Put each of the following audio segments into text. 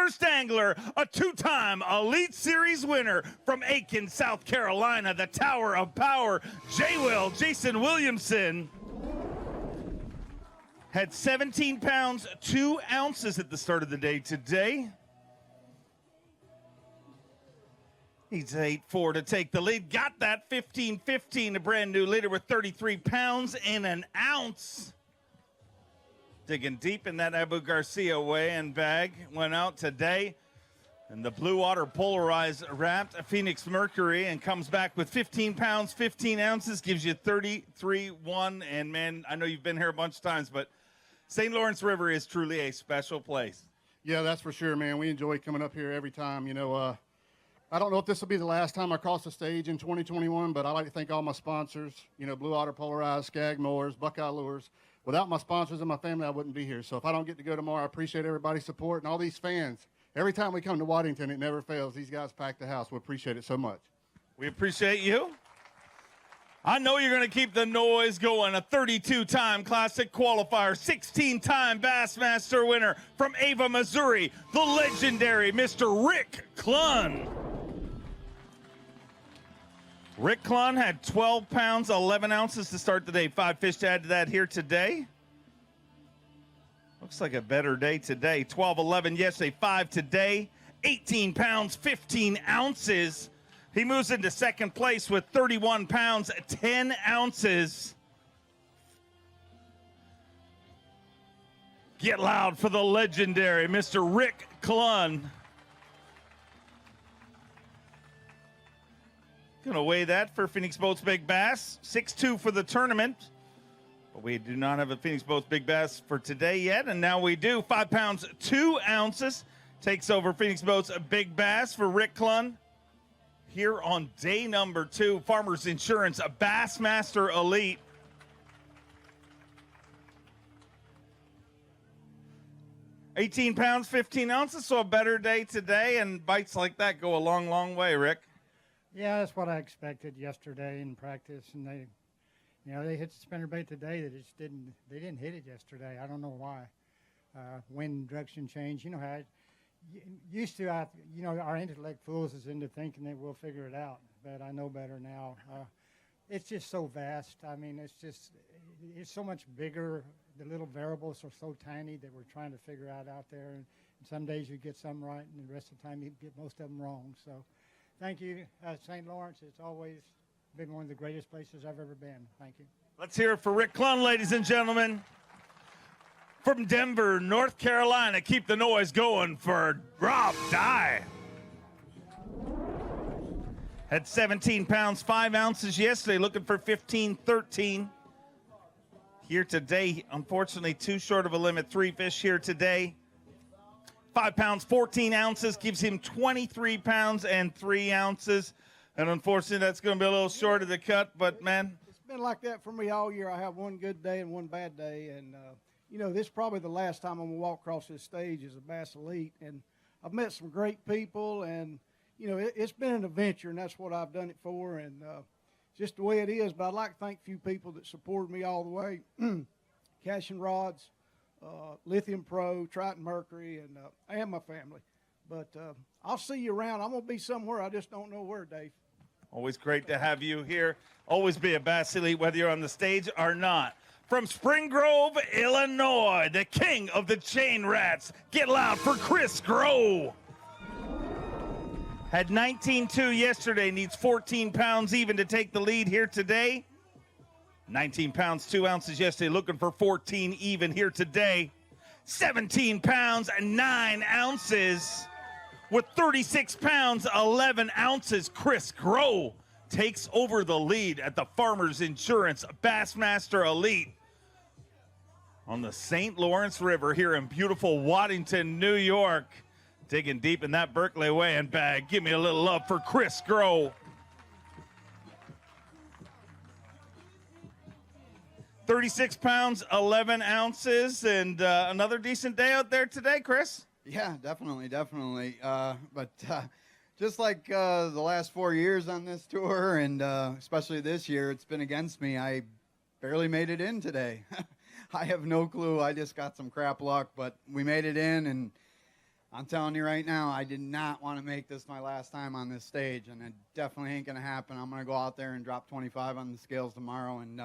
first angler, a two-time Elite Series winner from Atkins, South Carolina, the Tower of Power, J-Will Jason Williamson. Had 17 pounds, 2 ounces at the start of the day today. He's 8-4 to take the lead. Got that 15-15, a brand new leader with 33 pounds and an ounce. Digging deep in that Abu Garcia weigh-in bag. Went out today in the blue water polarized wrapped Phoenix Mercury and comes back with 15 pounds, 15 ounces, gives you 33-1. And man, I know you've been here a bunch of times, but St. Lawrence River is truly a special place. Yeah, that's for sure, man. We enjoy coming up here every time. You know, I don't know if this will be the last time I cross the stage in 2021, but I like to thank all my sponsors, you know, Blue Otter Polarized, Skag Mowers, Buckeye Lures. Without my sponsors and my family, I wouldn't be here. So if I don't get to go tomorrow, I appreciate everybody's support and all these fans. Every time we come to Waddington, it never fails. These guys pack the house. We appreciate it so much. We appreciate you. I know you're going to keep the noise going. A 32-time Classic qualifier, 16-time Bassmaster winner from Ava, Missouri, the legendary Mr. Rick Klein. Rick Klein had 12 pounds, 11 ounces to start the day. 5 fish to add to that here today. Looks like a better day today. 12-11 yesterday, 5 today. 18 pounds, 15 ounces. He moves into second place with 31 pounds, 10 ounces. Get loud for the legendary Mr. Rick Klein. Gonna weigh that for Phoenix Boats Big Bass. 6'2" for the tournament. But we do not have a Phoenix Boats Big Bass for today yet, and now we do. 5 pounds, 2 ounces. Takes over Phoenix Boats Big Bass for Rick Klein. Here on day number 2, Farmers Insurance Bassmaster Elite. $18 pounds, 15 ounces, so a better day today, and bites like that go a long, long way, Rick. Yeah, that's what I expected yesterday in practice, and they hit the spinnerbait today. They didn't hit it yesterday. I don't know why. Wind direction change. You know how used to, our intellect fools us into thinking that we'll figure it out, but I know better now. It's just so vast. I mean, it's so much bigger. The little variables are so tiny that we're trying to figure out there. And some days you get some right, and the rest of the time you get most of them wrong. So thank you, St. Lawrence. It's always been one of the greatest places I've ever been. Thank you. Let's hear it for Rick Klein, ladies and gentlemen. From Denver, North Carolina, keep the noise going for Rob Dye. Had 17 pounds, 5 ounces yesterday, looking for 15-13. Here today, unfortunately, too short of a limit. 3 fish here today. 5 pounds, 14 ounces, gives him 23 pounds and 3 ounces. And unfortunately, that's going to be a little short of the cut, but man. It's been like that for me all year. I have one good day and one bad day, and this is probably the last time I'm going to walk across this stage as a Bass Elite. And I've met some great people, and, it's been an adventure, and that's what I've done it for, and just the way it is. But I'd like to thank a few people that supported me all the way. Cash and Rods, Lithium Pro, Triton Mercury, and my family. But I'll see you around. I'm going to be somewhere. I just don't know where, Dave. Always great to have you here. Always be a Bass Elite, whether you're on the stage or not. From Spring Grove, Illinois, the king of the chain rats. Get loud for Chris Groh. Had 19-2 yesterday, needs 14 pounds even to take the lead here today. 19 pounds, 2 ounces yesterday, looking for 14 even here today. 17 pounds and 9 ounces with 36 pounds, 11 ounces. Chris Groh takes over the lead at the Farmers Insurance Bassmaster Elite on the St. Lawrence River here in beautiful Waddington, New York. Digging deep in that Berkeley weigh-in bag. Give me a little love for Chris Groh. 36 pounds, 11 ounces, and another decent day out there today, Chris. Yeah, definitely. But just like the last 4 years on this tour, and especially this year, it's been against me. I barely made it in today. I have no clue. I just got some crap luck, but we made it in, and I'm telling you right now, I did not want to make this my last time on this stage, and it definitely ain't going to happen. I'm going to go out there and drop 25 on the scales tomorrow and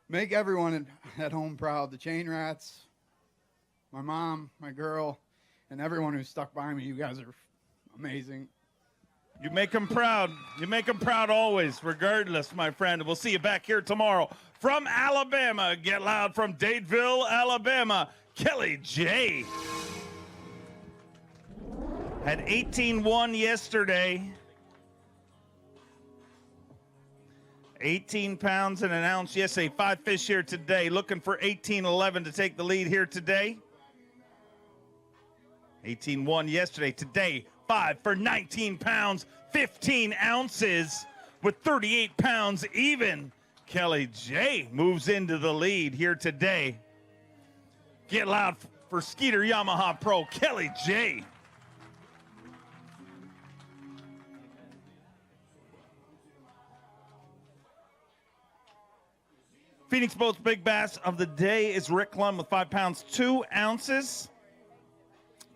make everyone at home proud. The chain rats, my mom, my girl, and everyone who stuck by me. You guys are amazing. You make them proud. You make them proud always, regardless, my friend. We'll see you back here tomorrow from Alabama. Get loud from Dadeville, Alabama. Kelly J. Had 18-1 yesterday. 18 pounds and an ounce yesterday. 5 fish here today. Looking for 18-11 to take the lead here today. 18-1 yesterday. Today, 5 for 19 pounds, 15 ounces with 38 pounds even. Kelly J moves into the lead here today. Get loud for Skeeter Yamaha Pro, Kelly J. Phoenix Boats Big Bass of the day is Rick Klein with 5 pounds 2 ounces.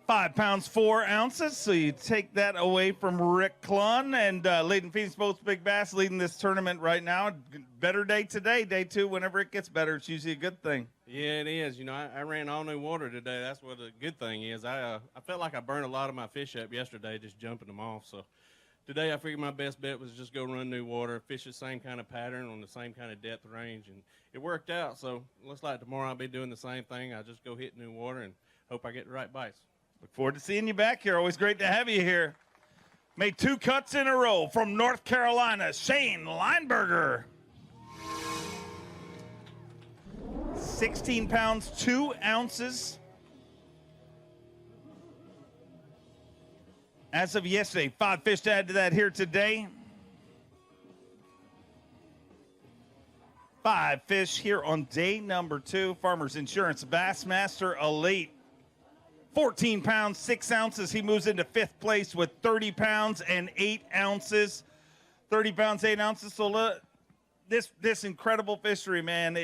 5 pounds 4 ounces. So you take that away from Rick Klein and leading Phoenix Boats Big Bass, leading this tournament right now. Better day today, day 2. Whenever it gets better, it's usually a good thing. Yeah, it is. You know, I ran all new water today. That's what the good thing is. I felt like I burned a lot of my fish up yesterday just jumping them off. So today I figured my best bet was just go run new water, fish the same kind of pattern on the same kind of depth range, and it worked out. So looks like tomorrow I'll be doing the same thing. I'll just go hit new water and hope I get the right bites. Look forward to seeing you back here. Always great to have you here. Made 2 cuts in a row from North Carolina, Shane Lineberger. 16 pounds 2 ounces. As of yesterday, 5 fish to add to that here today. 5 fish here on day number 2. Farmers Insurance Bassmaster Elite. 14 pounds 6 ounces. He moves into 5th place with 30 pounds and 8 ounces. 30 pounds 8 ounces. So this incredible fishery, man,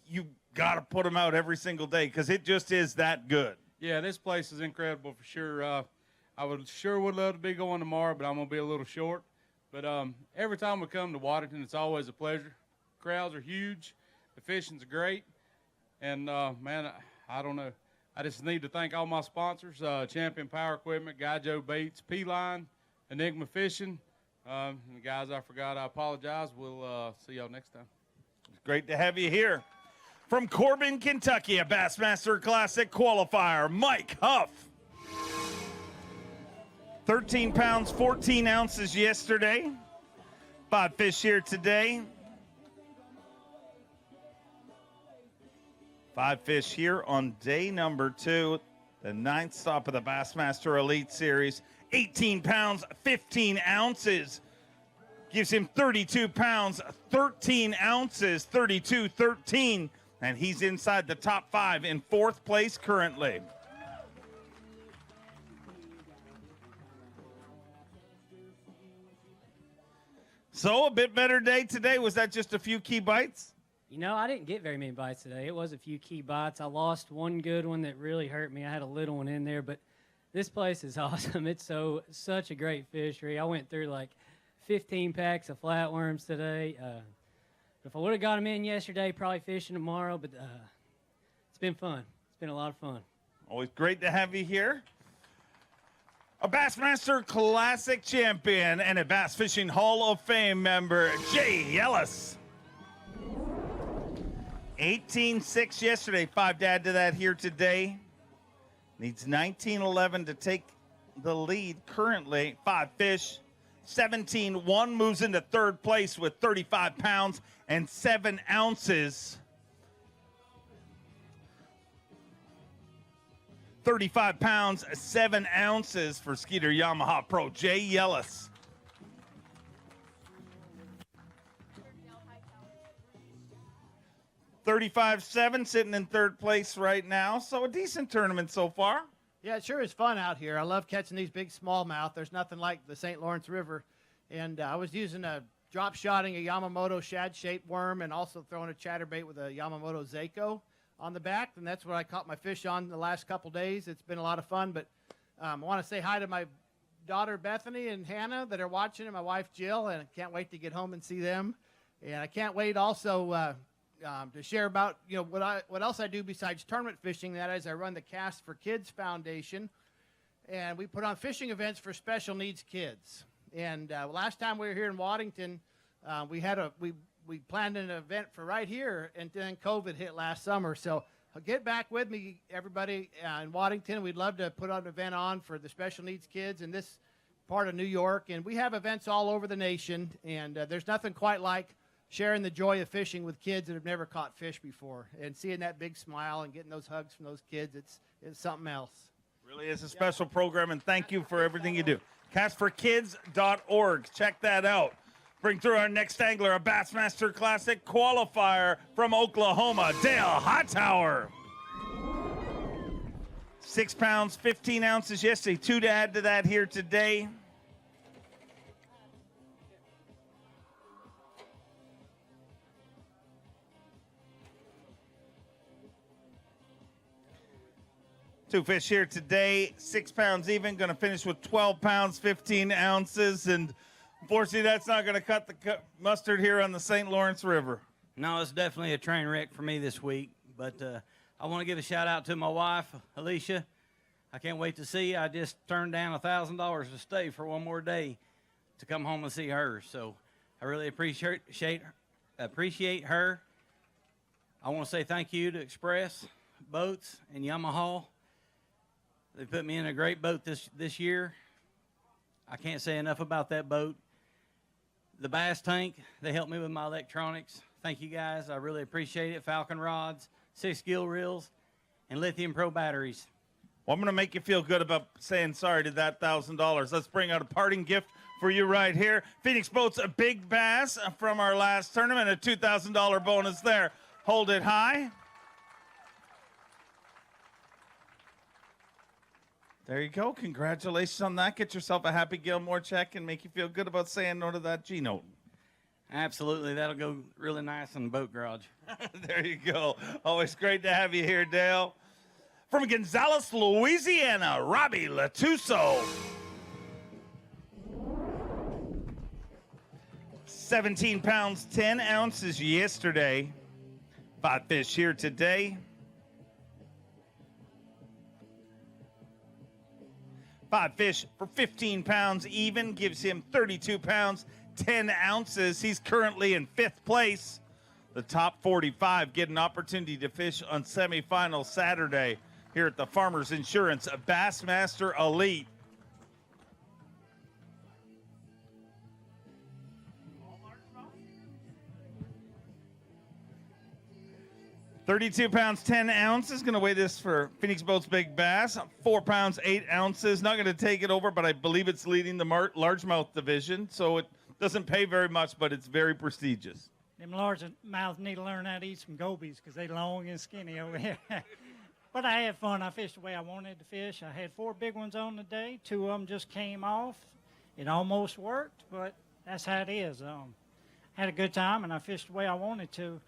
you got to put them out every single day because it just is that good. Yeah, this place is incredible for sure. I would love to be going tomorrow, but I'm going to be a little short. But every time we come to Waddington, it's always a pleasure. Crowds are huge. The fishing's great. And, man, I don't know. I just need to thank all my sponsors, Champion Power Equipment, Guy Joe Bates, P-Line, Enigma Fishing. And the guys I forgot, I apologize. We'll see y'all next time. It's great to have you here. From Corbin, Kentucky, a Bassmaster Classic qualifier, Mike Huff. 13 pounds, 14 ounces yesterday. 5 fish here today. 5 fish here on day number 2, the 9th stop of the Bassmaster Elite Series. 18 pounds, 15 ounces. Gives him 32 pounds, 13 ounces, 32-13. And he's inside the top 5 in 4th place currently. So a bit better day today. Was that just a few key bites? You know, I didn't get very many bites today. It was a few key bites. I lost one good one that really hurt me. I had a little one in there, but this place is awesome. It's such a great fishery. I went through like 15 packs of flatworms today. If I would have got them in yesterday, probably fishing tomorrow, but it's been fun. It's been a lot of fun. Always great to have you here. A Bassmaster Classic champion and a Bass Fishing Hall of Fame member, Jay Ellis. 18-6 yesterday, 5 to add to that here today. Needs 19-11 to take the lead currently. 5 fish, 17-1, moves into 3rd place with 35 pounds and 7 ounces. 35 pounds, 7 ounces for Skeeter Yamaha Pro, Jay Ellis. $35.7, sitting in 3rd place right now. So a decent tournament so far. Yeah, it sure is fun out here. I love catching these big smallmouth. There's nothing like the St. Lawrence River. And I was using drop shotting a Yamamoto shad-shaped worm and also throwing a chatterbait with a Yamamoto Zako. on the back, and that's what I caught my fish on the last couple days. It's been a lot of fun, but I want to say hi to my daughter Bethany and Hannah that are watching, and my wife Jill, and I can't wait to get home and see them. And I can't wait also to share about what else I do besides tournament fishing. That is, I run the Cast for Kids Foundation, and we put on fishing events for special needs kids. And last time we were here in Waddington, we planned an event for right here, and then COVID hit last summer. So get back with me, everybody, in Waddington. We'd love to put an event on for the special needs kids in this part of New York. And we have events all over the nation, and there's nothing quite like sharing the joy of fishing with kids that have never caught fish before, and seeing that big smile and getting those hugs from those kids. It's something else. Really is a special program, and thank you for everything you do. Castforkids.org. Check that out. Bring through our next angler, a Bassmaster Classic qualifier from Oklahoma, Dale Hightower. 6 pounds, 15 ounces yesterday. 2 to add to that here today. Two fish here today, 6 pounds even, going to finish with 12 pounds, 15 ounces, and unfortunately that's not going to cut the mustard here on the St. Lawrence River. No, it's definitely a train wreck for me this week, but I want to give a shout out to my wife, Alicia. I can't wait to see you. I just turned down $1,000 to stay for one more day to come home and see her, so I really appreciate her. I want to say thank you to Express Boats and Yamaha. They put me in a great boat this year. I can't say enough about that boat. The Bass Tank, they helped me with my electronics. Thank you, guys. I really appreciate it. Falcon rods, 6 gill reels, and Lithium Pro batteries. Well, I'm going to make you feel good about saying sorry to that $1,000. Let's bring out a parting gift for you right here. Phoenix Boats, a big bass from our last tournament, a $2,000 bonus there. Hold it high. There you go. Congratulations on that. Get yourself a Happy Gilmore check and make you feel good about saying no to that G-note. Absolutely. That'll go really nice in the boat garage. There you go. Always great to have you here, Dale. From Gonzales, Louisiana, Robbie Latusso. 17 pounds, 10 ounces yesterday. 5 fish here today. 5 fish for 15 pounds even, gives him 32 pounds, 10 ounces. He's currently in 5th place. The top 45 get an opportunity to fish on semifinal Saturday here at the Farmers Insurance Bassmaster Elite. $32 pounds, 10 ounces. Going to weigh this for Phoenix Boats Big Bass. 4 pounds, 8 ounces. Not going to take it over, but I believe it's leading the largemouth division. So it doesn't pay very much, but it's very prestigious. Them largemouths need to learn how to eat some gobies because they long and skinny over here. But I had fun. I fished the way I wanted to fish. I had 4 big ones on today. 2 of them just came off. It almost worked, but that's how it is. Had a good time, and I fished the way I wanted to.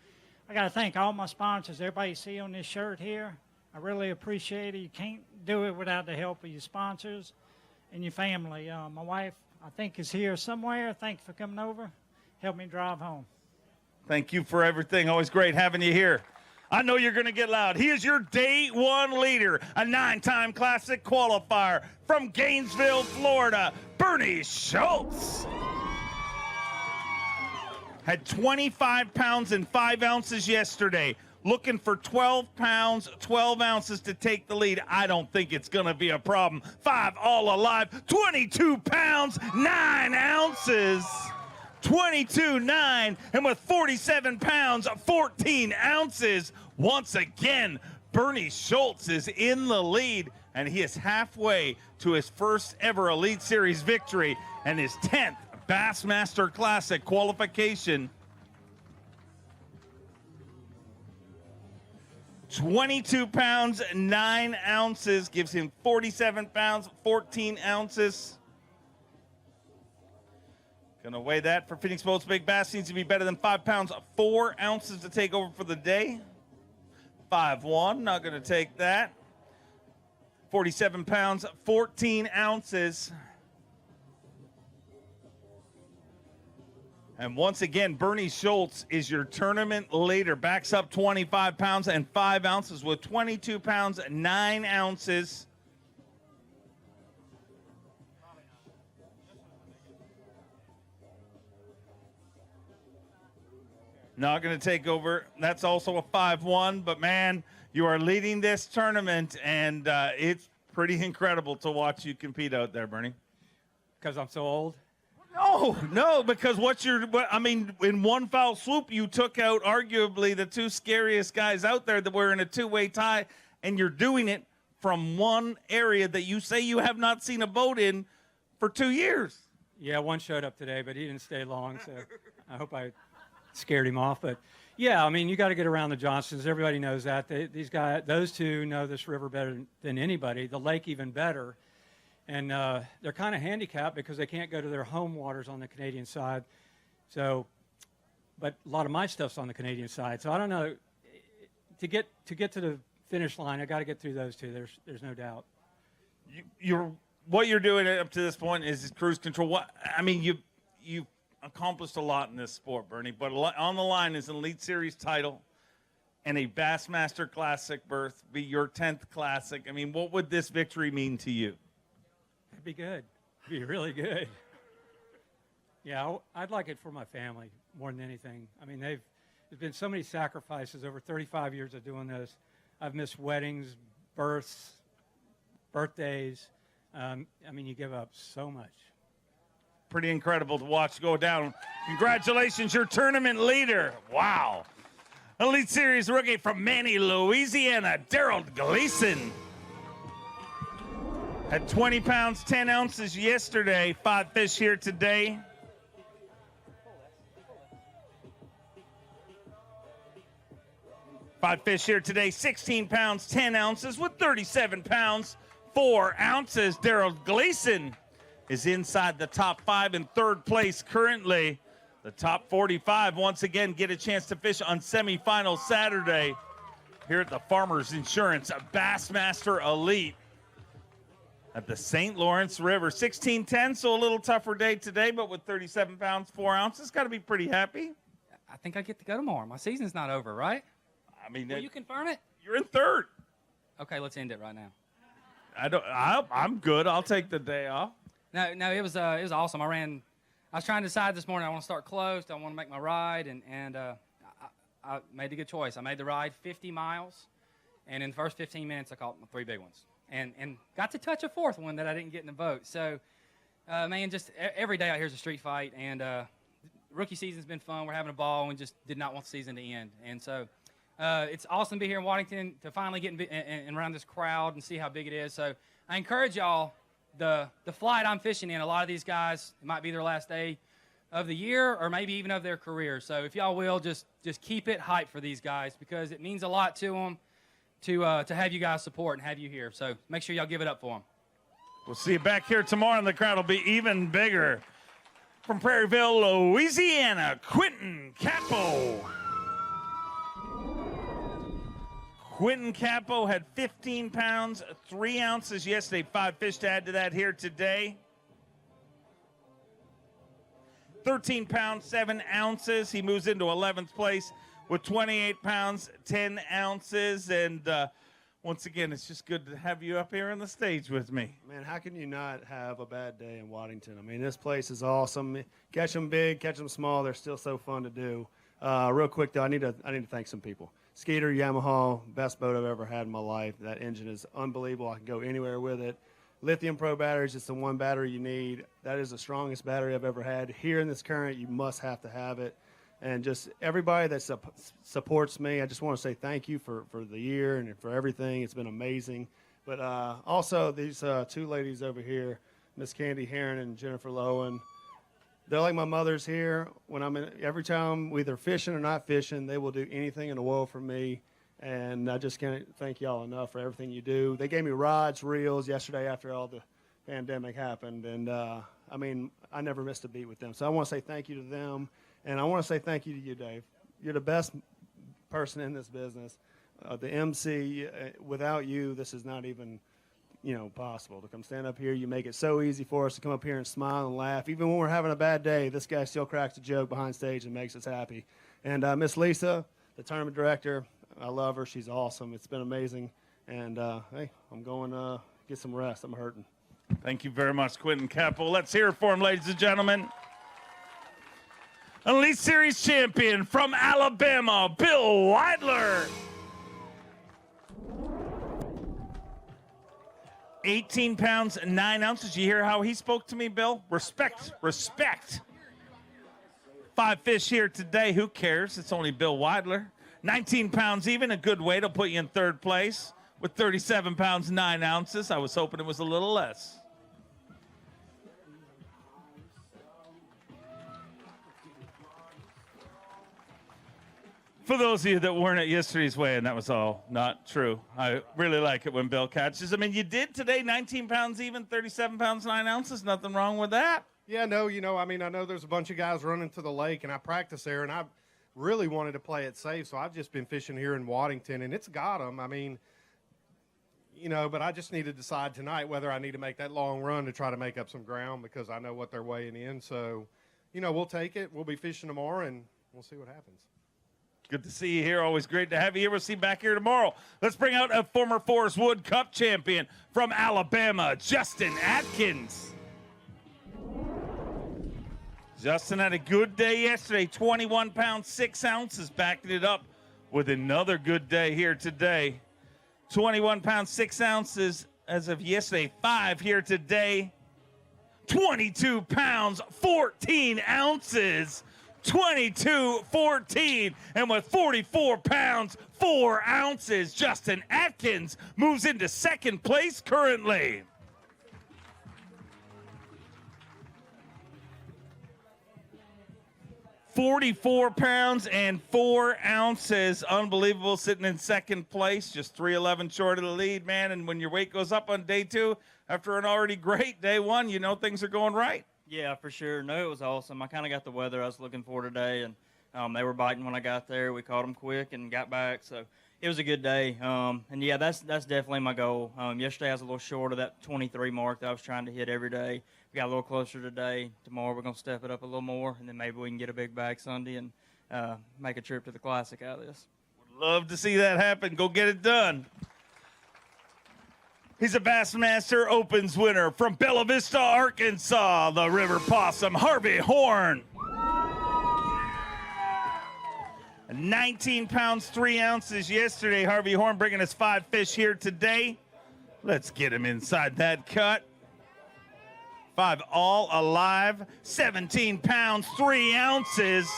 I got to thank all my sponsors. Everybody you see on this shirt here, I really appreciate it. You can't do it without the help of your sponsors and your family. My wife, I think, is here somewhere. Thanks for coming over. Help me drive home. Thank you for everything. Always great having you here. I know you're going to get loud. He is your day 1 leader, a 9-time Classic qualifier from Gainesville, Florida, Bernie Schultz. Had 25 pounds and 5 ounces yesterday. Looking for 12 pounds, 12 ounces to take the lead. I don't think it's going to be a problem. 5 all alive, 22 pounds, 9 ounces. 22-9, and with 47 pounds, 14 ounces. Once again, Bernie Schultz is in the lead, and he is halfway to his first ever Elite Series victory and his 10th Bassmaster Classic qualification. 22 pounds, 9 ounces, gives him 47 pounds, 14 ounces. Gonna weigh that for Phoenix Boats Big Bass. Needs to be better than 5 pounds, 4 ounces to take over for the day. 5'1", not going to take that. 47 pounds, 14 ounces. And once again, Bernie Schultz is your tournament leader. Backs up 25 pounds and 5 ounces with 22 pounds, 9 ounces. Not going to take over. That's also a 5'1", but man, you are leading this tournament, and it's pretty incredible to watch you compete out there, Bernie. Because I'm so old? No, because in one foul swoop, you took out arguably the two scariest guys out there that were in a two-way tie, and you're doing it from one area that you say you have not seen a boat in for 2 years. Yeah, one showed up today, but he didn't stay long, so I hope I scared him off. But yeah, I mean, you got to get around the Johnsons. Everybody knows that. Those two know this river better than anybody, the lake even better. And they're kind of handicapped because they can't go to their home waters on the Canadian side. So, but a lot of my stuff's on the Canadian side. So I don't know. To get to the finish line, I got to get through those two. There's no doubt. What you're doing up to this point is cruise control. You accomplished a lot in this sport, Bernie, but on the line is an Elite Series title and a Bassmaster Classic berth, be your 10th Classic. I mean, what would this victory mean to you? It'd be good. It'd be really good. Yeah, I'd like it for my family more than anything. I mean, there's been so many sacrifices over 35 years of doing this. I've missed weddings, births, birthdays. You give up so much. Pretty incredible to watch go down. Congratulations, your tournament leader. Wow. Elite Series rookie from Manny, Louisiana, Daryl Gleason. Had 20 pounds, 10 ounces yesterday. 5 fish here today. Five fish here today, 16 pounds, 10 ounces with 37 pounds, 4 ounces. Daryl Gleason is inside the top 5 in 3rd place currently. The top 45 once again get a chance to fish on semifinal Saturday here at the Farmers Insurance Bassmaster Elite at the St. Lawrence River. 16-10, so a little tougher day today, but with 37 pounds, 4 ounces, got to be pretty happy. I think I get to go tomorrow. My season's not over, right? Will you confirm it? You're in 3rd. Okay, let's end it right now. I'm good. I'll take the day off. No, it was awesome. I was trying to decide this morning. I want to start close. I want to make my ride, and I made a good choice. I made the ride 50 miles, and in the first 15 minutes, I caught my 3 big ones, and got to touch a 4th one that I didn't get in the boat. So, just every day out here is a street fight, and rookie season's been fun. We're having a ball, and just did not want the season to end, and so. It's awesome to be here in Waddington to finally get in around this crowd and see how big it is. So I encourage y'all, the flight I'm fishing in, a lot of these guys, it might be their last day of the year or maybe even of their career. So if y'all will, just keep it hype for these guys because it means a lot to them to have you guys support and have you here. So make sure y'all give it up for them. We'll see you back here tomorrow, and the crowd will be even bigger. From Prairieville, Louisiana, Quintin Capo. Quintin Capo had 15 pounds, 3 ounces yesterday. 5 fish to add to that here today. 13 pounds, 7 ounces. He moves into 11th place with 28 pounds, 10 ounces. And once again, it's just good to have you up here on the stage with me. Man, how can you not have a bad day in Waddington? I mean, this place is awesome. Catch them big, catch them small. They're still so fun to do. Real quick, though, I need to thank some people. Skeeter Yamaha, best boat I've ever had in my life. That engine is unbelievable. I can go anywhere with it. Lithium Pro batteries, it's the one battery you need. That is the strongest battery I've ever had. Here in this current, you must have to have it. And just everybody that supports me, I just want to say thank you for the year and for everything. It's been amazing. But also these 2 ladies over here, Miss Candy Heron and Jennifer Lowen, they're like my mothers here. When every time we're either fishing or not fishing, they will do anything in the world for me. And I just can't thank y'all enough for everything you do. They gave me rods, reels yesterday after all the pandemic happened. And, I never missed a beat with them. So I want to say thank you to them. And I want to say thank you to you, Dave. You're the best person in this business. the MC, without you, this is not even, possible. To come stand up here, you make it so easy for us to come up here and smile and laugh. Even when we're having a bad day, this guy still cracks a joke behind stage and makes us happy. And Miss Lisa, the tournament director, I love her. She's awesome. It's been amazing. And, hey, I'm going to get some rest. I'm hurting. Thank you very much, Quintin Capo. Let's hear it for him, ladies and gentlemen. Elite Series champion from Alabama, Bill Weidler. 18 pounds, 9 ounces. You hear how he spoke to me, Bill? Respect, respect. 5 fish here today. Who cares? It's only Bill Weidler. 19 pounds even, a good way to put you in 3rd place with 37 pounds, 9 ounces. I was hoping it was a little less. For those of you that weren't at yesterday's weigh-in, that was all not true. I really like it when Bill catches. I mean, you did today, 19 pounds even, 37 pounds, 9 ounces. Nothing wrong with that. Yeah, no, I know there's a bunch of guys running to the lake, and I practice there, and I really wanted to play it safe, so I've just been fishing here in Waddington, and it's got them. I mean, but I just need to decide tonight whether I need to make that long run to try to make up some ground because I know what they're weighing in. So, we'll take it. We'll be fishing tomorrow, and we'll see what happens. Good to see you here. Always great to have you here. We'll see you back here tomorrow. Let's bring out a former Forrest Wood Cup champion from Alabama, Justin Atkins. Justin had a good day yesterday, 21 pounds, 6 ounces, backing it up with another good day here today. 21 pounds, 6 ounces as of yesterday, 5 here today. 22 pounds, 14 ounces. 22-14, and with 44 pounds, 4 ounces, Justin Atkins moves into 2nd place currently. $44 pounds and 4 ounces. Unbelievable, sitting in 2nd place, just 3:11 short of the lead, man. And when your weight goes up on day 2, after an already great day 1, things are going right. Yeah, for sure. No, it was awesome. I kind of got the weather I was looking for today, and they were biting when I got there. We caught them quick and got back, so it was a good day. And, yeah, that's definitely my goal. Yesterday I was a little short of that 23 mark that I was trying to hit every day. We got a little closer today. Tomorrow we're going to step it up a little more, and then maybe we can get a big bag Sunday and make a trip to the Classic out of this. Would love to see that happen. Go get it done. He's a Bassmaster Opens winner from Bella Vista, Arkansas, the River Possum, Harvey Horn. 19 pounds, 3 ounces yesterday. Harvey Horn bringing us 5 fish here today. Let's get him inside that cut. 5 all alive. 17 pounds, 3 ounces.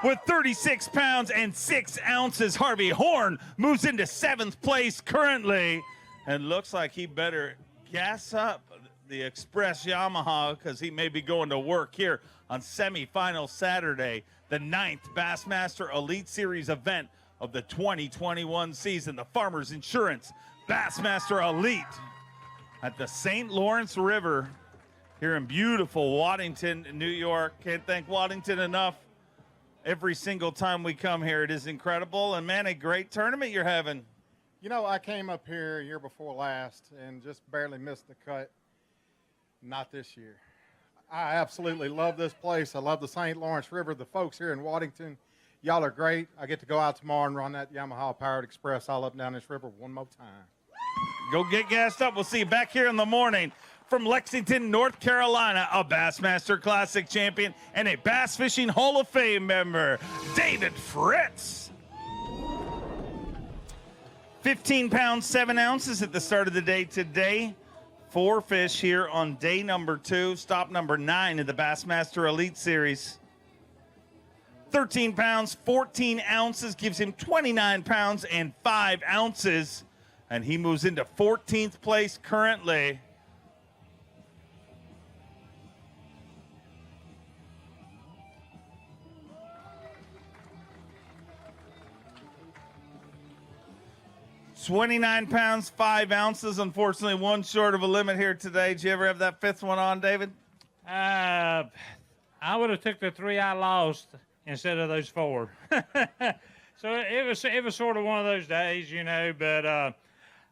With 36 pounds and 6 ounces, Harvey Horn moves into 7th place currently. And looks like he better gas up the Express Yamaha because he may be going to work here on semifinal Saturday, the 9th Bassmaster Elite Series event of the 2021 season, the Farmers Insurance Bassmaster Elite at the St. Lawrence River here in beautiful Waddington, New York. Can't thank Waddington enough. Every single time we come here, it is incredible. And, man, a great tournament you're having. I came up here year before last and just barely missed the cut. Not this year. I absolutely love this place. I love the St. Lawrence River. The folks here in Waddington, y'all are great. I get to go out tomorrow and run that Yamaha Powered Express all up and down this river one more time. Go get gassed up. We'll see you back here in the morning. From Lexington, North Carolina, a Bassmaster Classic champion and a Bass Fishing Hall of Fame member, David Fritz. 15 pounds, 7 ounces at the start of the day today. 4 fish here on day number 2, stop number 9 of the Bassmaster Elite Series. 13 pounds, 14 ounces gives him 29 pounds and 5 ounces. And he moves into 14th place currently. $29 pounds, 5 ounces. Unfortunately, 1 short of a limit here today. Did you ever have that 5th one on, David? I would have took the 3 I lost instead of those 4. So it was sort of one of those days, you know. But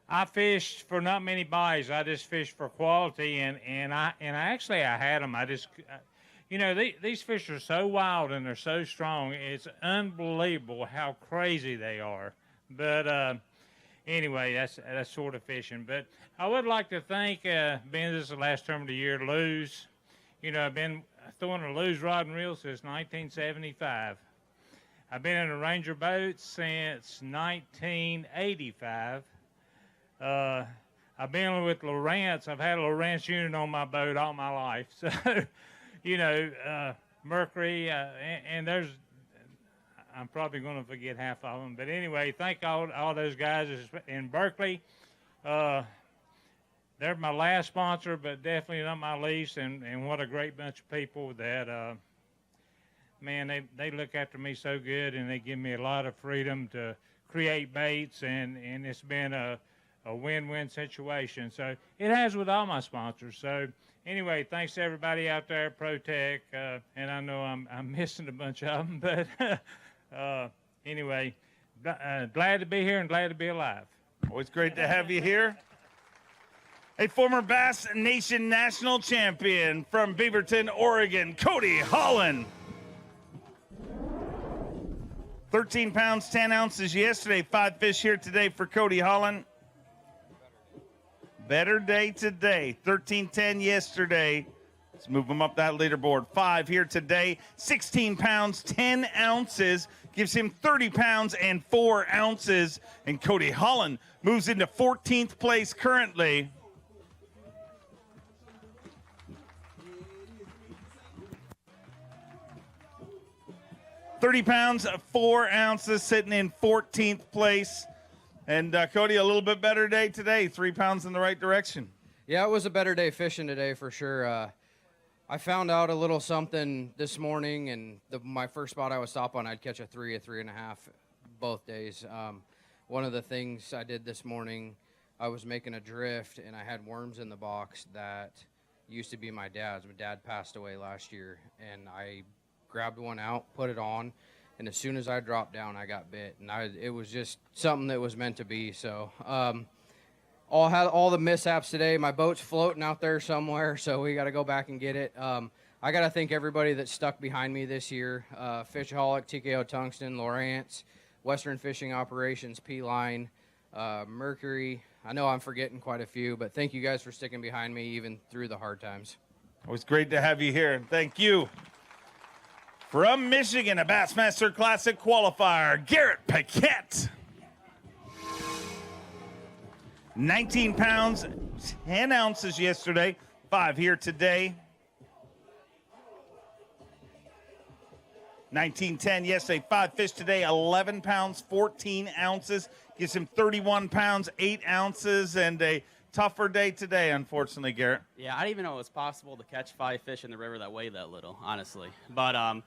I fished for not many bites. I just fished for quality, and I had them. I just, you know, these fish are so wild and they're so strong. It's unbelievable how crazy they are. But anyway, that's sort of fishing. But I would like to thank, being this is the last term of the year, Lou's. You know, I've been throwing a Lou's rod and reel since 1975. I've been in a Ranger boat since 1985. I've been with Lowrance. I've had a Lowrance unit on my boat all my life. So, you know, Mercury, and there's, I'm probably going to forget half of them. But anyway, thank all those guys in Berkeley. They're my last sponsor, but definitely not my least. And what a great bunch of people that, man, they look after me so good, and they give me a lot of freedom to create baits, and it's been a win-win situation. So it has with all my sponsors. So anyway, thanks to everybody out there at ProTech, and I know I'm missing a bunch of them, but anyway, glad to be here and glad to be alive. Always great to have you here. A former Bass Nation national champion from Beaverton, Oregon, Cody Holland. 13 pounds, 10 ounces yesterday. 5 fish here today for Cody Holland. Better day today. 13-10 yesterday. Let's move him up that leaderboard. 5 here today. 16 pounds, 10 ounces. Gives him 30 pounds and 4 ounces. And Cody Holland moves into 14th place currently. £30 pounds, 4 ounces, sitting in 14th place. And Cody, a little bit better day today, 3 pounds in the right direction. Yeah, it was a better day fishing today for sure. I found out a little something this morning, and my first spot I would stop on, I'd catch a 3, a 3.5 both days. One of the things I did this morning, I was making a drift, and I had worms in the box that used to be my dad's. My dad passed away last year, and I grabbed one out, put it on, and as soon as I dropped down, I got bit. And it was just something that was meant to be. So all the mishaps today. My boat's floating out there somewhere, so we got to go back and get it. I got to thank everybody that stuck behind me this year. Fishaholic, TKO Tungsten, Lowrance, Western Fishing Operations, P-Line, Mercury. I know I'm forgetting quite a few, but thank you guys for sticking behind me even through the hard times. Always great to have you here. Thank you. From Michigan, a Bassmaster Classic qualifier, Garrett Paquette. 19 pounds, 10 ounces yesterday, 5 here today. 19-10 yesterday, 5 fish today, 11 pounds, 14 ounces. Gives him 31 pounds, 8 ounces, and a tougher day today, unfortunately, Garrett. Yeah, I didn't even know it was possible to catch 5 fish in the river that weigh that little, honestly. But,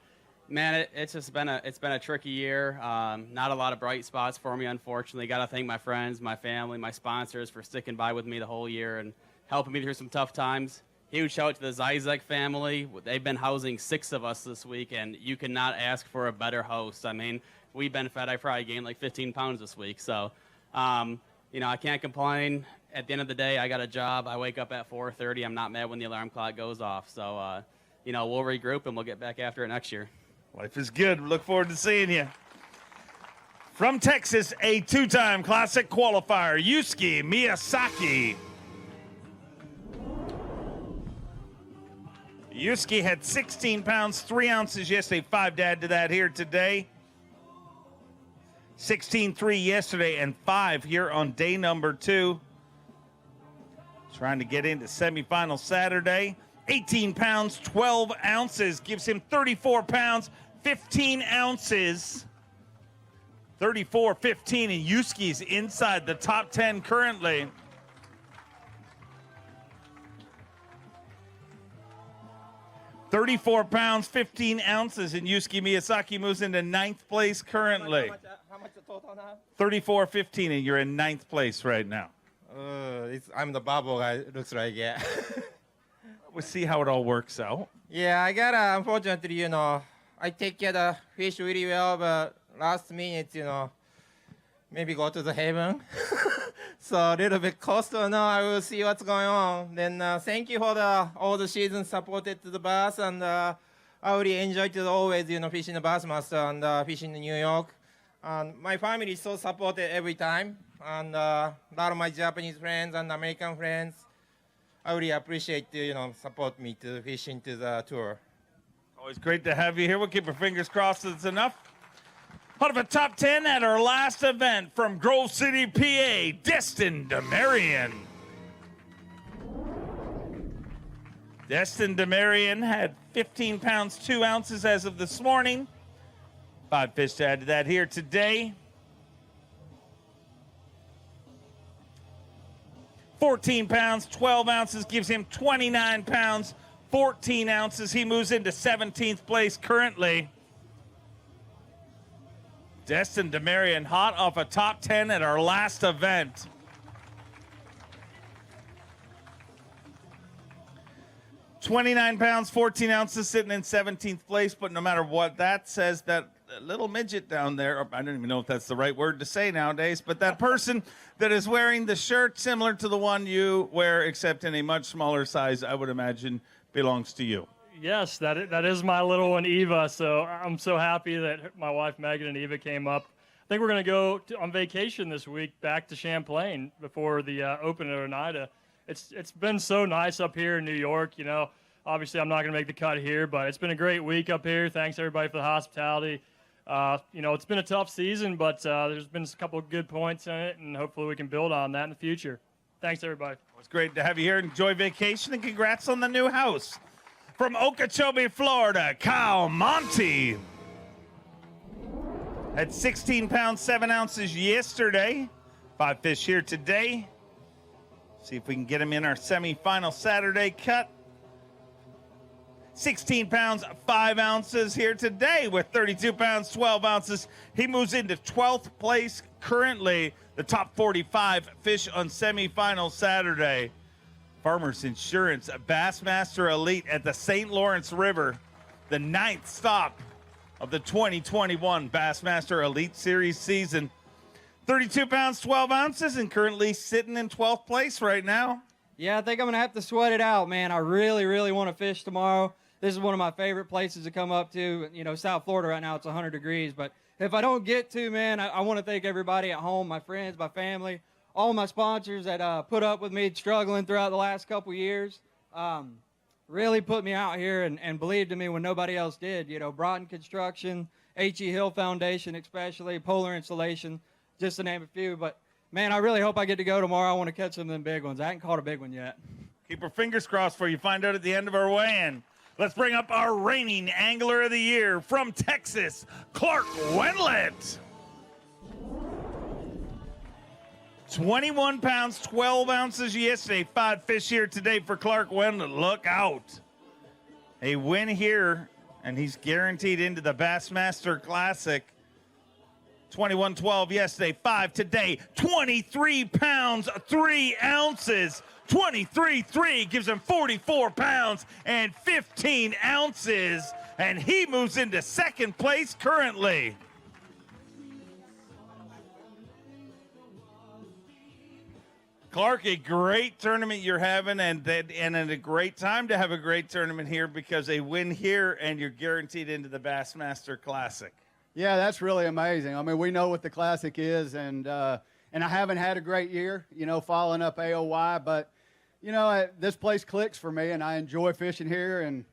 man, it's just been a tricky year. Not a lot of bright spots for me, unfortunately. Got to thank my friends, my family, my sponsors for sticking by with me the whole year and helping me through some tough times. Huge shout out to the Zizek family. They've been housing 6 of us this week, and you cannot ask for a better host. I mean, we've been fed. I probably gained like 15 pounds this week. So, you know, I can't complain. At the end of the day, I got a job. I wake up at 4:30. I'm not mad when the alarm clock goes off. So, you know, we'll regroup, and we'll get back after it next year. Life is good. Look forward to seeing you. From Texas, a 2-time Classic qualifier, Yusuke Miyazaki. Yusuke had 16 pounds, 3 ounces yesterday, 5 to add to that here today. 16-3 yesterday and 5 here on day number 2. Trying to get into semifinal Saturday. 18 pounds, 12 ounces, gives him 34 pounds, 15 ounces. 34-15, and Yusuke's inside the top 10 currently. $34 pounds, 15 ounces, and Yusuke Miyazaki moves into 9th place currently. How much the total now? 34-15, and you're in 9th place right now. I'm the bubble guy, it looks like, yeah. We'll see how it all works out. Yeah, I got unfortunately, you know, I take care of the fish really well, but last minute, maybe go to the heaven. So a little bit cost or no, I will see what's going on. Then thank you for all the season supported to the bass, and I really enjoyed it always, fishing the Bassmaster and fishing in New York. And my family is so supported every time, and a lot of my Japanese friends and American friends, I really appreciate support me to fish into the tour. Always great to have you here. We'll keep our fingers crossed that it's enough. Out of a top 10 at our last event from Grove City, PA, Destin Demerion. Destin Demerion had 15 pounds, 2 ounces as of this morning. 5 fish to add to that here today. 14 pounds, 12 ounces gives him 29 pounds, 14 ounces. He moves into 17th place currently. Destin Demerion hot off a top 10 at our last event. £29, 14 ounces, sitting in 17th place, but no matter what that says, that little midget down there, I don't even know if that's the right word to say nowadays, but that person that is wearing the shirt similar to the one you wear, except in a much smaller size, I would imagine belongs to you. Yes, that is my little one, Eva. So I'm so happy that my wife, Megan, and Eva came up. I think we're going to go on vacation this week back to Champlain before the Open at Oneida. It's been so nice up here in New York. Obviously I'm not going to make the cut here, but it's been a great week up here. Thanks, everybody, for the hospitality. It's been a tough season, but there's been a couple of good points in it, and hopefully we can build on that in the future. Thanks, everybody. It's great to have you here. Enjoy vacation, and congrats on the new house. From Okeechobee, Florida, Kyle Monty. Had 16 pounds, 7 ounces yesterday. 5 fish here today. See if we can get him in our semifinal Saturday cut. 16 pounds, 5 ounces here today with 32 pounds, 12 ounces. He moves into 12th place currently. The top 45 fish on semifinal Saturday. Farmers Insurance Bassmaster Elite at the St. Lawrence River, the 9th stop of the 2021 Bassmaster Elite Series season. 32 pounds, 12 ounces, and currently sitting in 12th place right now. Yeah, I think I'm going to have to sweat it out, man. I really, really want to fish tomorrow. This is one of my favorite places to come up to. South Florida right now, it's 100 degrees. But if I don't get to, man, I want to thank everybody at home, my friends, my family, all my sponsors that put up with me struggling throughout the last couple years. Really put me out here and believed in me when nobody else did. Broughton Construction, H.E. Hill Foundation especially, Polar Insulation, just to name a few. But, man, I really hope I get to go tomorrow. I want to catch some of them big ones. I haven't caught a big one yet. Keep our fingers crossed for you. Find out at the end of our weigh-in. Let's bring up our reigning Angler of the Year from Texas, Clark Wendlandt. 21 pounds, 12 ounces yesterday. 5 fish here today for Clark Wendlandt. Look out. A win here, and he's guaranteed into the Bassmaster Classic. 21-12 yesterday, 5 today. 23 pounds, 3 ounces. 23-3 gives him 44 pounds and 15 ounces. And he moves into 2nd place currently. Clark, a great tournament you're having, and a great time to have a great tournament here because a win here and you're guaranteed into the Bassmaster Classic. Yeah, that's really amazing. I mean, we know what the Classic is, and I haven't had a great year, following up AOY, but, this place clicks for me, and I enjoy fishing here, and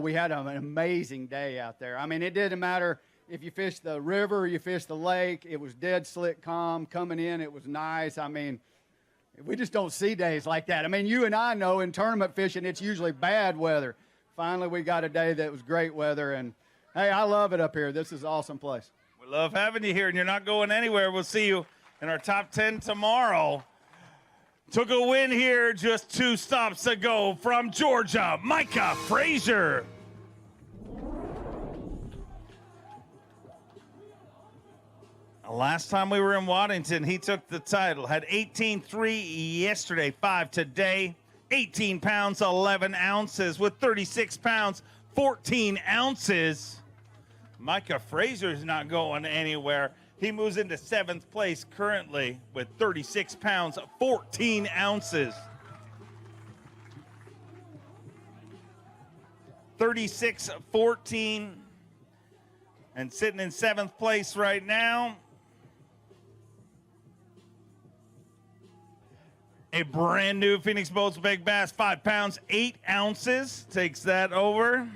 we had an amazing day out there. I mean, it didn't matter if you fished the river or you fished the lake. It was dead slick calm. Coming in, it was nice. I mean, we just don't see days like that. I mean, you and I know in tournament fishing, it's usually bad weather. Finally, we got a day that was great weather, and, hey, I love it up here. This is an awesome place. We love having you here, and you're not going anywhere. We'll see you in our top 10 tomorrow. Took a win here just 2 stops ago from Georgia, Micah Fraser. Last time we were in Waddington, he took the title. Had 18-3 yesterday, 5 today. 18 pounds, 11 ounces with 36 pounds, 14 ounces. Micah Fraser is not going anywhere. He moves into 7th place currently with 36 pounds, 14 ounces. 36-14. And sitting in 7th place right now, a brand new Phoenix Boats Big Bass, 5 pounds, 8 ounces, takes that over.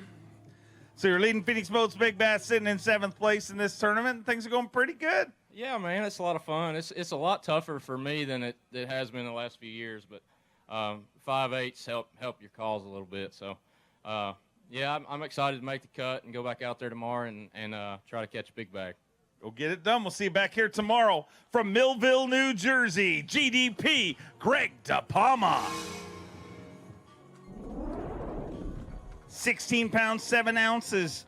So you're leading Phoenix Boats Big Bass, sitting in 7th place in this tournament. Things are going pretty good. Yeah, man, it's a lot of fun. It's a lot tougher for me than it has been the last few years, but 5/8s help your cause a little bit. So, yeah, I'm excited to make the cut and go back out there tomorrow and try to catch a big bag. Go get it done. We'll see you back here tomorrow from Millville, New Jersey. GDP, Greg DePalma. 16 pounds, 7 ounces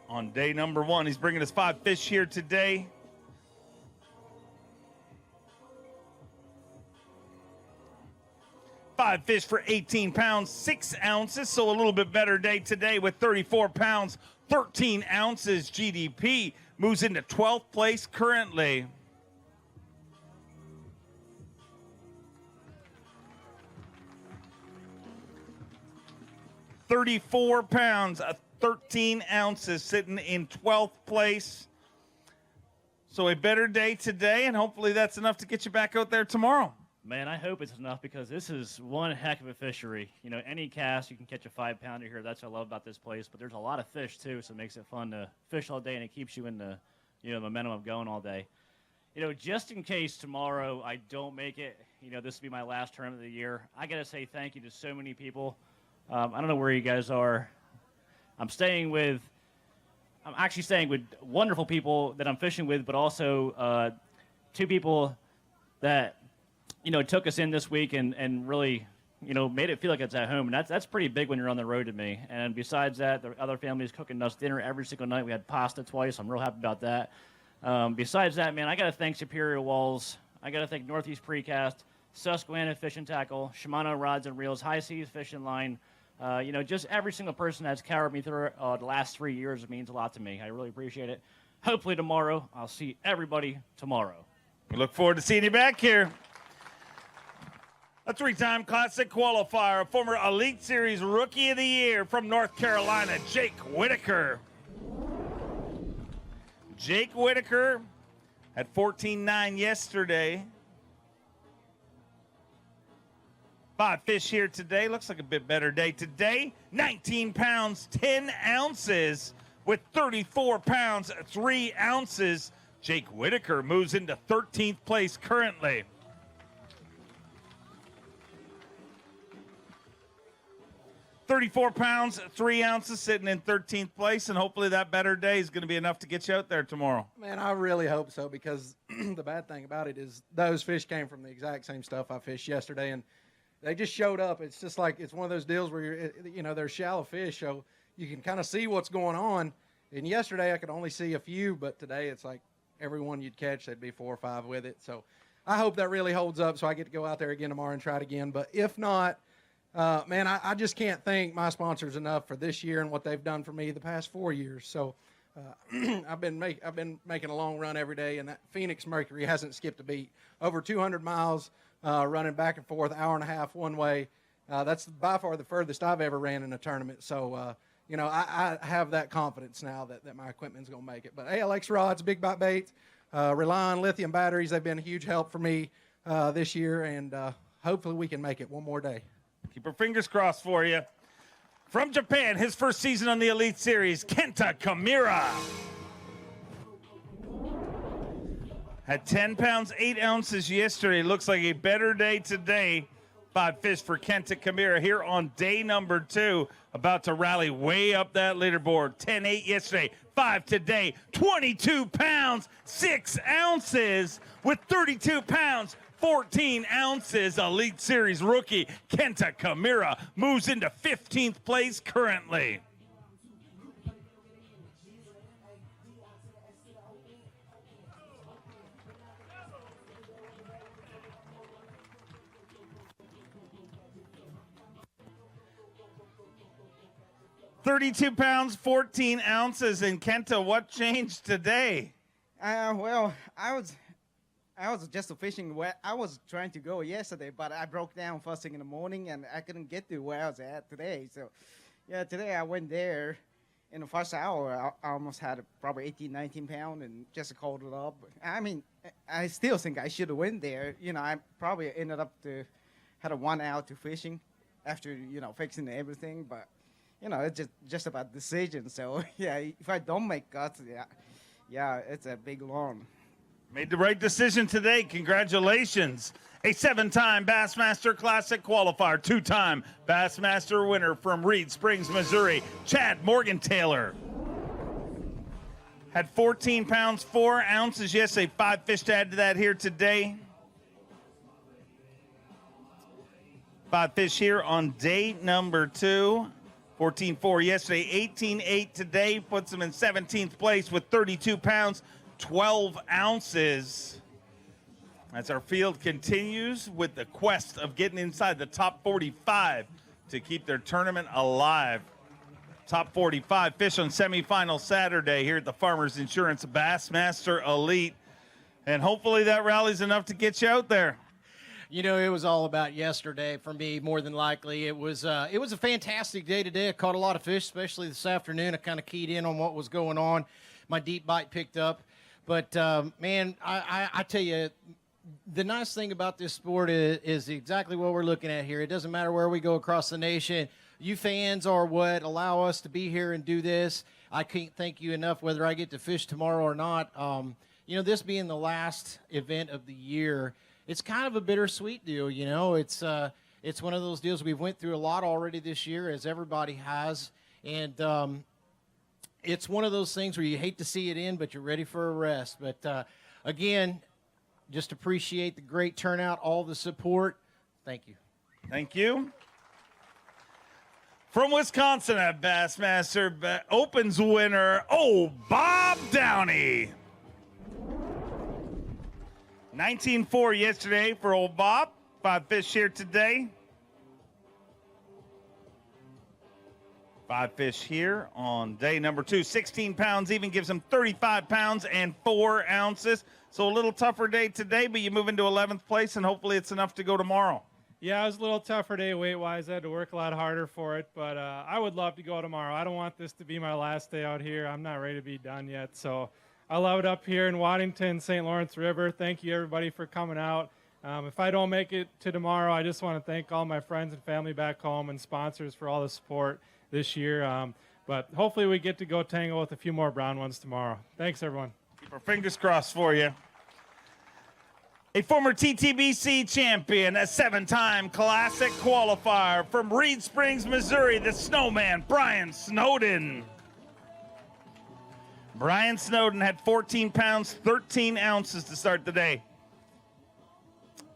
on day number 1. He's bringing us 5 fish here today. Five fish for 18 pounds, 6 ounces. So a little bit better day today with 34 pounds, 13 ounces. GDP moves into 12th place currently. $34 pounds, 13 ounces, sitting in 12th place. So a better day today, and hopefully that's enough to get you back out there tomorrow. Man, I hope it's enough because this is one heck of a fishery. You know, any cast, you can catch a 5-pounder here. That's what I love about this place. But there's a lot of fish, too, so it makes it fun to fish all day, and it keeps you in the, you know, momentum of going all day. You know, just in case tomorrow I don't make it, you know, this will be my last tournament of the year, I got to say thank you to so many people. I don't know where you guys are. I'm actually staying with wonderful people that I'm fishing with, but also 2 people that, you know, took us in this week and really, you know, made it feel like it's at home. And that's pretty big when you're on the road to me. And besides that, the other families cooking us dinner every single night. We had pasta twice. I'm real happy about that. Besides that, man, I got to thank Superior Walls. I got to thank Northeast Precast, Susquehanna Fish and Tackle, Shimano Rods and Reels, High Seas Fishing Line. You know, just every single person that's carried me through the last 3 years means a lot to me. I really appreciate it. Hopefully tomorrow, I'll see everybody tomorrow. We look forward to seeing you back here. A 3-time Classic qualifier, a former Elite Series Rookie of the Year from North Carolina, Jake Whittaker. Jake Whittaker had 14.9 yesterday. 5 fish here today. Looks like a bit better day today. 19 pounds, 10 ounces with 34 pounds, 3 ounces. Jake Whittaker moves into 13th place currently. 34 pounds, 3 ounces, sitting in 13th place, and hopefully that better day is going to be enough to get you out there tomorrow. Man, I really hope so, because the bad thing about it is those fish came from the exact same stuff I fished yesterday, and they just showed up. It's just like it's one of those deals where they're shallow fish, so you can kind of see what's going on. And yesterday I could only see a few, but today it's like every one you'd catch, there'd be 4 or 5 with it. So I hope that really holds up, so I get to go out there again tomorrow and try it again. But if not, man, I just can't thank my sponsors enough for this year and what they've done for me the past 4 years. So I've been making a long run every day, and that Phoenix Mercury hasn't skipped a beat. Over 200 miles running back and forth, hour and a half one way. That's by far the furthest I've ever ran in a tournament. So, I have that confidence now that my equipment's going to make it. But ALX rods, big bite baits, rely on lithium batteries. They've been a huge help for me this year, and hopefully we can make it one more day. Keep our fingers crossed for you. From Japan, his first season on the Elite Series, Kenta Camaira. Had 10 pounds, 8 ounces yesterday. Looks like a better day today. 5 fish for Kenta Camaira here on day number 2. About to rally way up that leaderboard. 10-8 yesterday, 5 today. 22 pounds, 6 ounces with 32 pounds, 14 ounces. Elite Series rookie Kenta Camaira moves into 15th place currently. 32 pounds, 14 ounces. And Kenta, what changed today? Well, I was just fishing where I was trying to go yesterday, but I broke down first thing in the morning, and I couldn't get to where I was at today. So, yeah, today I went there. In the first hour, I almost had probably 18, 19 pounds and just called it up. I mean, I still think I should have went there. You know, I probably ended up had a 1 hour to fishing after, fixing everything. But, it's just about decision. So, yeah, if I don't make cuts, yeah, it's a big long. Made the right decision today. Congratulations. A 7-time Bassmaster Classic qualifier, 2-time Bassmaster winner from Reed Springs, Missouri, Chad Morgan-Taylor. Had 14 pounds, 4 ounces yesterday. 5 fish to add to that here today. 5 fish here on day number 2. 14.4 yesterday, 18.8 today. Puts him in 17th place with 32 pounds, 12 ounces. As our field continues with the quest of getting inside the top 45 to keep their tournament alive. Top 45 fish on semifinal Saturday here at the Farmers Insurance Bassmaster Elite. And hopefully that rally's enough to get you out there. You know, it was all about yesterday for me, more than likely. It was a fantastic day today. I caught a lot of fish, especially this afternoon. I kind of keyed in on what was going on. My deep bite picked up. But, man, I tell you, the nice thing about this sport is exactly what we're looking at here. It doesn't matter where we go across the nation. You fans are what allow us to be here and do this. I can't thank you enough, whether I get to fish tomorrow or not. This being the last event of the year, it's kind of a bittersweet deal. It's one of those deals. We've went through a lot already this year, as everybody has, and it's one of those things where you hate to see it end, but you're ready for a rest. But again, just appreciate the great turnout, all the support. Thank you. Thank you. From Wisconsin, a Bassmaster Opens winner, Bob Downey. 19.4 yesterday for old Bob. 5 fish here today. 5 fish here on day number 2. 16 pounds even gives him 35 pounds and 4 ounces. So a little tougher day today, but you move into 11th place, and hopefully it's enough to go tomorrow. Yeah, it was a little tougher day weight-wise. I had to work a lot harder for it, but I would love to go tomorrow. I don't want this to be my last day out here. I'm not ready to be done yet, so I love it up here in Waddington, St. Lawrence River. Thank you, everybody, for coming out. If I don't make it to tomorrow, I just want to thank all my friends and family back home and sponsors for all the support this year. But hopefully we get to go tangle with a few more brown ones tomorrow. Thanks, everyone. Keep our fingers crossed for you. A former TTBC champion, a 7-time Classic qualifier from Reed Springs, Missouri, the Snowman, Brian Snowden. Brian Snowden had 14 pounds, 13 ounces to start the day.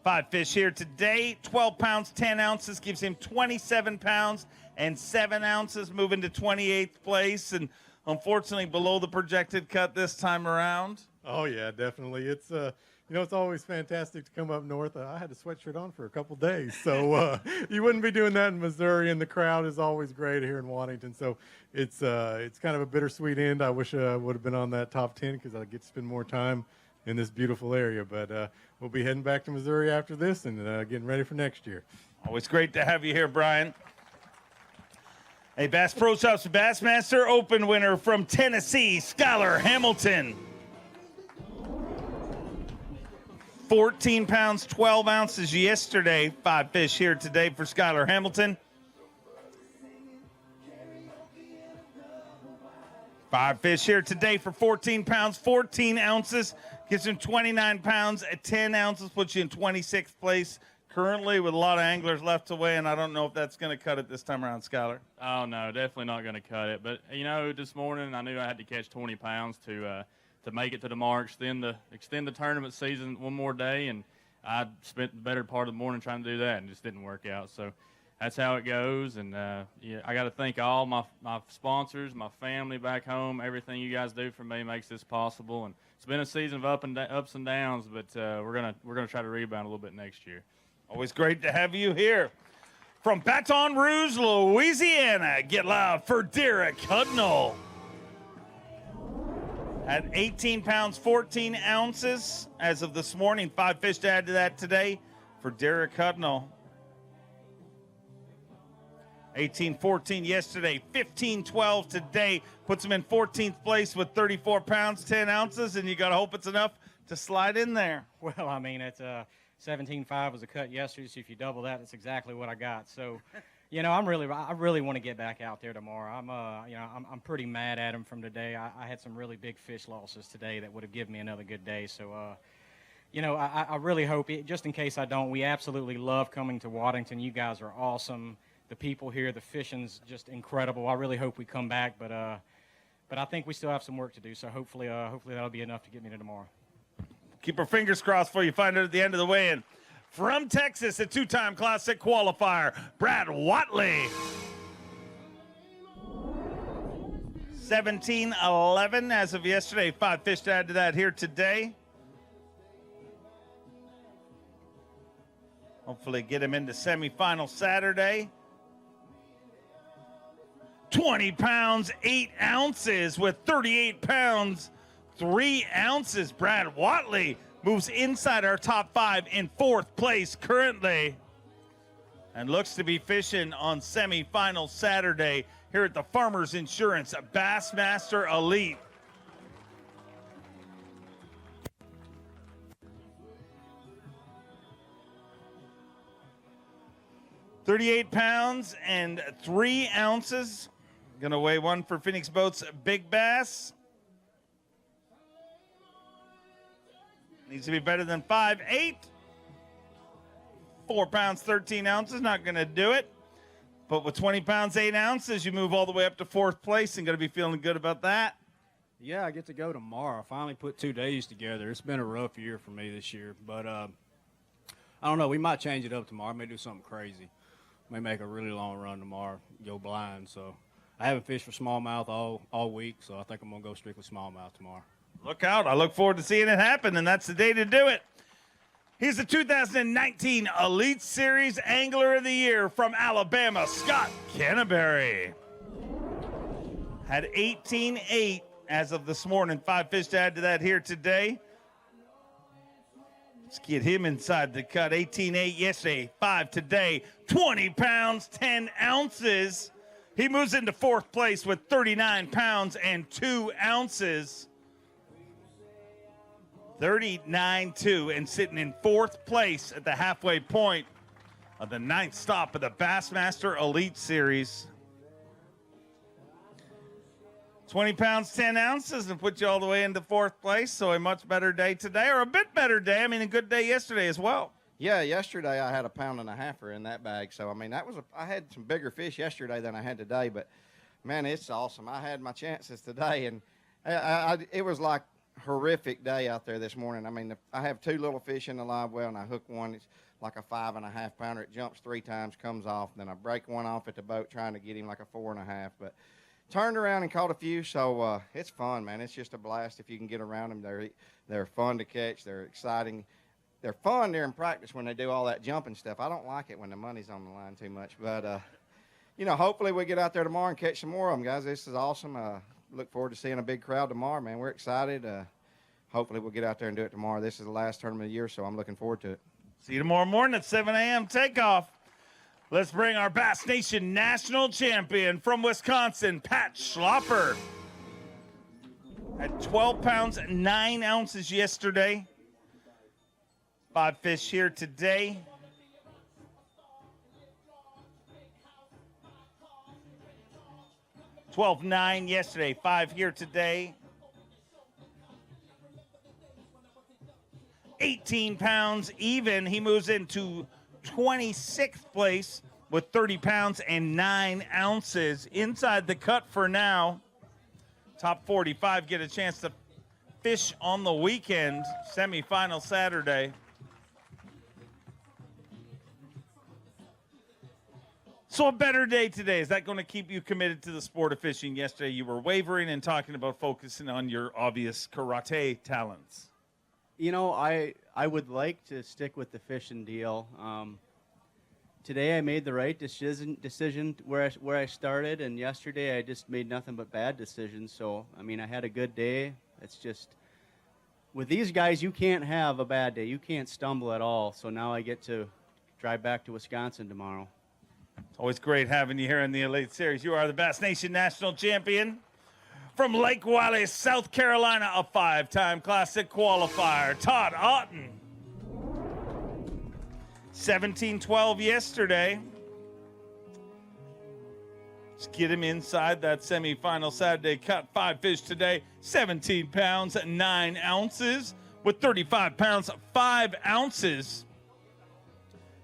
5 fish here today, 12 pounds, 10 ounces, gives him 27 pounds and 7 ounces, moving to 28th place, and unfortunately below the projected cut this time around. Oh, yeah, definitely. It's it's always fantastic to come up north. I had a sweatshirt on for a couple days, so you wouldn't be doing that in Missouri, and the crowd is always great here in Waddington. So it's kind of a bittersweet end. I wish I would have been on that top 10 because I get to spend more time in this beautiful area. But we'll be heading back to Missouri after this and getting ready for next year. Always great to have you here, Brian. A Bass Pro Shops Bassmaster Open winner from Tennessee, Skyler Hamilton. 14 pounds, 12 ounces yesterday. 5 fish here today for Skyler Hamilton. 5 fish here today for 14 pounds, 14 ounces. Gives him 29 pounds at 10 ounces, puts you in 26th place currently with a lot of anglers left away, and I don't know if that's going to cut it this time around, Skyler. Oh, no, definitely not going to cut it. But, this morning I knew I had to catch 20 pounds to make it to the mark, extend the tournament season one more day, and I spent the better part of the morning trying to do that and just didn't work out. So that's how it goes, and I got to thank all my sponsors, my family back home. Everything you guys do for me makes this possible, and it's been a season of ups and downs, but we're gonna try to rebound a little bit next year. Always great to have you here. From Baton Rouge, Louisiana, get loud for Derrick Hudnall. At 18 pounds, 14 ounces as of this morning. 5 fish to add to that today for Derrick Hudnall. 18-14 yesterday, 15-12 today. Puts him in 14th place with 34 pounds, 10 ounces, and you got to hope it's enough to slide in there. Well, I mean, it's 17.5 was a cut yesterday, so if you double that, that's exactly what I got. So, you know, I really want to get back out there tomorrow. I'm pretty mad at him from today. I had some really big fish losses today that would have given me another good day. So, you know, I really hope, just in case I don't, we absolutely love coming to Waddington. You guys are awesome. The people here, the fishing's just incredible. I really hope we come back, but I think we still have some work to do. So hopefully that'll be enough to get me to tomorrow. Keep our fingers crossed for you. Find it at the end of the weigh-in. From Texas, a 2-time Classic qualifier, Brad Watley. 17-11 as of yesterday. 5 fish to add to that here today. Hopefully get him into semifinal Saturday. 20 pounds, 8 ounces with 38 pounds, 3 ounces. Brad Watley moves inside our top 5 in 4th place currently and looks to be fishing on semifinal Saturday here at the Farmers Insurance Bassmaster Elite. $38 pounds and 3 ounces. Gonna weigh one for Phoenix Boats Big Bass. Needs to be better than 5'8". 4 pounds, 13 ounces, not gonna do it. But with 20 pounds, 8 ounces, you move all the way up to 4th place and gonna be feeling good about that. Yeah, I get to go tomorrow. I finally put 2 days together. It's been a rough year for me this year, but I don't know. We might change it up tomorrow. I may do something crazy. May make a really long run tomorrow, go blind. So I haven't fished for smallmouth all week, so I think I'm going to go strictly smallmouth tomorrow. Look out. I look forward to seeing it happen, and that's the day to do it. He's the 2019 Elite Series Angler of the Year from Alabama, Scott Canterbury. Had 18-8 as of this morning. 5 fish to add to that here today. Let's get him inside the cut. 18-8 yesterday, 5 today. 20 pounds, 10 ounces. He moves into 4th place with 39 pounds and 2 ounces. 39-2 and sitting in 4th place at the halfway point of the 9th stop of the Bassmaster Elite Series. 20 pounds, 10 ounces, and put you all the way into 4th place. So a much better day today, or a bit better day. I mean, a good day yesterday as well. Yeah, yesterday I had a 1.5 in that bag. So, I mean, I had some bigger fish yesterday than I had today. But, man, it's awesome. I had my chances today, and it was like a horrific day out there this morning. I mean, I have 2 little fish in the live well, and I hook one. It's like a 5.5 pounder. It jumps 3 times, comes off. Then I break one off at the boat trying to get him like a 4.5. But turned around and caught a few, so it's fun, man. It's just a blast if you can get around them. They're fun to catch. They're exciting. They're fun during practice when they do all that jumping stuff. I don't like it when the money's on the line too much, but you know, hopefully we get out there tomorrow and catch some more of them, guys. This is awesome. Look forward to seeing a big crowd tomorrow, man. We're excited. Hopefully we'll get out there and do it tomorrow. This is the last tournament of the year, so I'm looking forward to it. See you tomorrow morning at 7 a.m. takeoff. Let's bring our Bass Nation national champion from Wisconsin, Pat Schlopper. At 12 pounds, 9 ounces yesterday. 5 fish here today. $12.9 yesterday, 5 here today. 18 pounds even. He moves into 26th place with 30 pounds and 9 ounces. Inside the cut for now. Top 45 get a chance to fish on the weekend. Semifinal Saturday. So a better day today. Is that going to keep you committed to the sport of fishing? Yesterday you were wavering and talking about focusing on your obvious karate talents. You know, I would like to stick with the fishing deal. today I made the right decision where I started, and yesterday I just made nothing but bad decisions. So, I mean, I had a good day. It's just, with these guys, you can't have a bad day. You can't stumble at all. So now I get to drive back to Wisconsin tomorrow. It's always great having you here in the Elite Series. You are the Bass Nation National Champion. From Lake Wylie, South Carolina, a 5-time Classic qualifier, Todd Otten. 17-12 yesterday. Just get him inside that semifinal Saturday cut. 5 fish today, 17 pounds, 9 ounces. With 35 pounds, 5 ounces.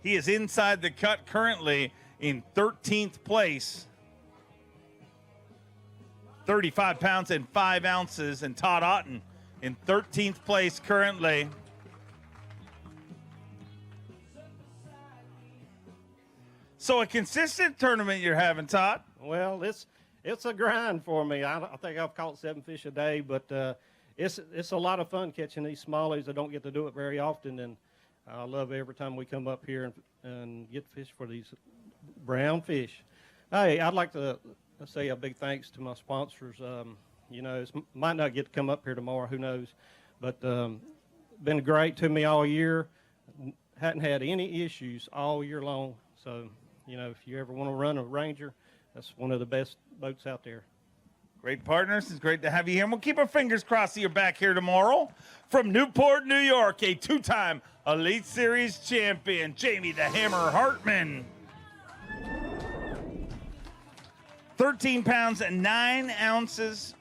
He is inside the cut currently in 13th place. 35 pounds and 5 ounces. And Todd Otten in 13th place currently. So a consistent tournament you're having, Todd. Well, it's a grind for me. I think I've caught 7 fish a day, but it's a lot of fun catching these smallies. I don't get to do it very often, and I love every time we come up here and get fish for these brown fish. Hey, I'd like to say a big thanks to my sponsors. You know, might not get to come up here tomorrow, who knows, but been great to me all year. Hadn't had any issues all year long, so. You know, if you ever want to run a Ranger, that's one of the best boats out there. Great partners. It's great to have you here. And we'll keep our fingers crossed that you're back here tomorrow. From Newport, New York, a 2-time Elite Series champion, Jamie the Hammer Hartman. 13 pounds and 9 ounces.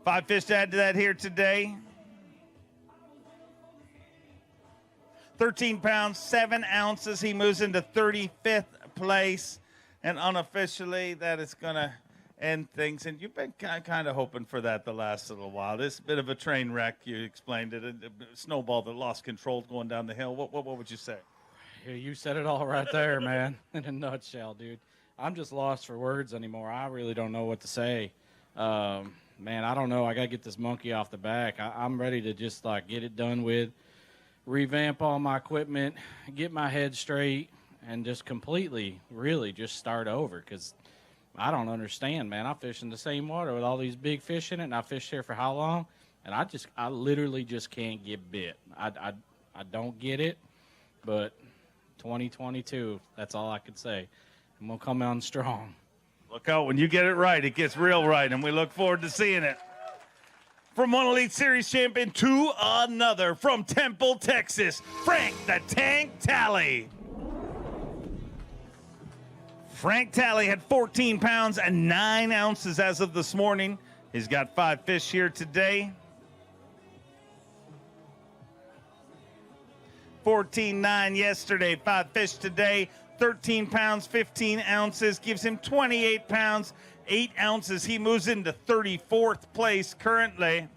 5 fish to add to that here today. 13 pounds, 7 ounces. He moves into 35th place. And unofficially, that is going to end things. And you've been kind of hoping for that the last little while. This bit of a train wreck, you explained it. A snowball that lost control going down the hill. What would you say? Yeah, you said it all right there, man, in a nutshell, dude. I'm just lost for words anymore. I really don't know what to say. Man, I don't know. I got to get this monkey off the back. I'm ready to just, like, get it done with. Revamp all my equipment, get my head straight, and just completely, really just start over, because I don't understand, man. I fish in the same water with all these big fish in it, and I fished here for how long? And I literally just can't get bit. I don't get it, but 2022, that's all I could say. I'm going to come on strong. Look out, when you get it right, it gets real right, and we look forward to seeing it. From one Elite Series champion to another, from Temple, Texas, Frank the Tank Talley. Frank Talley had 14 pounds and 9 ounces as of this morning. He's got 5 fish here today. 14.9 yesterday, 5 fish today, 13 pounds, 15 ounces, gives him 28 pounds, 8 ounces. He moves into 34th place currently.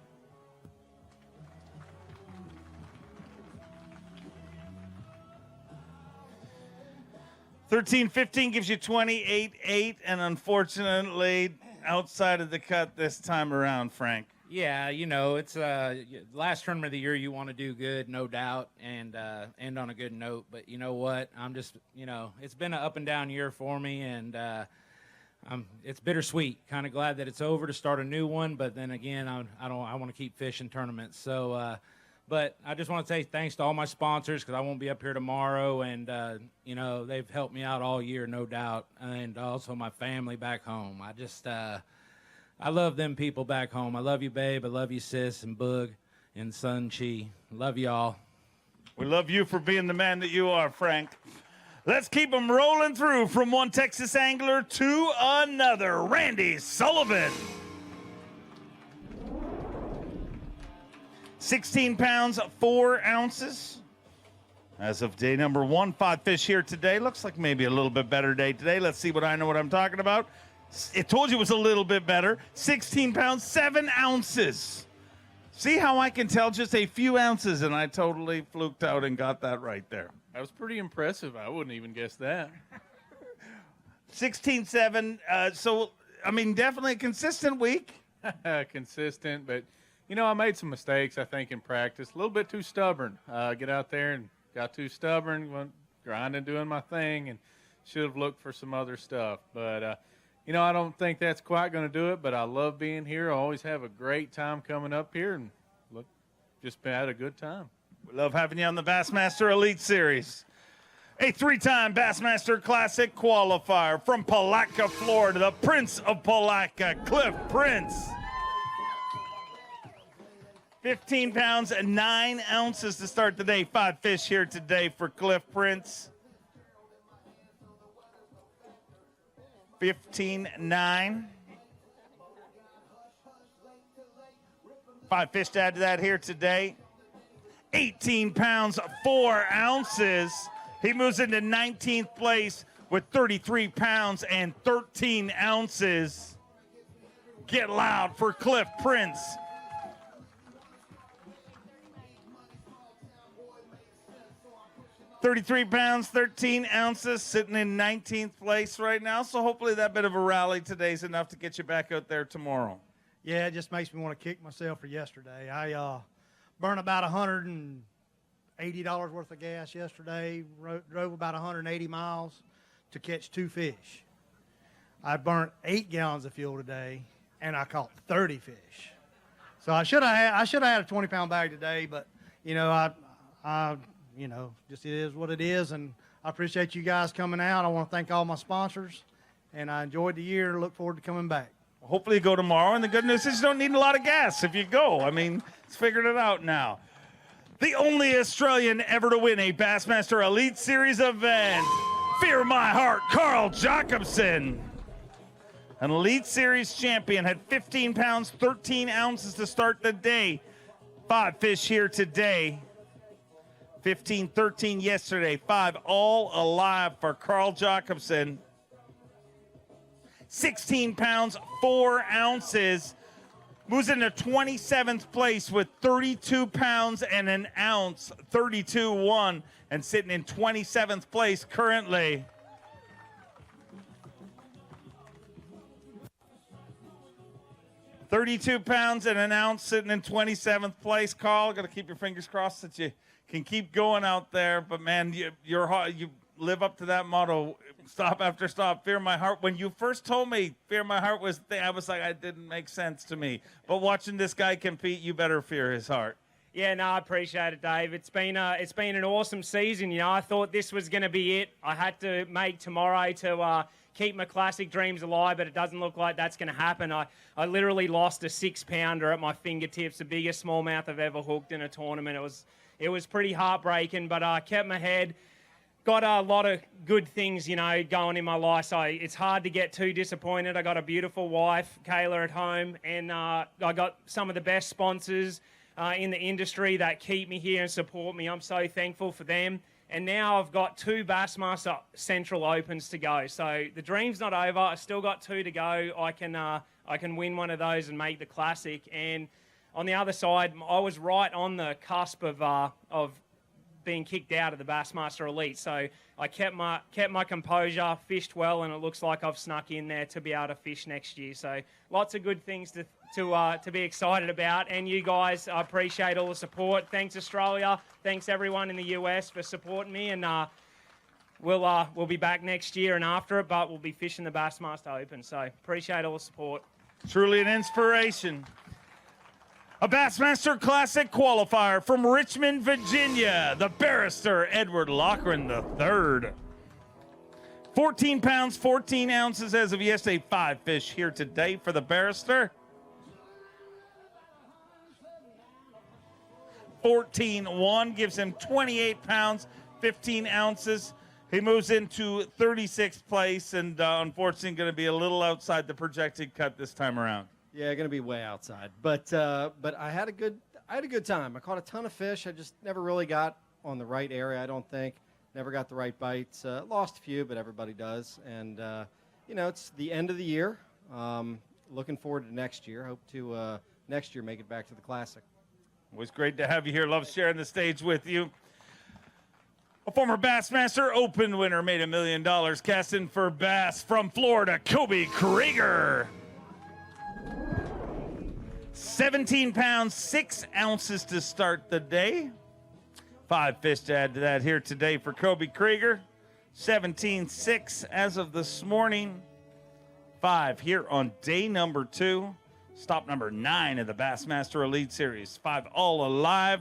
$13.15 gives you 28.8, and unfortunately, outside of the cut this time around, Frank. Yeah, you know, it's last tournament of the year. You want to do good, no doubt, and end on a good note. But you know what? I'm just, you know, it's been an up and down year for me, and it's bittersweet. Kind of glad that it's over to start a new one, but then again, I want to keep fishing tournaments. So, but I just want to say thanks to all my sponsors, because I won't be up here tomorrow, and you know, they've helped me out all year, no doubt, and also my family back home. I just I love them people back home. I love you, babe. I love you, sis, and Boog, and Sun Chi. Love y'all. We love you for being the man that you are, Frank. Let's keep them rolling through from one Texas angler to another. Randy Sullivan. 16 pounds, 4 ounces. As of day number 1, 5 fish here today. Looks like maybe a little bit better day today. Let's see what I know what I'm talking about. It told you it was a little bit better. 16 pounds, 7 ounces. See how I can tell just a few ounces, and I totally fluked out and got that right there. That was pretty impressive. I wouldn't even guess that. 16.7. So, I mean, definitely a consistent week. Consistent, but, you know, I made some mistakes, I think, in practice. A little bit too stubborn. Get out there and got too stubborn. grinding, doing my thing, and should have looked for some other stuff. But, you know, I don't think that's quite going to do it, but I love being here. I always have a great time coming up here, and look, just had a good time. We love having you on the Bassmaster Elite Series. A three-time Bassmaster Classic qualifier from Palatka, Florida, the Prince of Palatka, Cliff Prince. 15 pounds and 9 ounces to start the day. 5 fish here today for Cliff Prince. 15.9. 5 fish to add to that here today. 18 pounds, 4 ounces. He moves into 19th place with 33 pounds and 13 ounces. Get loud for Cliff Prince. $33 pounds, 13 ounces, sitting in 19th place right now. So hopefully that bit of a rally today is enough to get you back out there tomorrow. Yeah, it just makes me want to kick myself for yesterday. I burned about $180 worth of gas yesterday, drove about 180 miles to catch 2 fish. I burnt 8 gallons of fuel today, and I caught 30 fish. So I should have had a 20-pound bag today, but you know, I you know, just it is what it is, and I appreciate you guys coming out. I want to thank all my sponsors, and I enjoyed the year. Look forward to coming back. Hopefully you go tomorrow, and the good news is you don't need a lot of gas if you go. I mean, it's figured it out now. The only Australian ever to win a Bassmaster Elite Series event. Fear my heart, Karl Jacobson. An Elite Series champion, had 15 pounds, 13 ounces to start the day. 5 fish here today. 15, 13 yesterday. 5 all alive for Karl Jacobson. 16 pounds, 4 ounces. Moves into 27th place with 32 pounds and an ounce, 32-1, and sitting in 27th place currently. $32 pounds and an ounce, sitting in 27th place. Karl, got to keep your fingers crossed that you can keep going out there. But man, you live up to that motto. Stop after stop, fear my heart. When you first told me fear my heart was I was like, it didn't make sense to me. But watching this guy compete, you better fear his heart. Yeah, no, I appreciate it, Dave. It's been an awesome season. You know, I thought this was going to be it. I had to make tomorrow to keep my classic dreams alive, but it doesn't look like that's going to happen. I literally lost a 6-pounder at my fingertips, the biggest smallmouth I've ever hooked in a tournament. It was pretty heartbreaking, but I kept my head. Got a lot of good things, you know, going in my life, so it's hard to get too disappointed. I got a beautiful wife, Kayla, at home, and I got some of the best sponsors in the industry that keep me here and support me. I'm so thankful for them. And now I've got 2 Bassmaster Central Opens to go. So the dream's not over. I still got 2 to go. I can win one of those and make the Classic. And on the other side, I was right on the cusp of being kicked out of the Bassmaster Elite. So I kept my composure, fished well, and it looks like I've snuck in there to be able to fish next year. So lots of good things to be excited about. And you guys, I appreciate all the support. Thanks, Australia. Thanks, everyone in the US for supporting me. And we'll be back next year and after it, but we'll be fishing the Bassmaster Open. So appreciate all the support. Truly an inspiration. A Bassmaster Classic qualifier from Richmond, Virginia, the barrister Edward Lochran III. 14 pounds, 14 ounces as of yesterday. 5 fish here today for the barrister. 14-1 gives him 28 pounds, 15 ounces. He moves into 36th place and unfortunately going to be a little outside the projected cut this time around. Yeah, going to be way outside. But I had a good time. I caught a ton of fish. I just never really got on the right area, I don't think. Never got the right bites. Lost a few, but everybody does. And, you know, it's the end of the year. Looking forward to next year. Hope to next year make it back to the Classic. Always great to have you here. Love sharing the stage with you. A former Bassmaster Open winner made $1 million casting for bass from Florida, Kobe Krieger. 17 pounds, 6 ounces to start the day. 5 fish to add to that here today for Kobe Krieger. 17-6 as of this morning. 5 here on day number 2. Stop number 9 of the Bassmaster Elite Series. 5 all alive.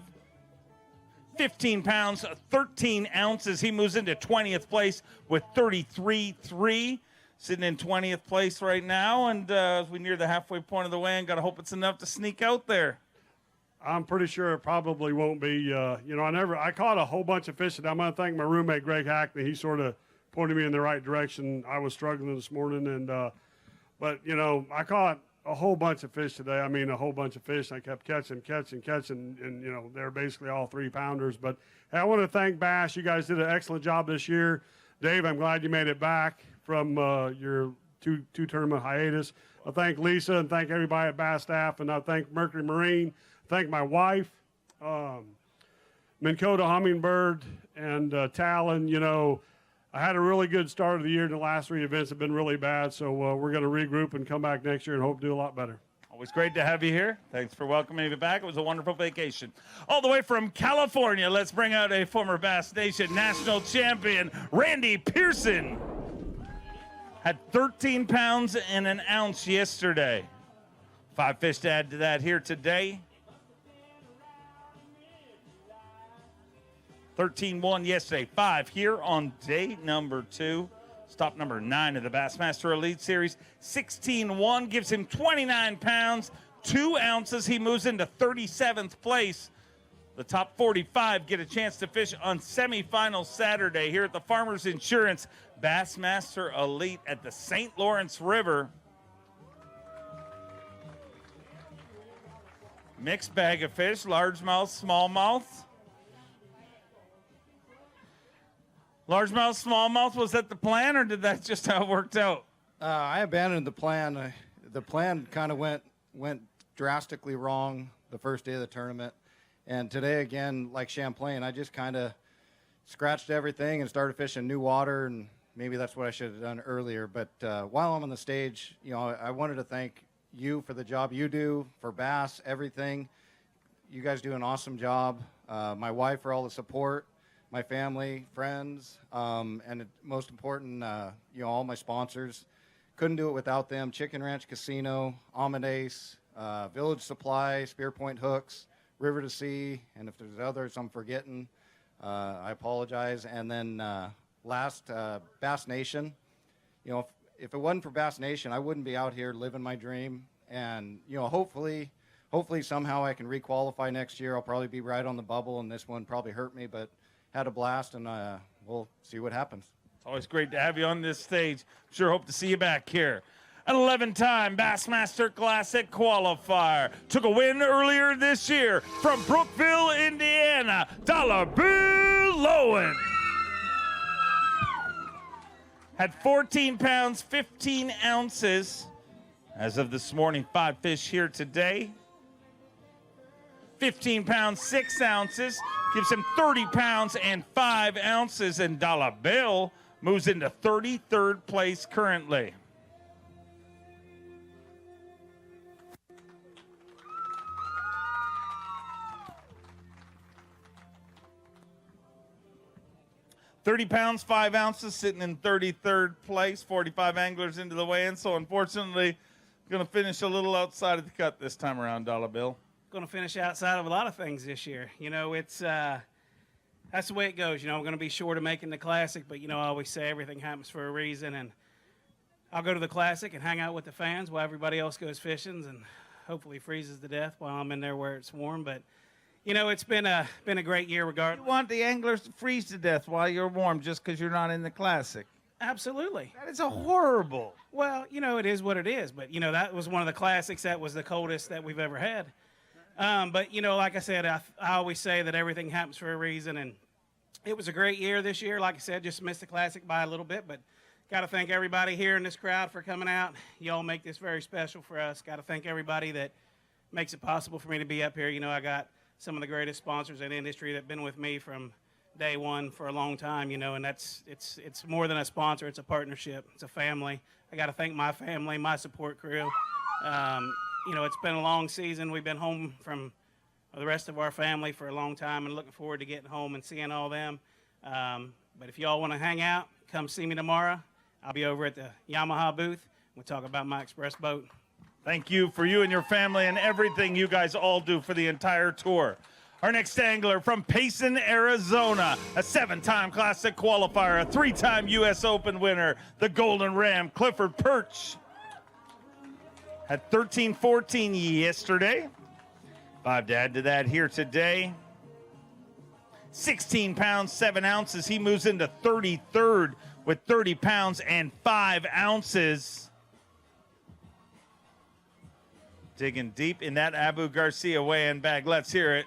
15 pounds, 13 ounces. He moves into 20th place with 33.3. Sitting in 20th place right now. And as we near the halfway point of the weigh-in, got to hope it's enough to sneak out there. I'm pretty sure it probably won't be. I caught a whole bunch of fish, and I'm going to thank my roommate, Greg Hackney. He sort of pointed me in the right direction. I was struggling this morning, but I caught a whole bunch of fish today. I mean, a whole bunch of fish. I kept catching, and they're basically all 3-pounders. But hey, I want to thank Bass. You guys did an excellent job this year. Dave, I'm glad you made it back from your two-tournament hiatus. I thank Lisa and thank everybody at Bass staff, and I thank Mercury Marine. Thank my wife, Minn Kota Hummingbird, and Talon. I had a really good start of the year, and the last 3 events have been really bad, so we're going to regroup and come back next year and hope to do a lot better. Always great to have you here. Thanks for welcoming me back. It was a wonderful vacation. All the way from California, let's bring out a former Bass Nation national champion, Randy Pearson. Had 13 pounds and an ounce yesterday. 5 fish to add to that here today. 13-1 yesterday, 5 here on day number 2. Stop number 9 of the Bassmaster Elite Series. 16-1 gives him 29 pounds, 2 ounces. He moves into 37th place. The top 45 get a chance to fish on semifinal Saturday here at the Farmers Insurance Bassmaster Elite at the St. Lawrence River. Mixed bag of fish, largemouth, smallmouth. Largemouth, smallmouth, was that the plan, or did that just how it worked out? I abandoned the plan. The plan kind of went drastically wrong the first day of the tournament. And today, again, like Champlain, I just kind of scratched everything and started fishing new water, and maybe that's what I should have done earlier. But while I'm on the stage, I wanted to thank you for the job you do, for Bass, everything. You guys do an awesome job. My wife for all the support. My family, friends, and most important, all my sponsors. Couldn't do it without them. Chicken Ranch Casino, Amadeus, Village Supply, Spear Point Hooks, River to Sea, and if there's others I'm forgetting, I apologize. And then last, Bass Nation. If it wasn't for Bass Nation, I wouldn't be out here living my dream. And, hopefully somehow I can requalify next year. I'll probably be right on the bubble, and this one probably hurt me, but had a blast, and we'll see what happens. It's always great to have you on this stage. Sure hope to see you back here. An 11-time Bassmaster Classic qualifier. Took a win earlier this year from Brookville, Indiana. Dollar Bill Lowen. Had 14 pounds, 15 ounces. As of this morning, 5 fish here today. 15 pounds, 6 ounces. Gives him 30 pounds and 5 ounces, and Dollar Bill moves into 33rd place currently. $30 pounds, 5 ounces, sitting in 33rd place. 45 anglers into the weigh-in, so unfortunately, going to finish a little outside of the cut this time around, Dollar Bill. Going to finish outside of a lot of things this year. It's that's the way it goes. I'm going to be short of making the Classic, but I always say everything happens for a reason, and I'll go to the Classic and hang out with the fans while everybody else goes fishing and hopefully freezes to death while I'm in there where it's warm. But it's been a great year regardless. You want the anglers to freeze to death while you're warm just because you're not in the Classic? Absolutely. That is a horrible. Well, it is what it is, but that was one of the Classics that was the coldest that we've ever had. But, like I said, I always say that everything happens for a reason, and it was a great year this year. Like I said, just missed the Classic by a little bit, but got to thank everybody here in this crowd for coming out. Y'all make this very special for us. Got to thank everybody that makes it possible for me to be up here. I got some of the greatest sponsors in the industry that have been with me from day one for a long time, and it's more than a sponsor. It's a partnership. It's a family. I got to thank my family, my support crew. It's been a long season. We've been home from the rest of our family for a long time, and looking forward to getting home and seeing all them. But if y'all want to hang out, come see me tomorrow. I'll be over at the Yamaha booth. We'll talk about my express boat. Thank you for you and your family and everything you guys all do for the entire tour. Our next angler from Payson, Arizona, a 7-time Classic qualifier, a 3-time U.S. Open winner, the Golden Ram, Clifford Perch. Had 13-14 yesterday. 5 to add to that here today. 16 pounds, 7 ounces. He moves into 33rd with 30 pounds and 5 ounces. Digging deep in that Abu Garcia weigh-in bag. Let's hear it.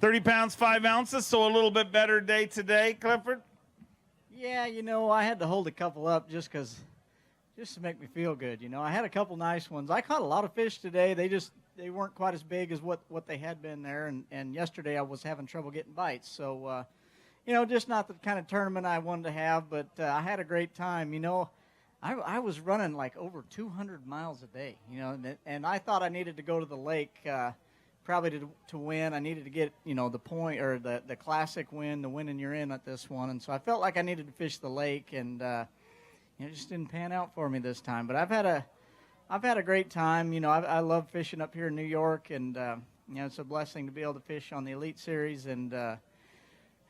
£30, 5 ounces, so a little bit better day today, Clifford? Yeah, you know, I had to hold a couple up just to make me feel good. You know, I had a couple nice ones. I caught a lot of fish today. They weren't quite as big as what they had been there, and yesterday I was having trouble getting bites. So, you know, just not the kind of tournament I wanted to have, but I had a great time. You know, I was running like over 200 miles a day, you know, and I thought I needed to go to the lake probably to win. I needed to get, you know, the point or the classic win, the win and you're in at this one. And so I felt like I needed to fish the lake, and it just didn't pan out for me this time. But I've had a great time. You know, I love fishing up here in New York, and you know, it's a blessing to be able to fish on the Elite Series. And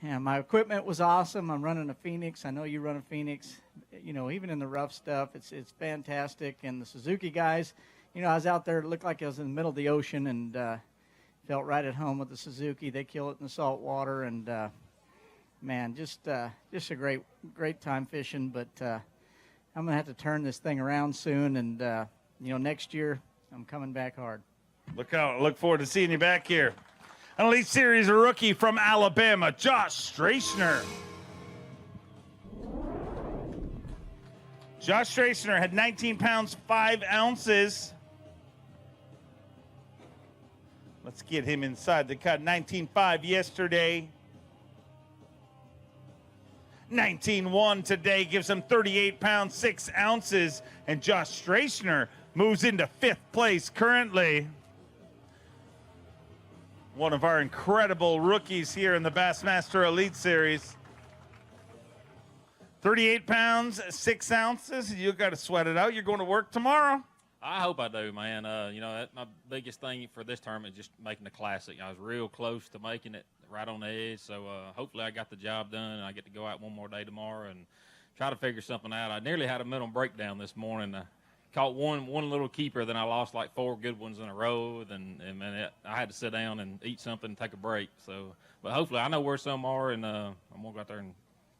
yeah, my equipment was awesome. I'm running a Phoenix. I know you run a Phoenix. You know, even in the rough stuff, it's fantastic. And the Suzuki guys, you know, I was out there, it looked like I was in the middle of the ocean, and felt right at home with the Suzuki. They kill it in the salt water, and man, just a great time fishing. But I'm gonna have to turn this thing around soon, and you know, next year I'm coming back hard. Look out! Look forward to seeing you back here. An Elite Series rookie from Alabama, Josh Strachner. Josh Strachner had 19 pounds, 5 ounces. Let's get him inside the cut. 19.5 yesterday. 19.1 today gives him 38 pounds, 6 ounces. And Josh Strachner moves into 5th place currently. One of our incredible rookies here in the Bassmaster Elite Series. 38 pounds, 6 ounces. You got to sweat it out. You're going to work tomorrow. I hope I do, man. You know, my biggest thing for this tournament is just making the classic. I was real close to making it, right on the edge. So hopefully I got the job done, and I get to go out one more day tomorrow and try to figure something out. I nearly had a mental breakdown this morning. Caught one little keeper, then I lost like 4 good ones in a row. And man, I had to sit down and eat something and take a break. So, but hopefully I know where some are, and I'm going to go out there and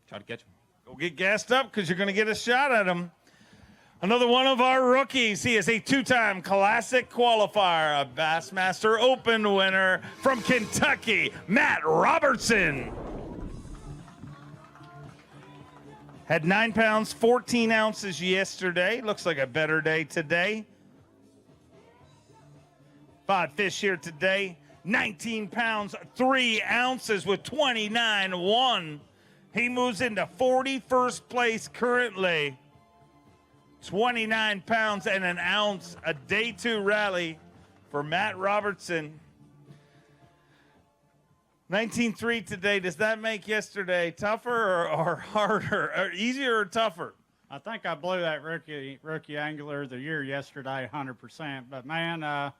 try to catch them. Go get gassed up, because you're going to get a shot at them. Another one of our rookies. He is a 2-time Classic qualifier, a Bassmaster Open winner from Kentucky, Matt Robertson. Had 9 pounds, 14 ounces yesterday. Looks like a better day today. 5 fish here today. 19 pounds, 3 ounces with 29.1. He moves into 41st place currently. 29 pounds and an ounce, a day 2 rally for Matt Robertson. 19.3 today. Does that make yesterday tougher or harder, or easier or tougher? I think I blew that rookie angler of the year yesterday 100%. But, man,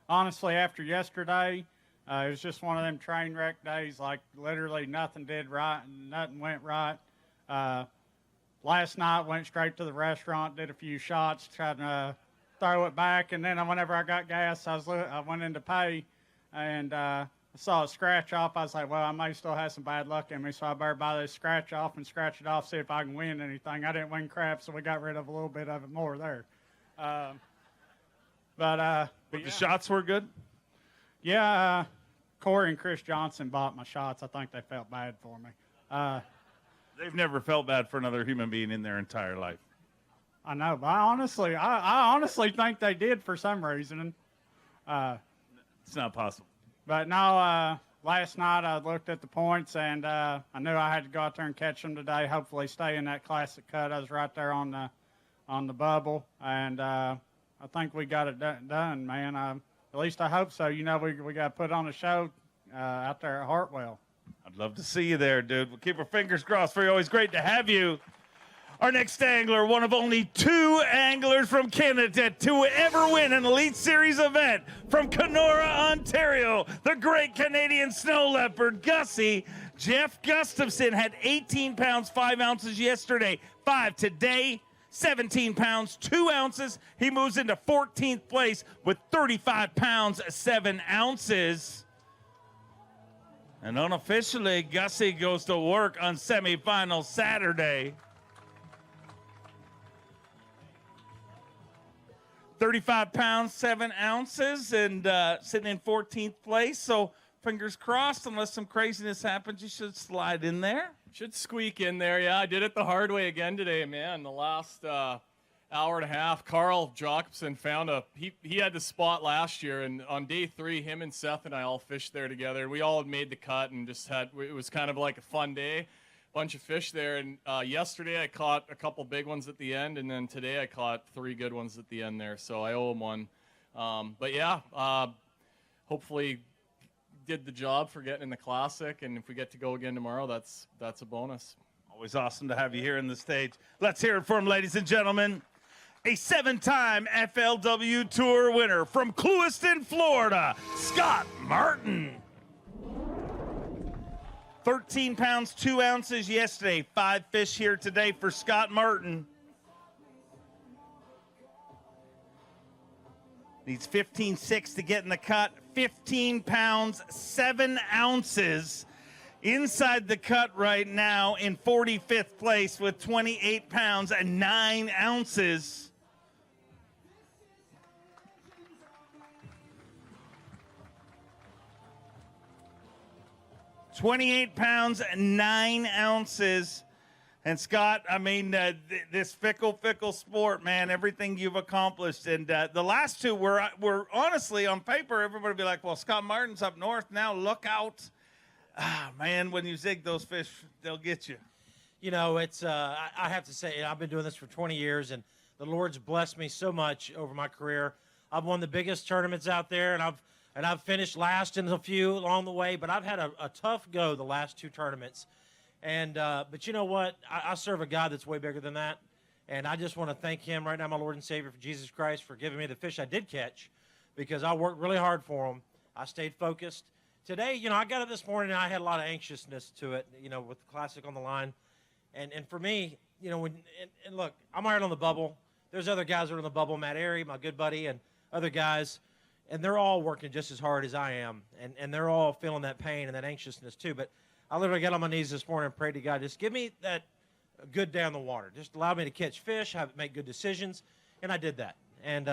honestly, after yesterday, it was just one of them train wreck days. Like, literally nothing did right and nothing went right. Last night, went straight to the restaurant, did a few shots, tried to throw it back. And then whenever I got gas, I went in to pay, and I saw a scratch off. I was like, well, I may still have some bad luck in me, so I better buy this scratch off and scratch it off, see if I can win anything. I didn't win crap, so we got rid of a little bit of it more there. But the shots were good? Yeah, Corey and Chris Johnson bought my shots. I think they felt bad for me. They've never felt bad for another human being in their entire life. I know, but I honestly think they did for some reason. It's not possible. But no, last night I looked at the points, and I knew I had to go out there and catch them today. Hopefully stay in that classic cut. I was right there on on the bubble, and I think we got it done, man. At least I hope so. You know, we got to put on a show out there at Hartwell. I'd love to see you there, dude. We'll keep our fingers crossed for you. Always great to have you. Our next angler, one of only 2 anglers from Canada to ever win an Elite Series event from Kenora, Ontario, the great Canadian snow leopard, Gussie. Jeff Gustafson had 18 pounds, 5 ounces yesterday, 5 today, 17 pounds, 2 ounces. He moves into 14th place with 35 pounds, 7 ounces. And unofficially, Gussie goes to work on semifinal Saturday. 35 pounds, 7 ounces, and sitting in 14th place. So fingers crossed, unless some craziness happens, you should slide in there. Should squeak in there, yeah. I did it the hard way again today, man. The last hour and a half, Karl Jacobson found he had the spot last year, and on day 3, him and Seth and I all fished there together. We all had made the cut and it was kind of like a fun day. Bunch of fish there, and yesterday I caught a couple big ones at the end, and then today I caught 3 good ones at the end there, so I owe him one. But yeah, hopefully did the job for getting in the Classic, and if we get to go again tomorrow, that's a bonus. Always awesome to have you here in the stage. Let's hear it for him, ladies and gentlemen. A 7-time FLW Tour winner from Clewiston, Florida, Scott Martin. 13 pounds, 2 ounces yesterday. 5 fish here today for Scott Martin. Needs 15.6 to get in the cut. 15 pounds, 7 ounces. Inside the cut right now in 45th place with 28 pounds and 9 ounces. 28 pounds, 9 ounces. And Scott, I mean, this fickle sport, man, everything you've accomplished. And the last 2 were honestly, on paper, everybody would be like, well, Scott Martin's up north now, look out. Ah, man, when you zig those fish, they'll get you. You know, it's I have to say, I've been doing this for 20 years, and the Lord's blessed me so much over my career. I've won the biggest tournaments out there, and I've finished last in a few along the way, but I've had a tough go the last 2 tournaments. And but you know what? I serve a God that's way bigger than that, and I just want to thank Him right now, my Lord and Savior, for Jesus Christ, for giving me the fish I did catch, because I worked really hard for them. I stayed focused. Today, you know, I got up this morning and I had a lot of anxiousness to it, you know, with the Classic on the line. And for me, you know, and look, I'm right on the bubble. There's other guys that are on the bubble, Matt Airy, my good buddy, and other guys, and they're all working just as hard as I am, and they're all feeling that pain and that anxiousness too. But I literally got on my knees this morning and prayed to God, just give me that good day on the water. Just allow me to catch fish, make good decisions, and I did that. And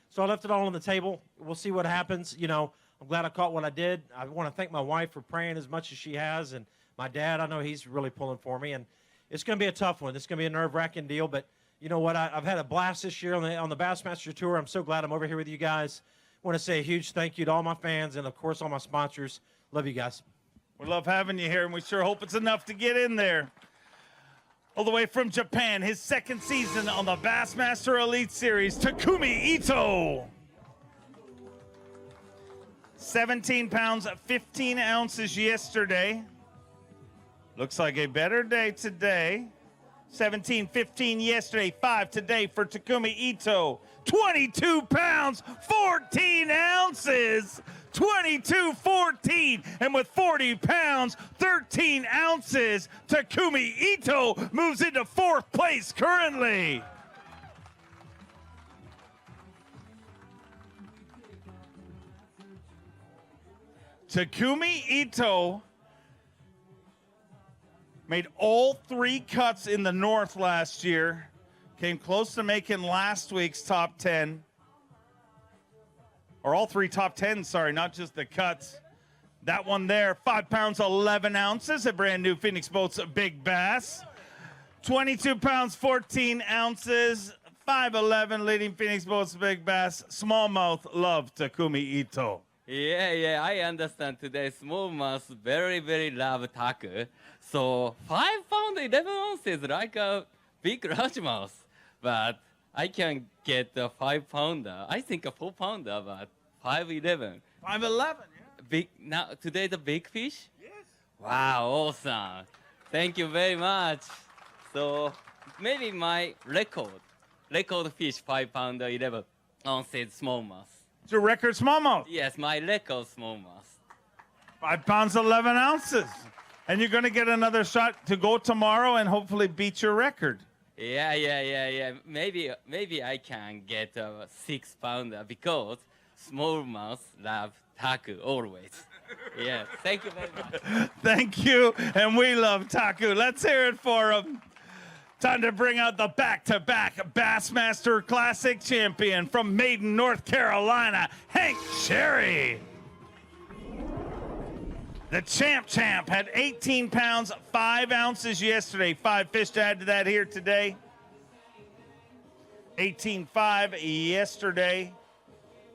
so I left it all on the table. We'll see what happens. You know, I'm glad I caught what I did. I want to thank my wife for praying as much as she has, and my dad, I know he's really pulling for me. And it's going to be a tough one. It's going to be a nerve-wracking deal, but you know what? I've had a blast this year on the Bassmaster Tour. I'm so glad I'm over here with you guys. I want to say a huge thank you to all my fans and, of course, all my sponsors. Love you guys. We love having you here, and we sure hope it's enough to get in there. All the way from Japan, his 2nd season on the Bassmaster Elite Series, Takumi Ito. 17 pounds, 15 ounces yesterday. Looks like a better day today. 17-15 yesterday, 5 today for Takumi Ito. 22 pounds, 14 ounces. 22-14, and with 40 pounds, 13 ounces, Takumi Ito moves into 4th place currently. Takumi Ito made all 3 cuts in the North last year. Came close to making last week's top 10. Or all 3 top 10s, sorry, not just the cuts. That one there, 5 pounds, 11 ounces, a brand new Phoenix Boats Big Bass. 22 pounds, 14 ounces, 5'11", leading Phoenix Boats Big Bass. Smallmouth love Takumi Ito. Yeah, I understand today smallmouth very, very love tackle. So 5 pounds, 11 ounces like a big largemouth. But I can get the 5 pounder. I think a 4 pounder, but 5.11. 5.11, yeah. Big now today the big fish? Yes. Wow, awesome. Thank you very much. So maybe my record fish 5 pounder 11 ounces smallmouth. It's your record smallmouth? Yes, my record smallmouth. 5 pounds 11 ounces. And you're going to get another shot to go tomorrow and hopefully beat your record. Yeah. Maybe I can get a 6 pounder because smallmouth love taku always. Yeah, thank you very much. Thank you, and we love taku. Let's hear it for him. Time to bring out the back-to-back Bassmaster Classic champion from Maiden, North Carolina, Hank Cherry. The champ had 18 pounds, 5 ounces yesterday. 5 fish to add to that here today. 18.5 yesterday.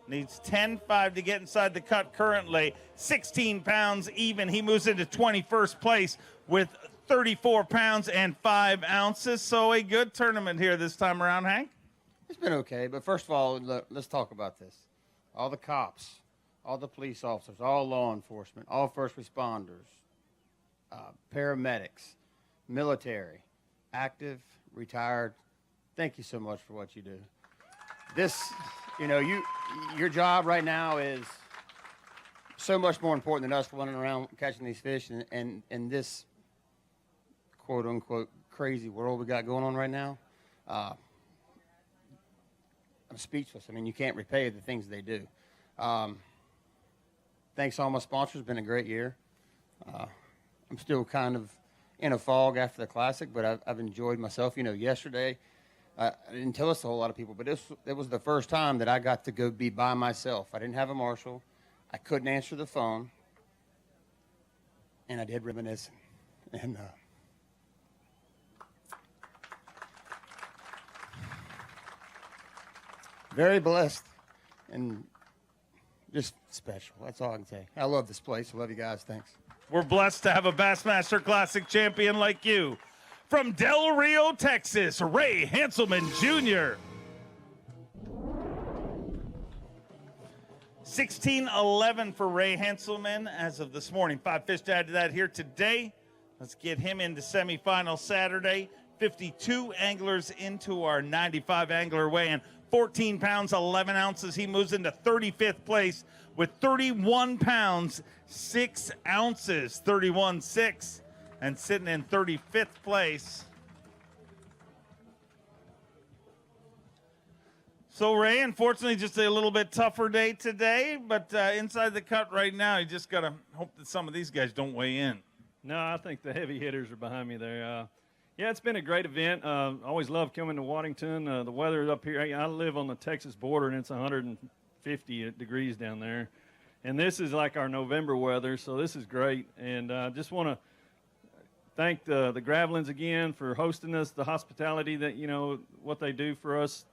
Needs 10.5 to get inside the cut currently. 16 pounds even. He moves into 21st place with 34 pounds and 5 ounces. So a good tournament here this time around, Hank. It's been okay, but first of all, let's talk about this. All the cops, all the police officers, all law enforcement, all first responders, paramedics, military, active, retired, thank you so much for what you do. This, your job right now is so much more important than us running around catching these fish and this quote-unquote crazy world we got going on right now. I'm speechless. I mean, you can't repay the things they do. Thanks to all my sponsors. It's been a great year. I'm still kind of in a fog after the Classic, but I've enjoyed myself. Yesterday, I didn't tell this to a whole lot of people, but it was the first time that I got to go be by myself. I didn't have a marshal. I couldn't answer the phone. And I did reminisce. And very blessed and just special. That's all I can say. I love this place. I love you guys. Thanks. We're blessed to have a Bassmaster Classic champion like you. From Del Rio, Texas, Ray Hanselman Jr. 16.11 for Ray Hanselman as of this morning. 5 fish to add to that here today. Let's get him into semifinal Saturday. 52 anglers into our 95 angler weigh-in. 14 pounds, 11 ounces. He moves into 35th place with 31 pounds, 6 ounces. 31.6. And sitting in 35th place. So, Ray, unfortunately, just a little bit tougher day today, but inside the cut right now, you just got to hope that some of these guys don't weigh in. No, I think the heavy hitters are behind me there. Yeah, it's been a great event. Always love coming to Waddington. The weather up here, I live on the Texas border, and it's 150 degrees down there. And this is like our November weather, so this is great. And I just want to thank the Gravelins again for hosting us, the hospitality that, what they do for us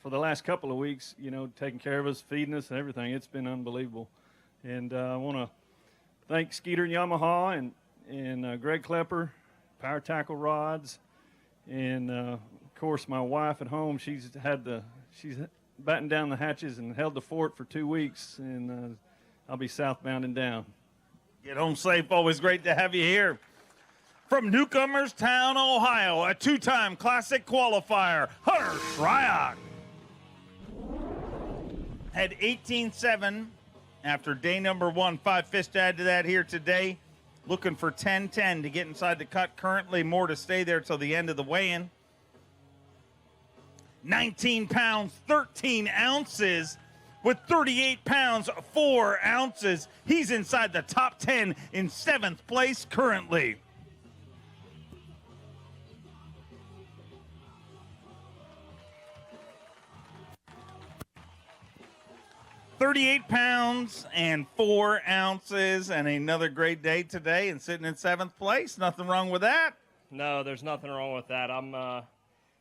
for the last couple of weeks, taking care of us, feeding us and everything. It's been unbelievable. And I want to thank Skeeter and Yamaha and Greg Klepper, Power Tackle Rods, and of course my wife at home. She's battened down the hatches and held the fort for 2 weeks, and I'll be southbound and down. Get home safe. Always great to have you here. From Newcomerstown, Ohio, a 2-time Classic qualifier, Hunter Shryock. Had 18.7 after day number 1. 5 fish to add to that here today. Looking for 10.10 to get inside the cut. Currently more to stay there till the end of the weigh-in. 19 pounds, 13 ounces with 38 pounds, 4 ounces. He's inside the top 10 in 7th place currently. $38 pounds and 4 ounces, and another great day today, and sitting in 7th place. Nothing wrong with that. No, there's nothing wrong with that. I'm, like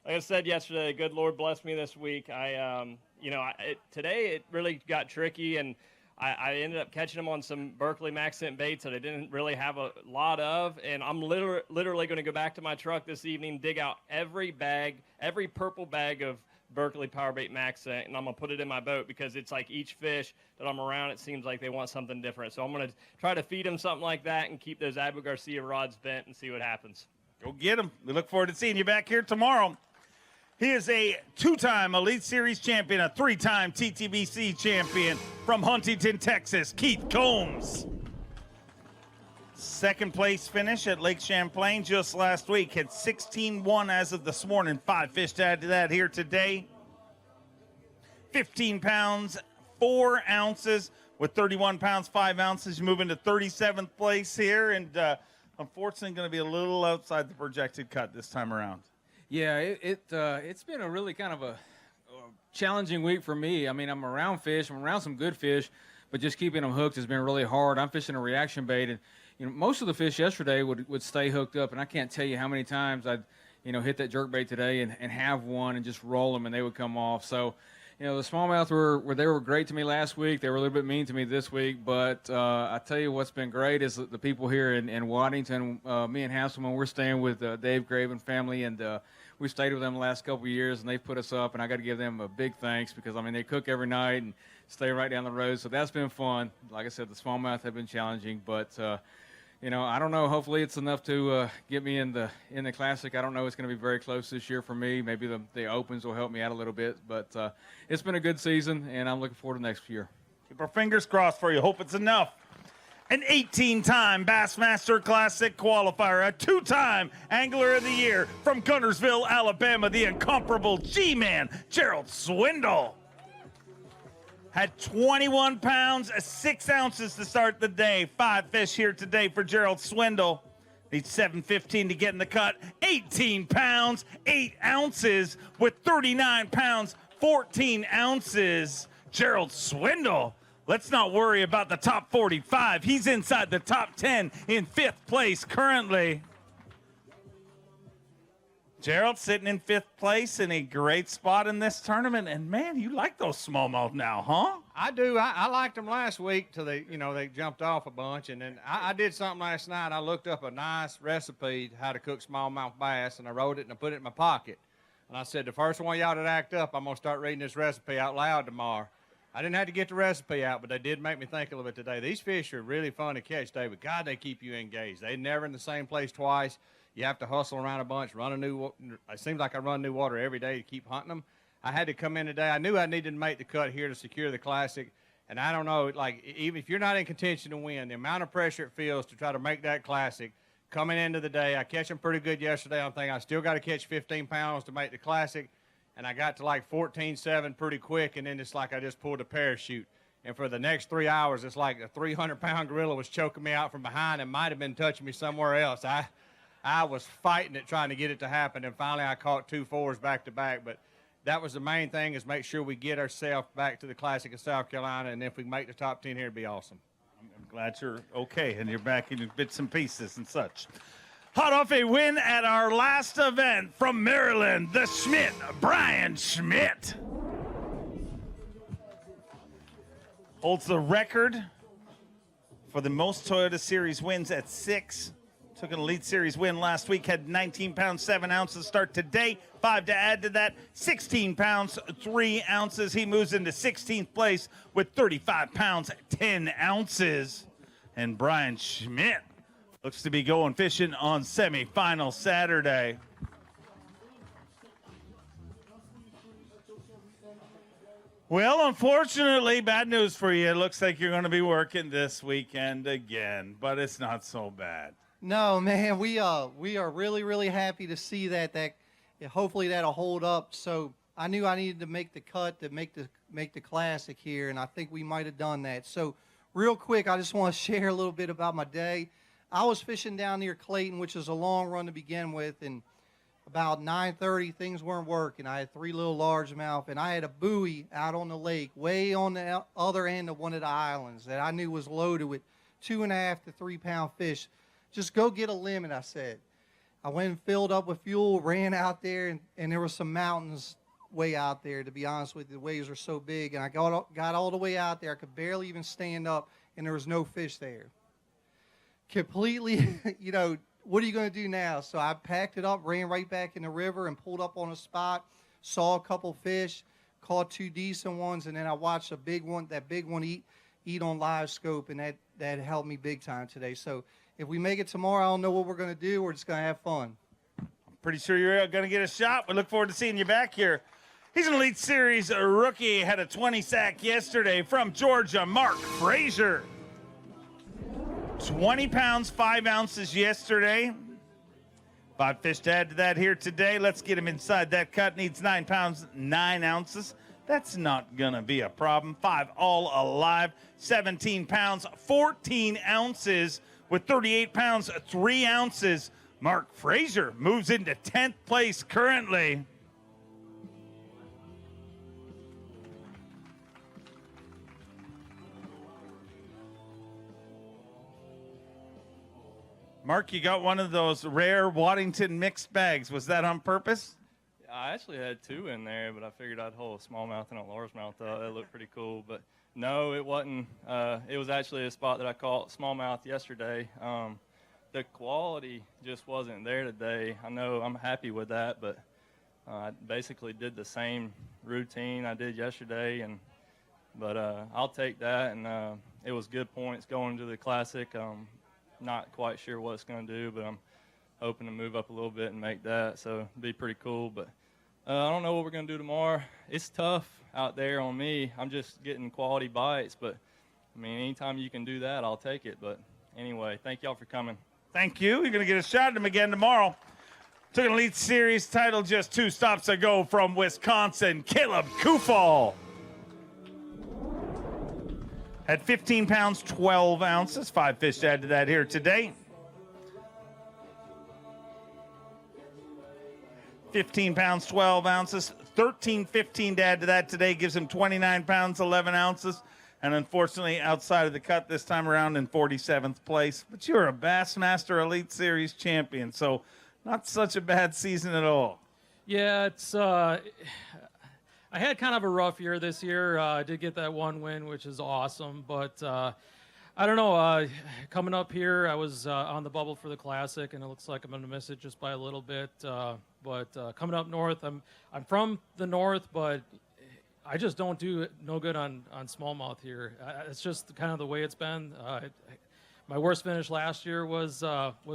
I said yesterday, good Lord blessed me this week. Today it really got tricky, and I ended up catching them on some Berkeley Maxent baits that I didn't really have a lot of, and I'm literally going to go back to my truck this evening, dig out every purple bag of Berkeley Powerbait Max set, and I'm going to put it in my boat because it's like each fish that I'm around, it seems like they want something different. So I'm going to try to feed them something like that and keep those Abu Garcia rods bent and see what happens. Go get him. We look forward to seeing you back here tomorrow. He is a 2-time Elite Series champion, a 3-time TTBC champion from Huntington, Texas, Keith Combs. Second place finish at Lake Champlain just last week. Had 16-1 as of this morning. 5 fish to add to that here today. 15 pounds, 4 ounces with 31 pounds, 5 ounces. Moving to 37th place here, and unfortunately going to be a little outside the projected cut this time around. Yeah, it's been a really kind of a challenging week for me. I mean, I'm around fish. I'm around some good fish, but just keeping them hooked has been really hard. I'm fishing a reaction bait, and most of the fish yesterday would stay hooked up, and I can't tell you how many times I'd hit that jerk bait today and have one and just roll them, and they would come off. So, the smallmouth were great to me last week. They were a little bit mean to me this week, but I tell you what's been great is the people here in Waddington. Me and Hasselman, we're staying with Dave Graven family, and we've stayed with them the last couple of years, and they've put us up, and I got to give them a big thanks because, they cook every night and stay right down the road. So that's been fun. Like I said, the smallmouth have been challenging, but I don't know. Hopefully it's enough to get me in the Classic. I don't know. It's going to be very close this year for me. Maybe the Opens will help me out a little bit, but it's been a good season, and I'm looking forward to next year. Keep our fingers crossed for you. Hope it's enough. An 18-time Bassmaster Classic qualifier, a 2-time Angler of the Year from Guntersville, Alabama, the incomparable G-Man, Gerald Swindle. Had 21 pounds, 6 ounces to start the day. 5 fish here today for Gerald Swindle. Needs 7:15 to get in the cut. 18 pounds, 8 ounces with 39 pounds, 14 ounces. Gerald Swindle. Let's not worry about the top 45. He's inside the top 10 in 5th place currently. Gerald sitting in 5th place in a great spot in this tournament. And, man, you like those smallmouth now, huh? I do. I liked them last week till they jumped off a bunch. And then I did something last night. I looked up a nice recipe how to cook smallmouth bass, and I wrote it and I put it in my pocket. And I said, the first one y'all that act up, I'm going to start reading this recipe out loud tomorrow. I didn't have to get the recipe out, but they did make me think a little bit today. These fish are really fun to catch, David. God, they keep you engaged. They're never in the same place twice. You have to hustle around a bunch, it seems like I run new water every day to keep hunting them. I had to come in today. I knew I needed to make the cut here to secure the Classic. And I don't know, even if you're not in contention to win, the amount of pressure it feels to try to make that Classic coming into the day. I catch them pretty good yesterday. I'm thinking I still got to catch 15 pounds to make the Classic. And I got to 14.7 pretty quick, and then it's like I just pulled a parachute. And for the next 3 hours, it's like a 300-pound gorilla was choking me out from behind and might have been touching me somewhere else. I was fighting it, trying to get it to happen, and finally I caught 2 4s back-to-back. But that was the main thing, is make sure we get ourselves back to the Classic of South Carolina, and if we make the top 10 here, it'd be awesome. I'm glad you're okay, and you're back in your bits and pieces and such. Hot off a win at our last event from Maryland, the Schmidt, Brian Schmidt. Holds the record for the most Toyota Series wins at 6. Took an Elite Series win last week, had 19 pounds, 7 ounces start today. 5 to add to that, 16 pounds, 3 ounces. He moves into 16th place with 35 pounds, 10 ounces. And Brian Schmidt looks to be going fishing on semifinal Saturday. Well, unfortunately, bad news for you. It looks like you're going to be working this weekend again, but it's not so bad. No, man, we are really, really happy to see that hopefully that'll hold up. So I knew I needed to make the cut to make the Classic here, and I think we might have done that. So real quick, I just want to share a little bit about my day. I was fishing down near Clayton, which is a long run to begin with, and about 9:30, things weren't working. I had 3 little largemouth, and I had a buoy out on the lake, way on the other end of one of the islands that I knew was loaded with 2.5 to 3 pound fish. Just go get a limit, I said. I went and filled up with fuel, ran out there, and there were some mountains way out there, to be honest with you. The waves were so big, and I got all the way out there. I could barely even stand up, and there was no fish there. Completely, what are you going to do now? So I packed it up, ran right back in the river, and pulled up on a spot saw a couple fish, caught 2 decent ones, and then I watched that big one eat on live scope, and that helped me big time today. So if we make it tomorrow, I don't know what we're going to do. We're just going to have fun. Pretty sure you're going to get a shot. We look forward to seeing you back here. He's an Elite Series rookie. Had a 20 sack yesterday from Georgia, Mark Fraser. 20 pounds, 5 ounces yesterday. 5 fish to add to that here today. Let's get him inside that cut. Needs 9 pounds, 9 ounces. That's not going to be a problem. 5 all alive. 17 pounds, 14 ounces with 38 pounds, 3 ounces. Mark Fraser moves into 10th place currently. Mark, you got one of those rare Waddington mixed bags. Was that on purpose? I actually had 2 in there, but I figured I'd hold a smallmouth and a largemouth. That looked pretty cool. But no, it wasn't. It was actually a spot that I caught smallmouth yesterday. The quality just wasn't there today. I know I'm happy with that, but I basically did the same routine I did yesterday. But I'll take that, and it was good points going to the Classic. Not quite sure what it's going to do, but I'm hoping to move up a little bit and make that, so it'd be pretty cool. But I don't know what we're going to do tomorrow. It's tough out there on me. I'm just getting quality bites, but, I mean, anytime you can do that, I'll take it. But anyway, thank y'all for coming. Thank you. You're going to get a shot at him again tomorrow. Took an Elite Series title just 2 stops ago from Wisconsin, Caleb Kufal. Had 15 pounds, 12 ounces. 5 fish to add to that here today. 15 pounds, 12 ounces. 13.15 to add to that today gives him 29 pounds, 11 ounces. And unfortunately, outside of the cut this time around in 47th place. But you're a Bassmaster Elite Series champion, so not such a bad season at all. Yeah, it's I had kind of a rough year this year. I did get that 1 win, which is awesome. But I don't know. Coming up here, I was on the bubble for the Classic, and it looks like I'm going to miss it just by a little bit. But coming up north, I'm from the north, but I just don't do no good on smallmouth here. It's just kind of the way it's been. My worst finish last year was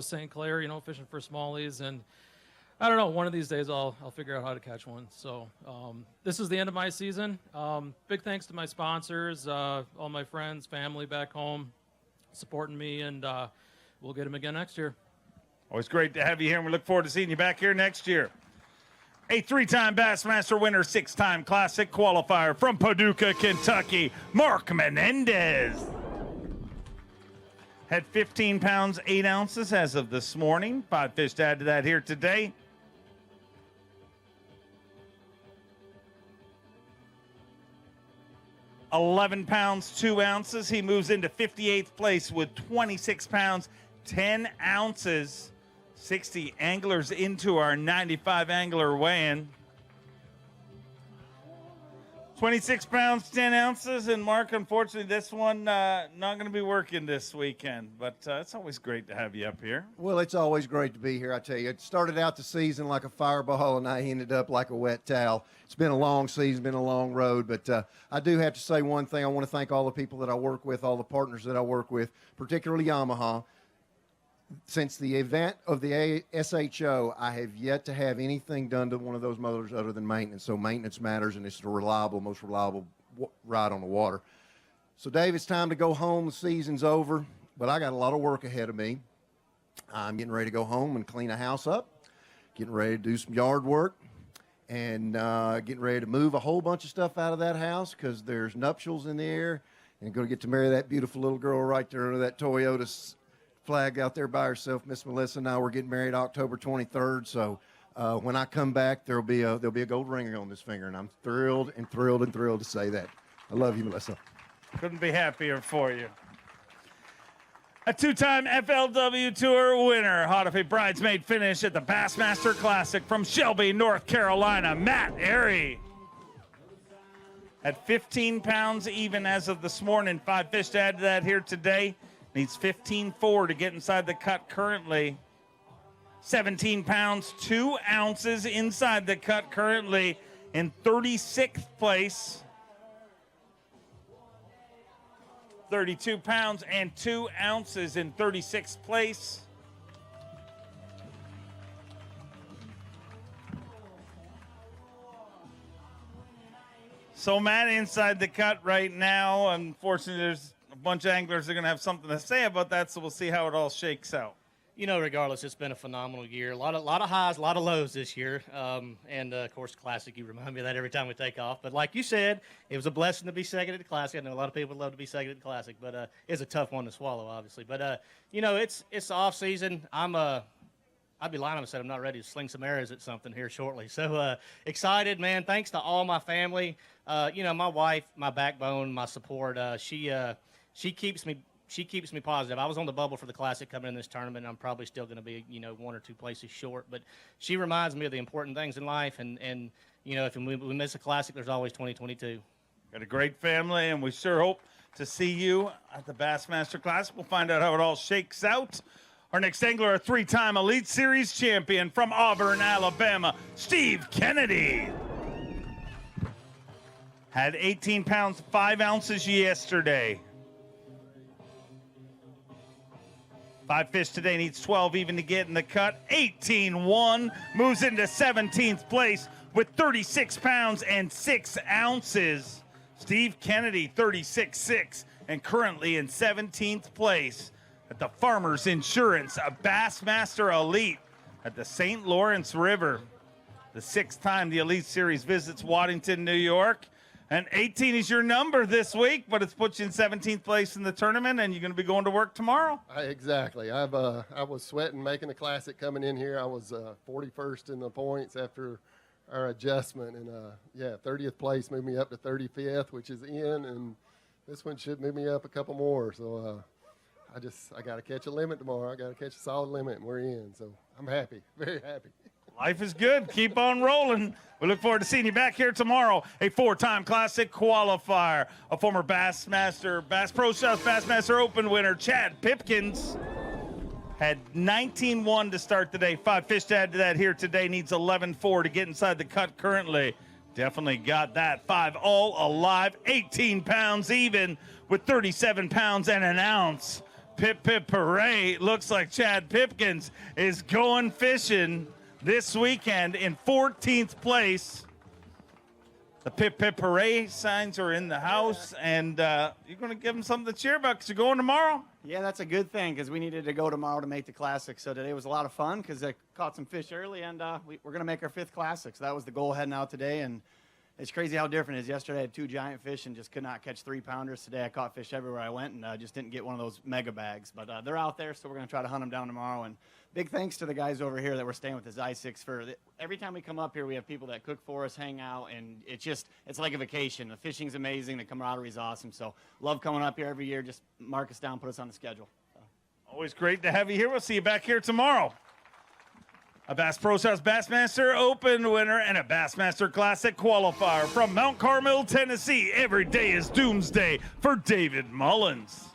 St. Clair, fishing for smallies, and I don't know. One of these days I'll figure out how to catch one. So this is the end of my season. Big thanks to my sponsors, all my friends, family back home, supporting me, and we'll get them again next year. Always great to have you here, and we look forward to seeing you back here next year. A 3-time Bassmaster winner, 6-time Classic qualifier from Paducah, Kentucky, Mark Menendez. Had 15 pounds, 8 ounces as of this morning. 5 fish to add to that here today. $11 pounds, 2 ounces. He moves into 58th place with 26 pounds, 10 ounces. 60 anglers into our 95 angler weigh-in. 26 pounds, 10 ounces. And Mark, unfortunately, this one not going to be working this weekend. But it's always great to have you up here. Well, it's always great to be here, I tell you. It started out the season like a fireball, and I ended up like a wet towel. It's been a long season, been a long road. But I do have to say one thing. I want to thank all the people that I work with, all the partners that I work with, particularly Yamaha. Since the event of the SHO, I have yet to have anything done to one of those motors other than maintenance. So maintenance matters, and it's the most reliable ride on the water. So, Dave, it's time to go home. The season's over, but I got a lot of work ahead of me. I'm getting ready to go home and clean the house up, getting ready to do some yard work, and getting ready to move a whole bunch of stuff out of that house because there's nuptials in the air, and I'm going to get to marry that beautiful little girl right there under that Toyota flag out there by herself. Miss Melissa and I, we're getting married October 23rd. So when I come back, there'll be a gold ring on this finger, and I'm thrilled to say that. I love you, Melissa. Couldn't be happier for you. A 2-time FLW Tour winner, hot off a bridesmaid finish at the Bassmaster Classic from Shelby, North Carolina, Matt Airy. At 15 pounds even as of this morning. 5 fish to add to that here today. Needs 15.4 to get inside the cut currently. 17 pounds, 2 ounces inside the cut currently. in 36th place. 32 pounds and 2 ounces in 36th place. So, Matt, inside the cut right now. Unfortunately, there's a bunch of anglers that are going to have something to say about that, so we'll see how it all shakes out. You know, regardless, it's been a phenomenal year. A lot of highs, a lot of lows this year. Of course, Classic, you remind me of that every time we take off. But like you said, it was a blessing to be second at the Classic. I know a lot of people would love to be second at the Classic, but it's a tough one to swallow, obviously. But, it's the off season. I'd be lying if I said I'm not ready to sling some arrows at something here shortly. So excited, man. Thanks to all my family. My wife, my backbone, my support. She keeps me positive. I was on the bubble for the Classic coming in this tournament. I'm probably still going to be, 1 or 2 places short. But she reminds me of the important things in life. And if we miss a Classic, there's always 2022. Got a great family, and we sure hope to see you at the Bassmaster Classic. We'll find out how it all shakes out. Our next angler, a 3-time Elite Series champion from Auburn, Alabama, Steve Kennedy. Had 18 pounds, 5 ounces yesterday. 5 fish today, needs 12 even to get in the cut. 18-1, moves into 17th place with 36 pounds and 6 ounces. Steve Kennedy, 36-6, and currently in 17th place at the Farmers Insurance Bassmaster Elite at the St. Lawrence River. The 6th time the Elite Series visits Waddington, New York. And 18 is your number this week, but it's put you in 17th place in the tournament, and you're going to be going to work tomorrow. Exactly. I was sweating making the Classic coming in here. I was 41st in the points after our adjustment. And, 30th place moved me up to 35th, which is in, and this one should move me up a couple more. So I got to catch a limit tomorrow. I got to catch a solid limit, and we're in. So I'm happy, very happy. Life is good. Keep on rolling. We look forward to seeing you back here tomorrow. A 4-time Classic qualifier, a former Bass Pro Shops Bassmaster Open winner, Chad Pipkins, had 19-1 to start the day. 5 fish to add to that here today. Needs 11-4 to get inside the cut currently. Definitely got that. 5 all alive. 18 pounds even with 37 pounds and an ounce. Pip hooray. Looks like Chad Pipkins is going fishing this weekend in 14th place. The Pip hooray signs are in the house, and you're going to give them something to cheer about because you're going tomorrow. Yeah, that's a good thing because we needed to go tomorrow to make the Classic. So today was a lot of fun because I caught some fish early, and we're going to make our 5th Classic. So that was the goal heading out today, and it's crazy how different it is. Yesterday I had 2 giant fish and just could not catch 3-pounders. Today I caught fish everywhere I went and just didn't get one of those mega bags. But they're out there, so we're going to try to hunt them down tomorrow. And big thanks to the guys over here that were staying with us I-6 every time we come up here, we have people that cook for us, hang out, and it's like a vacation. The fishing's amazing. The camaraderie's awesome. So love coming up here every year. Just mark us down, put us on the schedule. Always great to have you here. We'll see you back here tomorrow. A Bass Pro Shops Bassmaster Open winner and a Bassmaster Classic qualifier from Mount Carmel, Tennessee. Every day is doomsday for David Mullins.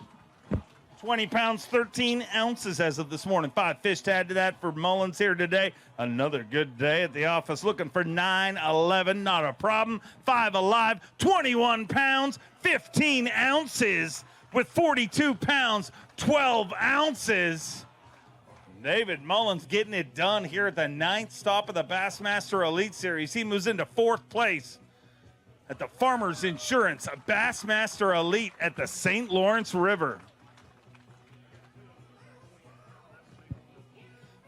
20 pounds, 13 ounces as of this morning. 5 fish to add to that for Mullins here today. Another good day at the office looking for 9-11. Not a problem. 5 alive, 21 pounds, 15 ounces with 42 pounds, 12 ounces. David Mullins getting it done here at the 9th stop of the Bassmaster Elite Series. He moves into 4th place at the Farmers Insurance Bassmaster Elite at the St. Lawrence River.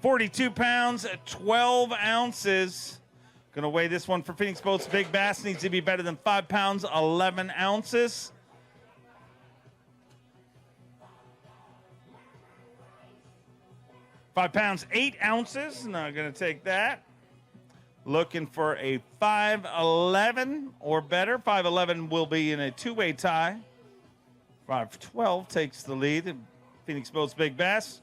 42 pounds, 12 ounces. Going to weigh this one for Phoenix Boats Big Bass. Needs to be better than 5 pounds, 11 ounces. £5 pounds, 8 ounces. Not going to take that. Looking for a 5'11 or better. 5'11 will be in a 2-way tie. 5'12 takes the lead. Phoenix Boats Big Bass.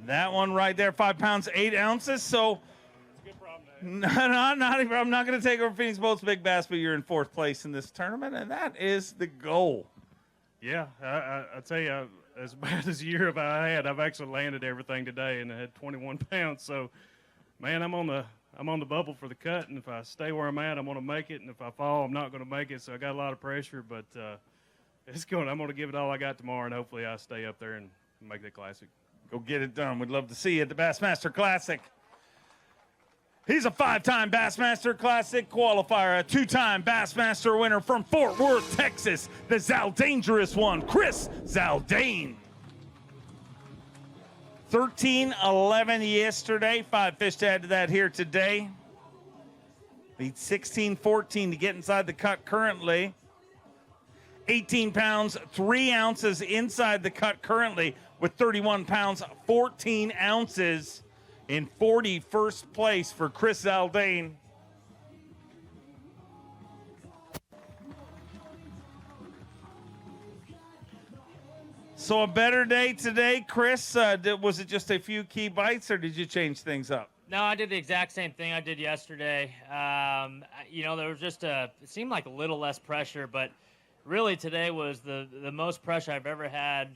That one right there, 5 pounds, 8 ounces. So, I'm not going to take over Phoenix Boats Big Bass, but you're in 4th place in this tournament, and that is the goal. Yeah, I tell you, as bad as a year I had, I've actually landed everything today, and I had 21 pounds. So, man, I'm on the bubble for the cut, and if I stay where I'm at, I'm going to make it, and if I fall, I'm not going to make it. So I got a lot of pressure, but I'm going to give it all I got tomorrow, and hopefully I stay up there and make the Classic. Go get it done. We'd love to see you at the Bassmaster Classic. He's a 5-time Bassmaster Classic qualifier, a 2-time Bassmaster winner from Fort Worth, Texas, the Zaldangerous one, Chris Zaldane. 13-11 yesterday, 5 fish to add to that here today. Beat 16-14 to get inside the cut currently. 18 pounds, 3 ounces inside the cut currently with 31 pounds, 14 ounces in 41st place for Chris Zaldane. So a better day today, Chris. Was it just a few key bites, or did you change things up? No, I did the exact same thing I did yesterday. There was just it seemed like a little less pressure, but really today was the most pressure I've ever had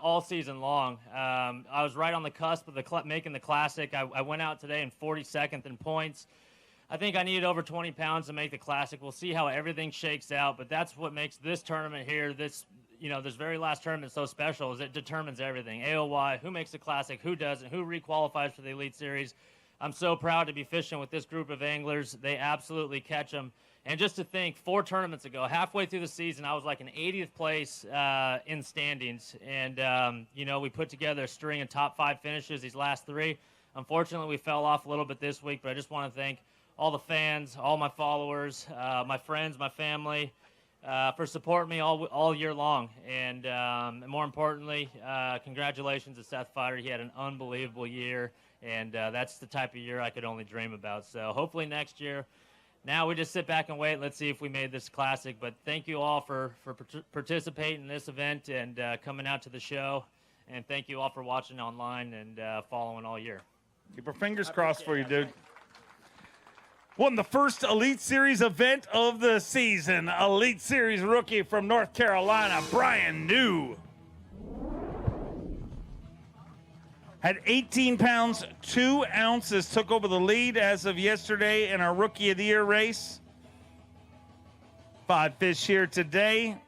all season long. I was right on the cusp of making the Classic. I went out today in 42nd in points. I think I needed over 20 pounds to make the Classic. We'll see how everything shakes out, but that's what makes this tournament here, this very last tournament so special, is it determines everything. AOY, who makes the Classic, who doesn't, who requalifies for the Elite Series. I'm so proud to be fishing with this group of anglers. They absolutely catch them. And just to think, 4 tournaments ago, halfway through the season, I was like in 80th place in standings. And, we put together a string of top 5 finishes these last 3. Unfortunately, we fell off a little bit this week, but I just want to thank all the fans, all my followers, my friends, my family, for supporting me all year long. And more importantly, congratulations to Seth Fighter. He had an unbelievable year, and that's the type of year I could only dream about. So hopefully next year. Now we just sit back and wait. Let's see if we made this Classic. But thank you all for participating in this event and coming out to the show. And thank you all for watching online and following all year. Keep our fingers crossed for you, dude. Won the first Elite Series event of the season. Elite Series rookie from North Carolina, Brian New. Had 18 pounds, 2 ounces, took over the lead as of yesterday in our Rookie of the Year race. 5 fish here today.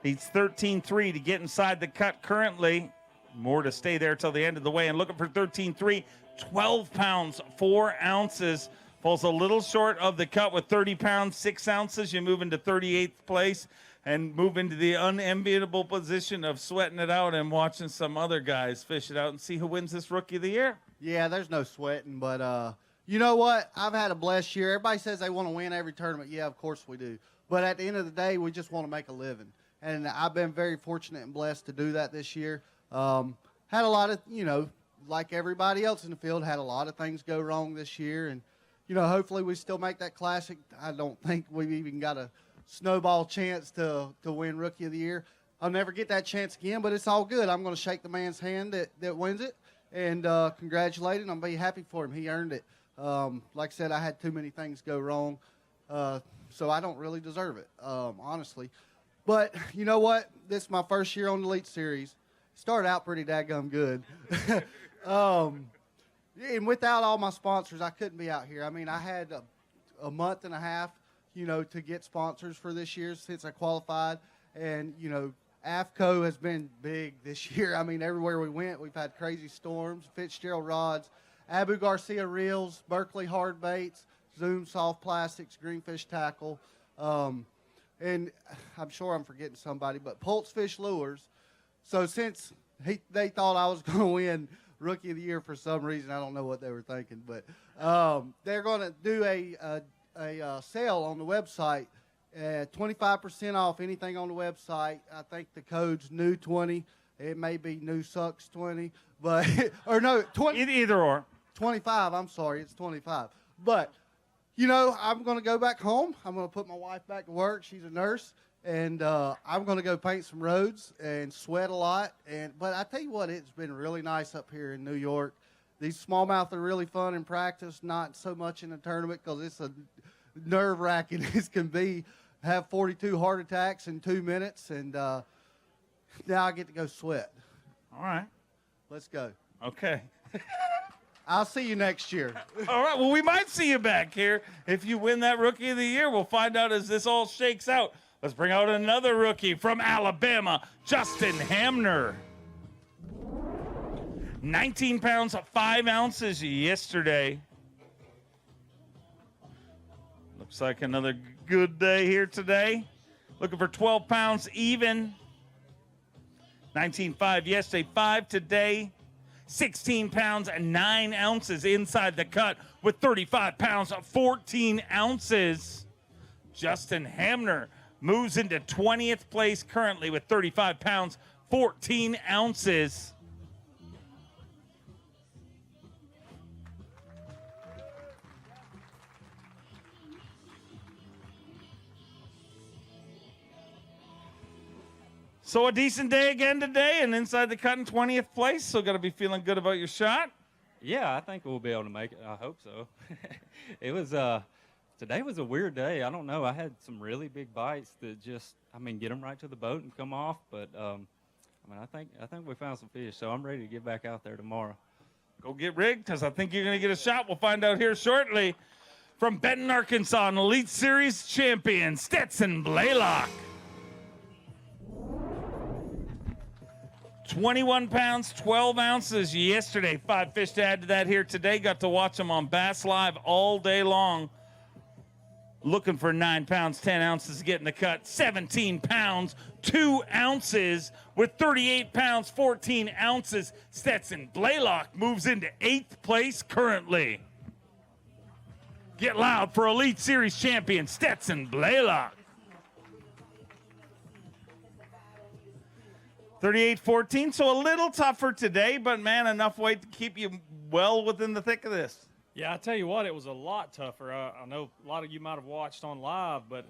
Beats 13-3 to get inside the cut currently. More to stay there till the end of the way. And looking for 13-3, 12 pounds, 4 ounces. Falls a little short of the cut with 30 pounds, 6 ounces. You move into 38th place and move into the unenviable position of sweating it out and watching some other guys fish it out and see who wins this Rookie of the Year. Yeah, there's no sweating, but you know what? I've had a blessed year. Everybody says they want to win every tournament. Yeah, of course we do. But at the end of the day, we just want to make a living. And I've been very fortunate and blessed to do that this year. Had a lot of, like everybody else in the field, had a lot of things go wrong this year. And, hopefully we still make that Classic. I don't think we've even got a snowball chance to win Rookie of the Year. I'll never get that chance again, but it's all good. I'm going to shake the man's hand that wins it and congratulate him. I'll be happy for him. He earned it. Like I said, I had too many things go wrong, so I don't really deserve it, honestly. But you know what? This is my first year on the Elite Series. Started out pretty daggum good. And without all my sponsors, I couldn't be out here. I mean, I had a month and a half, to get sponsors for this year since I qualified. And, AFCO has been big this year. I mean, everywhere we went, we've had crazy storms, Fitzgerald rods, Abu Garcia reels, Berkeley hard baits, Zoom soft plastics, Greenfish tackle. And I'm sure I'm forgetting somebody, but Pulse Fish lures. So since they thought I was going to win Rookie of the Year for some reason, I don't know what they were thinking, but they're going to do a sale on the website, 25% off anything on the website. I think the code's new20. It may be new sucks 20, but or no 20. Either or. 25. I'm sorry, it's 25. But I'm going to go back home. I'm going to put my wife back to work. She's a nurse, and I'm going to go paint some roads and sweat a lot. But I tell you what, it's been really nice up here in New York. These smallmouth are really fun in practice, not so much in the tournament because it's a nerve-wracking as can be. Have 42 heart attacks in 2 minutes, and now I get to go sweat. All right. Let's go. Okay. I'll see you next year. All right, well, we might see you back here. If you win that Rookie of the Year, we'll find out as this all shakes out. Let's bring out another rookie from Alabama, Justin Hamner. 19 pounds, 5 ounces yesterday. Looks like another good day here today. Looking for 12 pounds even. 19.5 yesterday, 5 today. 16 pounds and 9 ounces inside the cut with 35 pounds, 14 ounces. Justin Hamner moves into 20th place currently with 35 pounds, 14 ounces. So a decent day again today, and inside the cut in 20th place. So got to be feeling good about your shot. Yeah, I think we'll be able to make it. I hope so. It was today was a weird day. I don't know. I had some really big bites that just, get them right to the boat and come off. But I think we found some fish. So I'm ready to get back out there tomorrow. Go get rigged, because I think you're going to get a shot. We'll find out here shortly. From Benton, Arkansas, an Elite Series champion, Stetson Blaylock. 21 pounds, 12 ounces yesterday. 5 fish to add to that here today. Got to watch them on Bass Live all day long. Looking for 9 pounds, 10 ounces, getting the cut. 17 pounds, 2 ounces with 38 pounds, 14 ounces. Stetson Blaylock moves into 8th place currently. Get loud for Elite Series champion Stetson Blaylock. 38-14, so a little tougher today, but man, enough weight to keep you well within the thick of this. Yeah, I tell you what, it was a lot tougher. I know a lot of you might have watched on live, but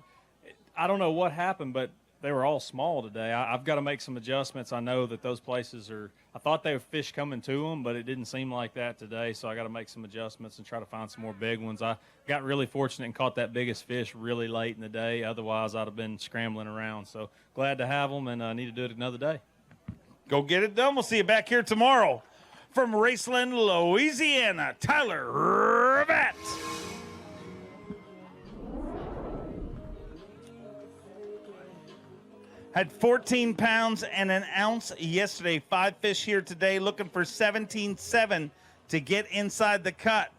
I don't know what happened, but they were all small today. I've got to make some adjustments. I know that those places I thought they were fish coming to them, but it didn't seem like that today, so I got to make some adjustments and try to find some more big ones. I got really fortunate and caught that biggest fish really late in the day. Otherwise, I'd have been scrambling around. So glad to have them, and I need to do it another day. Go get it done. We'll see you back here tomorrow. From Raceland, Louisiana, Tyler Rabat. Had 14 pounds and an ounce yesterday. 5 fish here today, looking for 17.7 to get inside the cut.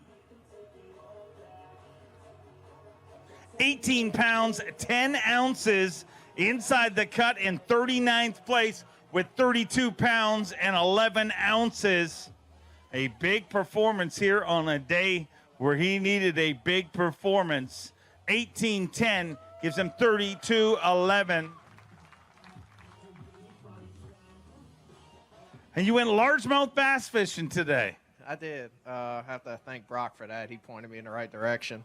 18 pounds, 10 ounces inside the cut in 39th place with 32 pounds and 11 ounces. A big performance here on a day where he needed a big performance. 18.10 gives him 32.11. And you went largemouth bass fishing today. I did. I have to thank Brock for that. He pointed me in the right direction.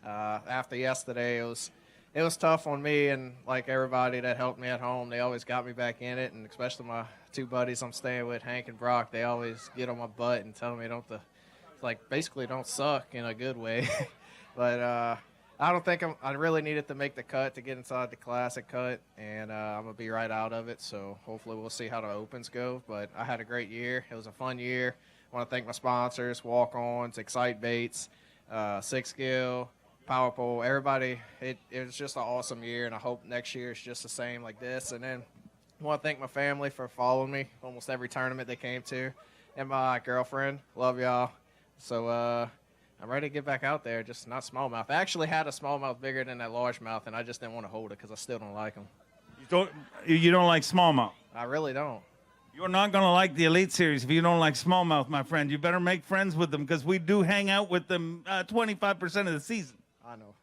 After yesterday, it was tough on me, and like everybody that helped me at home, they always got me back in it, and especially my 2 buddies I'm staying with, Hank and Brock, they always get on my butt and tell me basically don't suck in a good way. But I don't think I really needed to make the cut to get inside the classic cut, and I'm going to be right out of it, so hopefully we'll see how the opens go. But I had a great year. It was a fun year. I want to thank my sponsors, Walk-Ons, Excite Baits, Six Gill, Power Pole, everybody. It was just an awesome year, and I hope next year is just the same like this. And then I want to thank my family for following me almost every tournament they came to, and my girlfriend. Love y'all. So I'm ready to get back out there, just not smallmouth. I actually had a smallmouth bigger than that largemouth, and I just didn't want to hold it because I still don't like them. You don't like smallmouth? I really don't. You're not going to like the Elite Series if you don't like smallmouth, my friend. You better make friends with them, because we do hang out with them 25% of the season. I know.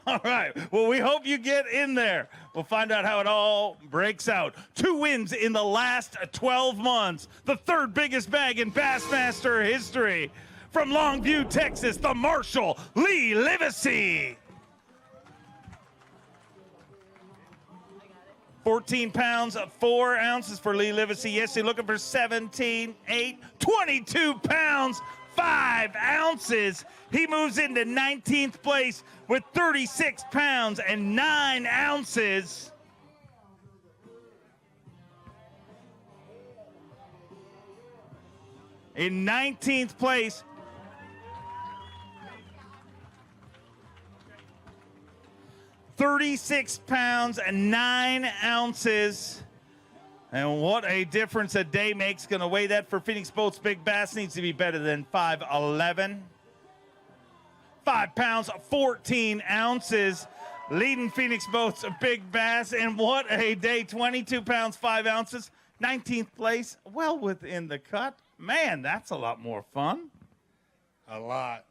All right. Well, we hope you get in there. We'll find out how it all breaks out. 2 wins in the last 12 months. The 3rd biggest bag in Bassmaster history. From Longview, Texas, the Marshall Lee Livesey. 14 pounds, 4 ounces for Lee Livesey. Yes, he's looking for 17.8, 22 pounds, 5 ounces. He moves into 19th place with 36 pounds and 9 ounces. In 19th place, £36 and 9 ounces. And what a difference a day makes. Going to weigh that for Phoenix Boats Big Bass. Needs to be better than 5'11". 5 pounds, 14 ounces. Leading Phoenix Boats Big Bass. And what a day. 22 pounds, 5 ounces. 19th place, well within the cut. Man, that's a lot more fun. A lot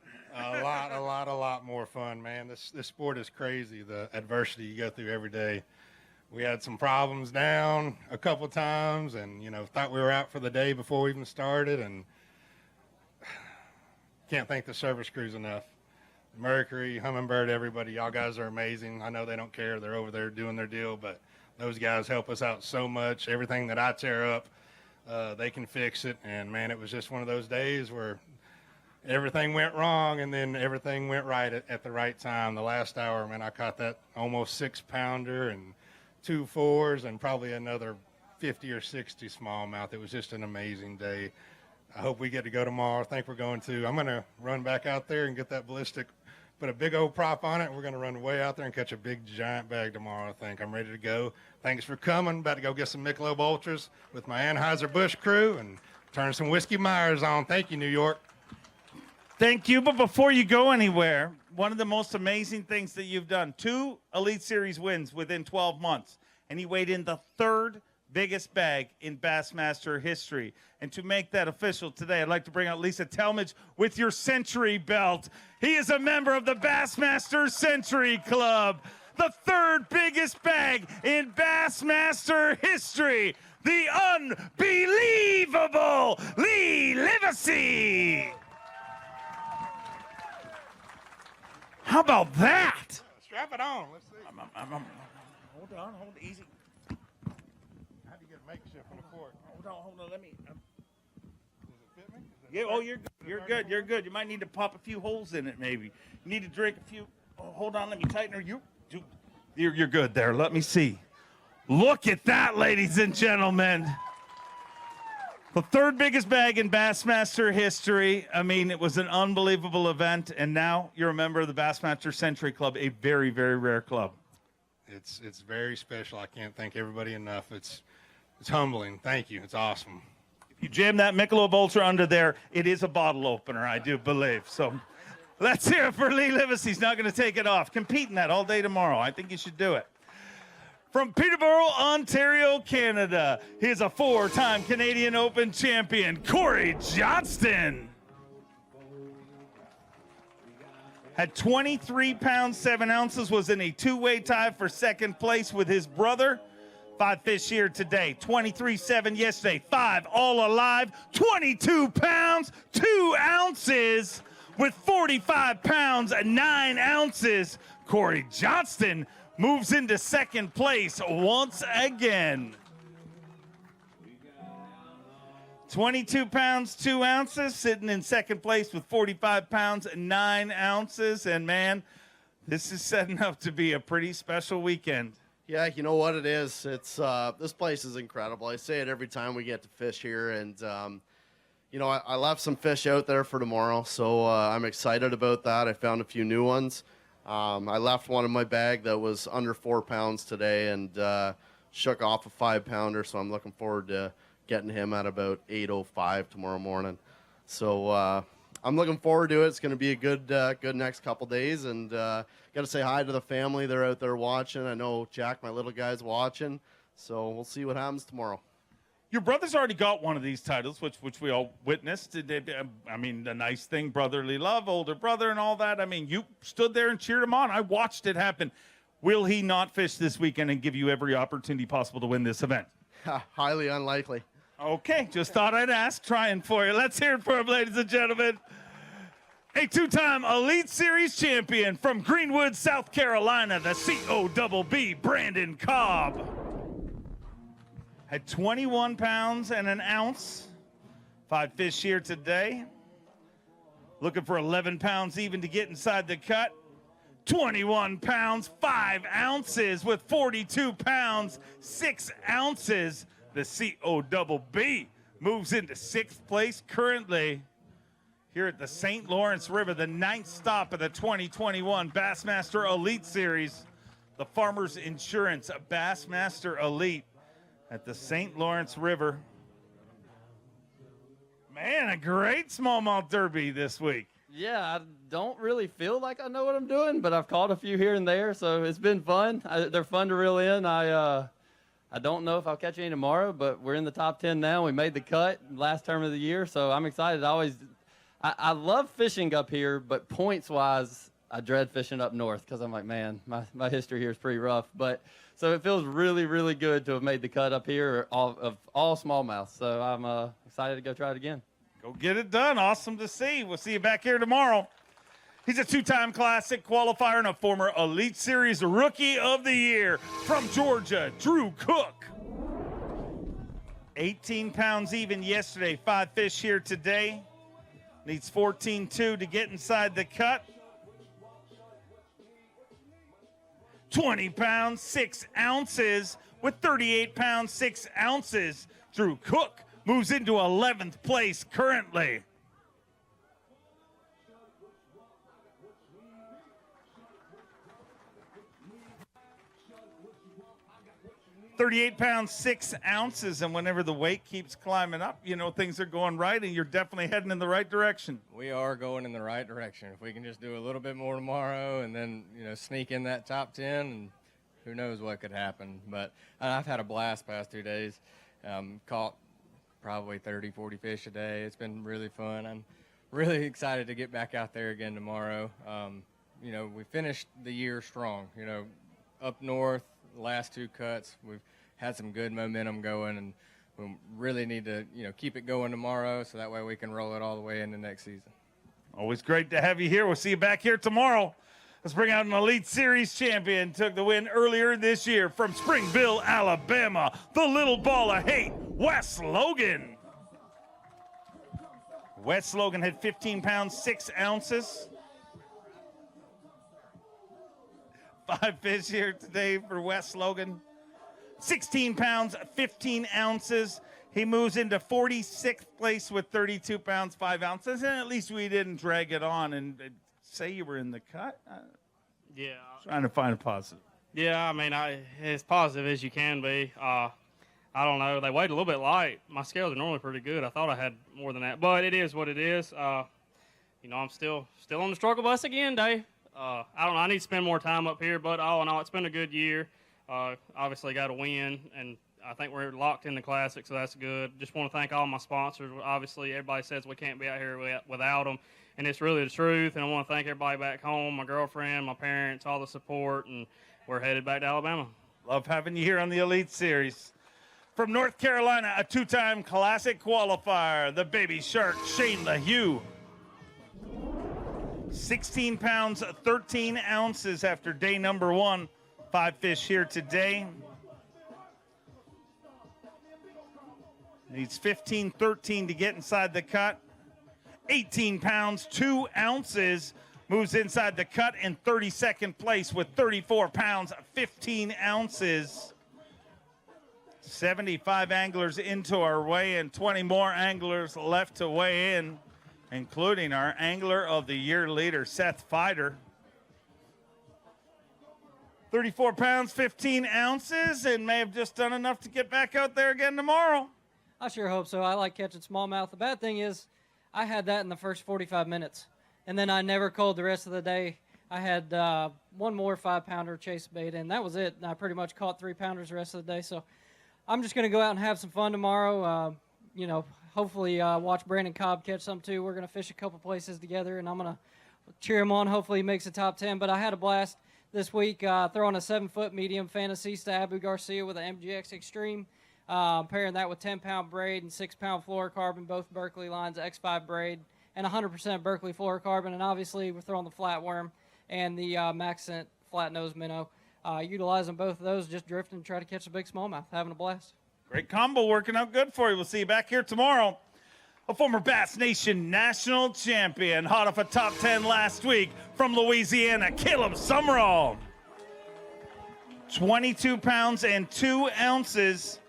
more fun, man. This sport is crazy. The adversity you go through every day. We had some problems down a couple times, and thought we were out for the day before we even started, and can't thank the service crews enough. Mercury, Humminbird, everybody, y'all guys are amazing. I know they don't care. They're over there doing their deal, but those guys help us out so much. Everything that I tear up, they can fix it. And, man, it was just one of those days where everything went wrong and then everything went right at the right time. The last hour, man, I caught that almost 6-pounder and 2 4s and probably another 50 or 60 smallmouth. It was just an amazing day. I hope we get to go tomorrow. I think we're going to. I'm going to run back out there and get that ballistic, put a big old prop on it, and we're going to run way out there and catch a big giant bag tomorrow, I think. I'm ready to go. Thanks for coming. About to go get some Michelob Ultras with my Anheuser-Busch crew and turn some Whiskey Myers on. Thank you, New York. Thank you. But before you go anywhere, one of the most amazing things that you've done, 2 Elite Series wins within 12 months, and he weighed in the 3rd biggest bag in Bassmaster history. And to make that official today, I'd like to bring out Lisa Talmadge with your Century belt. He is a member of the Bassmaster Century Club, the 3rd biggest bag in Bassmaster history, the unbelievable Lee Livesey. How about that? Strap it on. Let's see. Hold on, easy. How do you get a makeshift on the court? Hold on, let me. Does it fit me? Yeah, oh, you're good. You might need to pop a few holes in it, maybe. You need to drink a few. Oh, hold on, let me tighten her. You're good there. Let me see. Look at that, ladies and gentlemen. The 3rd biggest bag in Bassmaster history. I mean, it was an unbelievable event, and now you're a member of the Bassmaster Century Club, a very, very rare club. It's very special. I can't thank everybody enough. It's humbling. Thank you. It's awesome. If you jam that Michelob Ultra under there, it is a bottle opener, I do believe. So let's hear it for Lee Livesey. He's not going to take it off. Compete in that all day tomorrow. I think you should do it. From Peterborough, Ontario, Canada, he's a 4-time Canadian Open champion, Corey Johnston. At 23 pounds, 7 ounces, was in a 2-way tie for 2nd place with his brother. 5 fish here today, 23-7 yesterday, 5 all alive, 22 pounds, 2 ounces with 45 pounds, 9 ounces. Corey Johnston moves into 2nd place once again. 22 pounds, 2 ounces, sitting in 2nd place with 45 pounds, 9 ounces. And, man, this is setting up to be a pretty special weekend. Yeah, you know what it is? It's this place is incredible. I say it every time we get to fish here. And, I left some fish out there for tomorrow, so I'm excited about that. I found a few new ones. I left one in my bag that was under 4 pounds today and shook off a 5-pounder, so I'm looking forward to getting him at about 8:05 tomorrow morning. So I'm looking forward to it. It's going to be a good next couple days, and got to say hi to the family. They're out there watching. I know Jack, my little guy's watching, so we'll see what happens tomorrow. Your brother's already got one of these titles, which we all witnessed. I mean, the nice thing, brotherly love, older brother and all that. I mean, you stood there and cheered him on. I watched it happen. Will he not fish this weekend and give you every opportunity possible to win this event? Highly unlikely. Okay, just thought I'd ask, trying for you. Let's hear it for him, ladies and gentlemen. A 2-time Elite Series champion from Greenwood, South Carolina, the COBB, Brandon Cobb. At 21 pounds and an ounce. 5 fish here today. Looking for 11 pounds even to get inside the cut. 21 pounds, 5 ounces with 42 pounds, 6 ounces. The COBB, moves into 6th place currently here at the St. Lawrence River, the 9th stop of the 2021 Bassmaster Elite Series, the Farmers Insurance Bassmaster Elite at the St. Lawrence River. Man, a great smallmouth derby this week. Yeah, I don't really feel like I know what I'm doing, but I've caught a few here and there, so it's been fun. They're fun to reel in. I don't know if I'll catch any tomorrow, but we're in the top 10 now. We made the cut last term of the year, so I'm excited. I love fishing up here, but points-wise, I dread fishing up north because I'm like, man, my history here is pretty rough. But so it feels really, really good to have made the cut up here of all smallmouth. So I'm excited to go try it again. Go get it done. Awesome to see. We'll see you back here tomorrow. He's a 2-time Classic qualifier and a former Elite Series Rookie of the Year from Georgia, Drew Cook. 18 pounds even yesterday. 5 fish here today. Needs 14.2 to get inside the cut. 20 pounds, 6 ounces with 38 pounds, 6 ounces. Drew Cook moves into 11th place currently. $38 pounds, 6 ounces, and whenever the weight keeps climbing up, you know things are going right, and you're definitely heading in the right direction. We are going in the right direction. If we can just do a little bit more tomorrow and then, sneak in that top 10, and who knows what could happen. But I've had a blast past 2 days. Caught probably 30, 40 fish a day. It's been really fun. I'm really excited to get back out there again tomorrow. We finished the year strong, up north. Last 2 cuts, we've had some good momentum going, and we really need to, keep it going tomorrow so that way we can roll it all the way into next season. Always great to have you here. We'll see you back here tomorrow. Let's bring out an Elite Series champion. Took the win earlier this year from Springville, Alabama. The little ball of hate, Wes Logan. Wes Logan had 15 pounds, 6 ounces. 5 fish here today for Wes Logan. 16 pounds, 15 ounces. He moves into 46th place with 32 pounds, 5 ounces. And at least we didn't drag it on and say you were in the cut. Yeah. Trying to find a positive. Yeah, I mean, as positive as you can be. I don't know. They weighed a little bit light. My scales are normally pretty good. I thought I had more than that. But it is what it is. I'm still on the struggle bus again, Dave. I don't know. I need to spend more time up here, but all in all, it's been a good year. Obviously got a win, and I think we're locked in the Classic, so that's good. Just want to thank all my sponsors. Obviously, everybody says we can't be out here without them, and it's really the truth. And I want to thank everybody back home, my girlfriend, my parents, all the support, and we're headed back to Alabama. Love having you here on the Elite Series. From North Carolina, a 2-time Classic qualifier, the Baby Shark, Shane LaHue. 16 pounds, 13 ounces after day number 1. 5 fish here today. Needs 15-13 to get inside the cut. 18 pounds, 2 ounces. Moves inside the cut in 32nd place with 34 pounds, 15 ounces. 75 anglers into our weigh and 20 more anglers left to weigh in, including our Angler of the Year leader, Seth Fider. 34 pounds, 15 ounces, and may have just done enough to get back out there again tomorrow. I sure hope so. I like catching smallmouth. The bad thing is I had that in the first 45 minutes, and then I never called the rest of the day. I had one more 5-pounder chase bait, and that was it. I pretty much caught 3-pounders the rest of the day, so I'm just going to go out and have some fun tomorrow. Hopefully watch Brandon Cobb catch some too. We're going to fish a couple places together, and I'm going to cheer him on. Hopefully he makes the top 10. But I had a blast this week throwing a 7-foot medium Fantasista Abu Garcia with an MGX Extreme, pairing that with 10-pound braid and 6-pound fluorocarbon, both Berkeley lines, X5 braid, and 100% Berkeley fluorocarbon. And obviously we're throwing the flatworm and the Maxent flat nose minnow. Utilizing both of those, just drifting, try to catch a big smallmouth. Having a blast. Great combo working out good for you. We'll see you back here tomorrow. A former Bass Nation national champion, hot off a top 10 last week from Louisiana, Caleb Summerall. 22 pounds and 2 ounces.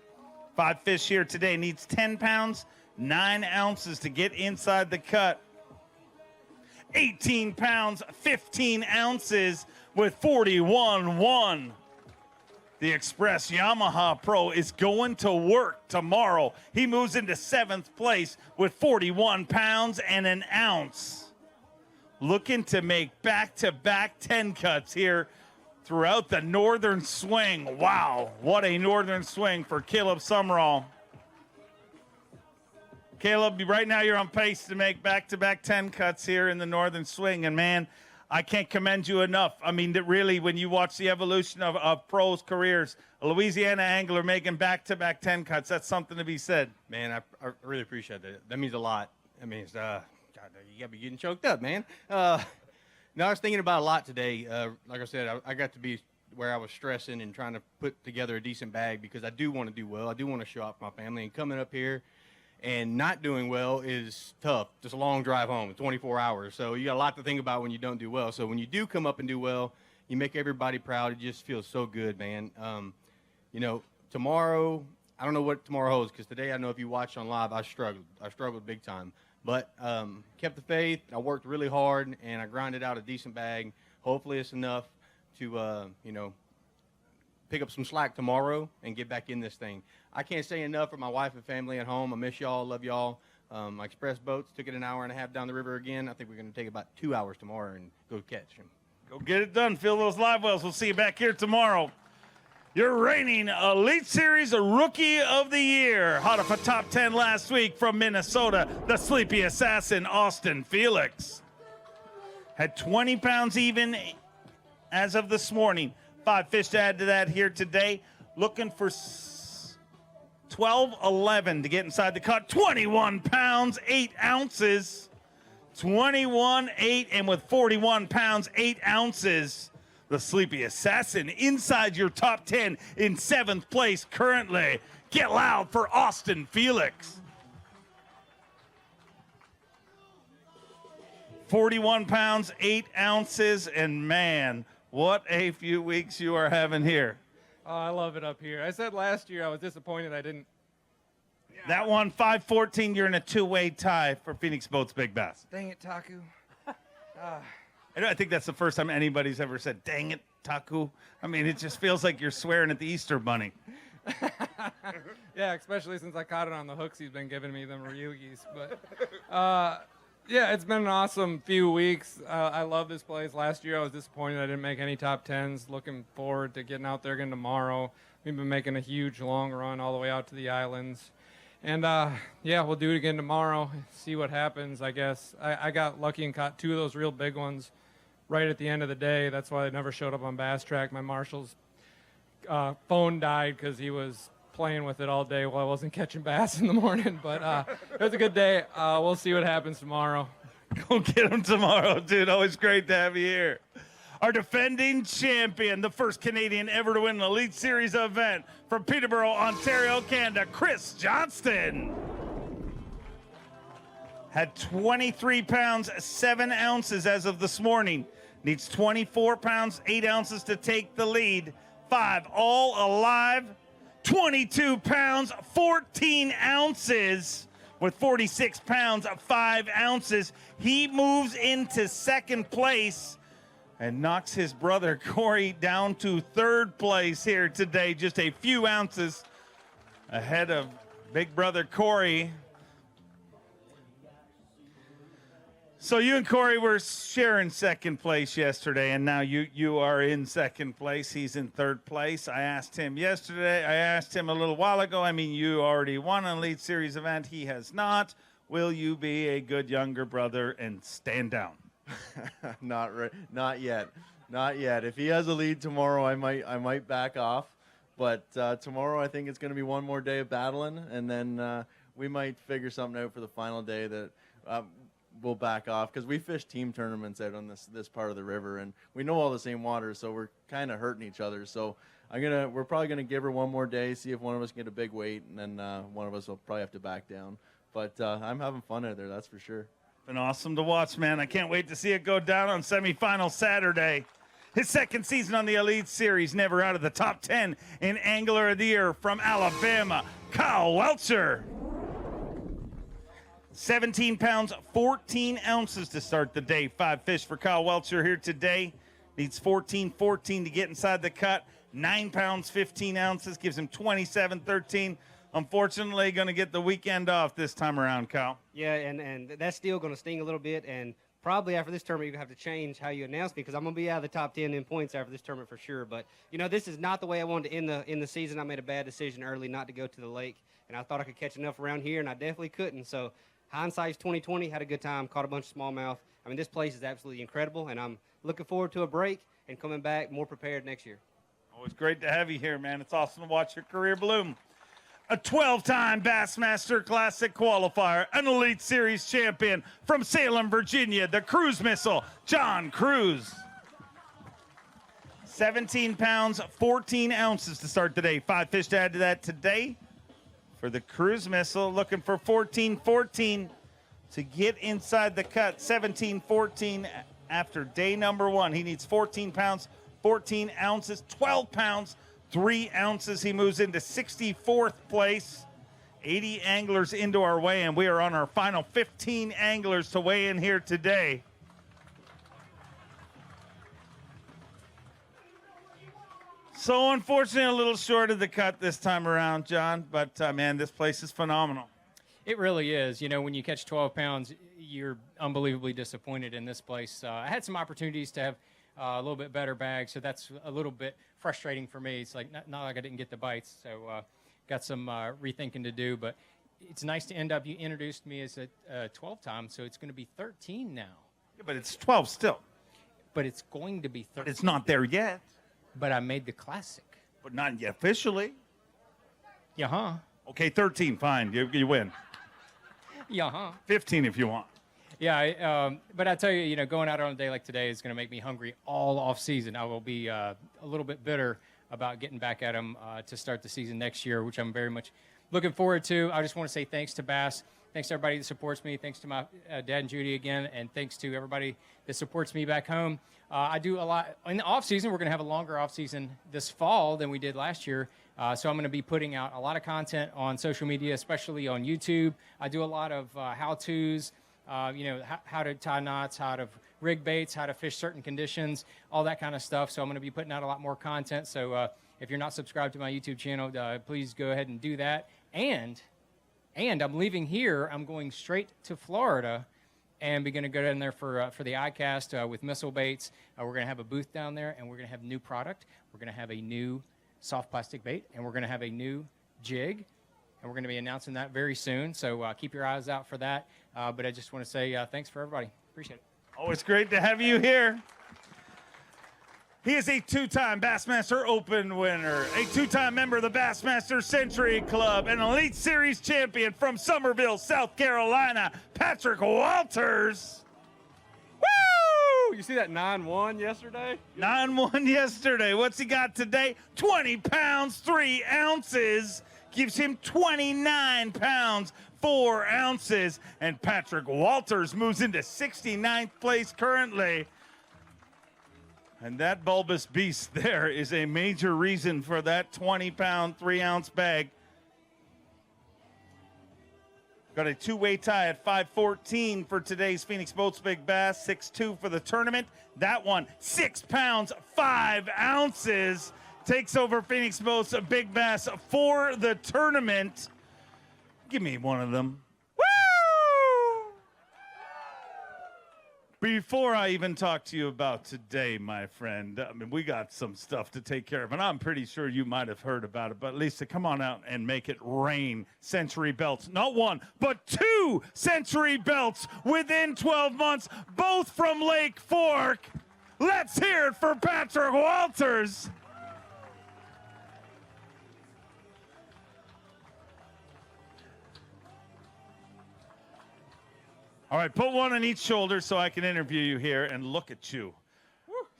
5 fish here today. Needs 10 pounds 9 ounces to get inside the cut. 18 pounds, 15 ounces with 41.1. The Express Yamaha Pro is going to work tomorrow. He moves into 7th place with 41 pounds and an ounce. Looking to make back-to-back 10 cuts here throughout the northern swing. Wow, what a northern swing for Caleb Summerall. Caleb, right now you're on pace to make back-to-back 10 cuts here in the northern swing. And, man, I can't commend you enough. I mean, that really, when you watch the evolution of pros' careers, a Louisiana angler making back-to-back 10 cuts, that's something to be said. Man, I really appreciate that. That means a lot. I mean, it's, God, you got to be getting choked up, man. No, I was thinking about a lot today. Like I said, I got to be where I was stressing and trying to put together a decent bag because I do want to do well. I do want to show off my family. And coming up here and not doing well is tough. Just a long drive home, 24 hours. So you got a lot to think about when you don't do well. So when you do come up and do well, you make everybody proud. It just feels so good, man. You know, tomorrow, I don't know what tomorrow holds because today I know if you watched on live, I struggled big time. But kept the faith. I worked really hard, and I grinded out a decent bag. Hopefully it's enough to, you know, pick up some slack tomorrow and get back in this thing. I can't say enough for my wife and family at home. I miss y'all, love y'all. My express boats took it an hour and a half down the river again. I think we're going to take about 2 hours tomorrow and go catch them. Go get it done. Fill those live wells. We'll see you back here tomorrow. Your reigning Elite Series Rookie of the Year. Hot off a top 10 last week from Minnesota, the sleepy assassin, Austin Felix. Had 20 pounds even as of this morning. 5 fish to add to that here today. Looking for 12-11 to get inside the cut. 21 pounds, 8 ounces. 21-8, and with 41 pounds, 8 ounces. The Sleepy Assassin inside your top 10 in 7th place currently. Get loud for Austin Felix. 41 pounds, 8 ounces, and man, what a few weeks you are having here. Oh, I love it up here. I said last year I was disappointed I didn't. That one, 5-14, you're in a 2-way tie for Phoenix Boats Big Bass. Dang it, Taku. I think that's the first time anybody's ever said, dang it, Taku. I mean, it just feels like you're swearing at the Easter Bunny. Yeah, especially since I caught it on the hooks he's been giving me, them Ryugis. But, yeah, it's been an awesome few weeks. I love this place. Last year I was disappointed I didn't make any top 10s. Looking forward to getting out there again tomorrow. We've been making a huge long run all the way out to the islands. And, yeah, we'll do it again tomorrow, see what happens, I guess. I got lucky and caught 2 of those real big ones right at the end of the day. That's why I never showed up on Bass Track. My marshal's phone died because he was playing with it all day while I wasn't catching bass in the morning. But it was a good day. We'll see what happens tomorrow. Go get him tomorrow, dude. Always great to have you here. Our defending champion, the first Canadian ever to win an Elite Series event from Peterborough, Ontario, Canada, Chris Johnston. Had 23 pounds, 7 ounces as of this morning. Needs 24 pounds, 8 ounces to take the lead. 5 all alive. 22 pounds, 14 ounces. With 46 pounds, 5 ounces. He moves into 2nd place and knocks his brother Corey down to 3rd place here today. Just a few ounces ahead of big brother Corey. So you and Corey were sharing 2nd place yesterday, and now you are in 2nd place. He's in 3rd place. I asked him yesterday, I asked him a little while ago, I mean, you already won an Elite Series event. He has not. Will you be a good younger brother and stand down? Not yet. Not yet. If he has a lead tomorrow, I might back off. But tomorrow I think it's going to be one more day of battling, and then we might figure something out for the final day that we'll back off, because we fish team tournaments out on this part of the river, and we know all the same waters, so we're kind of hurting each other. So we're probably gonna give her one more day, see if one of us can get a big weight, and then one of us will probably have to back down. But I'm having fun out there, that's for sure. Been awesome to watch, man. I can't wait to see it go down on semifinal Saturday. His 2nd season on the Elite Series, never out of the top 10 in Angler of the Year from Alabama, Kyle Welcher. 17 pounds, 14 ounces to start the day. 5 fish for Kyle Welcher here today. Needs 14 to get inside the cut. 9 pounds, 15 ounces, gives him 27-13. Unfortunately, going to get the weekend off this time around, Kyle. Yeah, and that's still going to sting a little bit, and probably after this tournament, you're going to have to change how you announce me because I'm going to be out of the top 10 in points after this tournament for sure. But, this is not the way I wanted to end the season. I made a bad decision early not to go to the lake, and I thought I could catch enough around here, and I definitely couldn't. So hindsight's 2020, had a good time, caught a bunch of smallmouth. I mean, this place is absolutely incredible, and I'm looking forward to a break and coming back more prepared next year. Always great to have you here, man. It's awesome to watch your career bloom. A 12-time Bassmaster Classic qualifier, an Elite Series champion from Salem, Virginia, the cruise missile, John Cruz. 17 pounds, 14 ounces to start the day. 5 fish to add to that today for the cruise missile, looking for 14 to get inside the cut. 17-14 after day number 1. He needs 14 pounds, 14 ounces, 12 pounds, 3 ounces. He moves into 64th place. 80 anglers into our weigh, and we are on our final 15 anglers to weigh in here today. So unfortunately, a little short of the cut this time around, John, but man, this place is phenomenal. It really is. When you catch 12 pounds, you're unbelievably disappointed in this place. I had some opportunities to have a little bit better bag, so that's a little bit frustrating for me. It's like not like I didn't get the bites, so got some rethinking to do. But it's nice to end up. You introduced me as a 12-time, so it's going to be 13 now. Yeah, but it's 12 still. But it's going to be 13. But it's not there yet. But I made the classic. But not yet officially. Yeah. Okay, 13, fine. You win. Yeah. 15 if you want. Yeah, but I tell you, going out on a day like today is going to make me hungry all off season. I will be a little bit bitter about getting back at them to start the season next year, which I'm very much looking forward to. I just want to say thanks to Bass. Thanks to everybody that supports me. Thanks to my dad and Judy again, and thanks to everybody that supports me back home. I do a lot in the off season. We're going to have a longer off season this fall than we did last year. So I'm going to be putting out a lot of content on social media, especially on YouTube. I do a lot of how-tos. How to tie knots, how to rig baits, how to fish certain conditions, all that kind of stuff. So I'm going to be putting out a lot more content. So if you're not subscribed to my YouTube channel, please go ahead and do that. And I'm leaving here. I'm going straight to Florida, and we're going to go down there for the iCast with missile baits. We're going to have a booth down there, and we're going to have new product. We're going to have a new soft plastic bait, and we're going to have a new jig. And we're going to be announcing that very soon, so keep your eyes out for that. But I just want to say thanks for everybody. Appreciate it. Always great to have you here. He is a 2-time Bassmaster Open winner, a 2-time member of the Bassmaster Century Club, an Elite Series champion from Summerville, South Carolina, Patrick Walters. Woo! You see that 9-1 yesterday? 9-1 yesterday. What's he got today? 20 pounds, 3 ounces. Gives him 29 pounds, 4 ounces. And Patrick Walters moves into 69th place currently. And that bulbous beast there is a major reason for that 20-pound, 3-ounce bag. Got a 2-way tie at 5:14 for today's Phoenix Boats Big Bass, 6'2" for the tournament. That one, 6 pounds, 5 ounces. Takes over Phoenix Boats Big Bass for the tournament. Give me one of them. Woo! Before I even talk to you about today, my friend, I mean, we got some stuff to take care of, and I'm pretty sure you might have heard about it, but Lisa, come on out and make it rain. Century belts, not 1, but 2 Century belts within 12 months, both from Lake Fork. Let's hear it for Patrick Walters. All right, put one on each shoulder so I can interview you here, and look at you.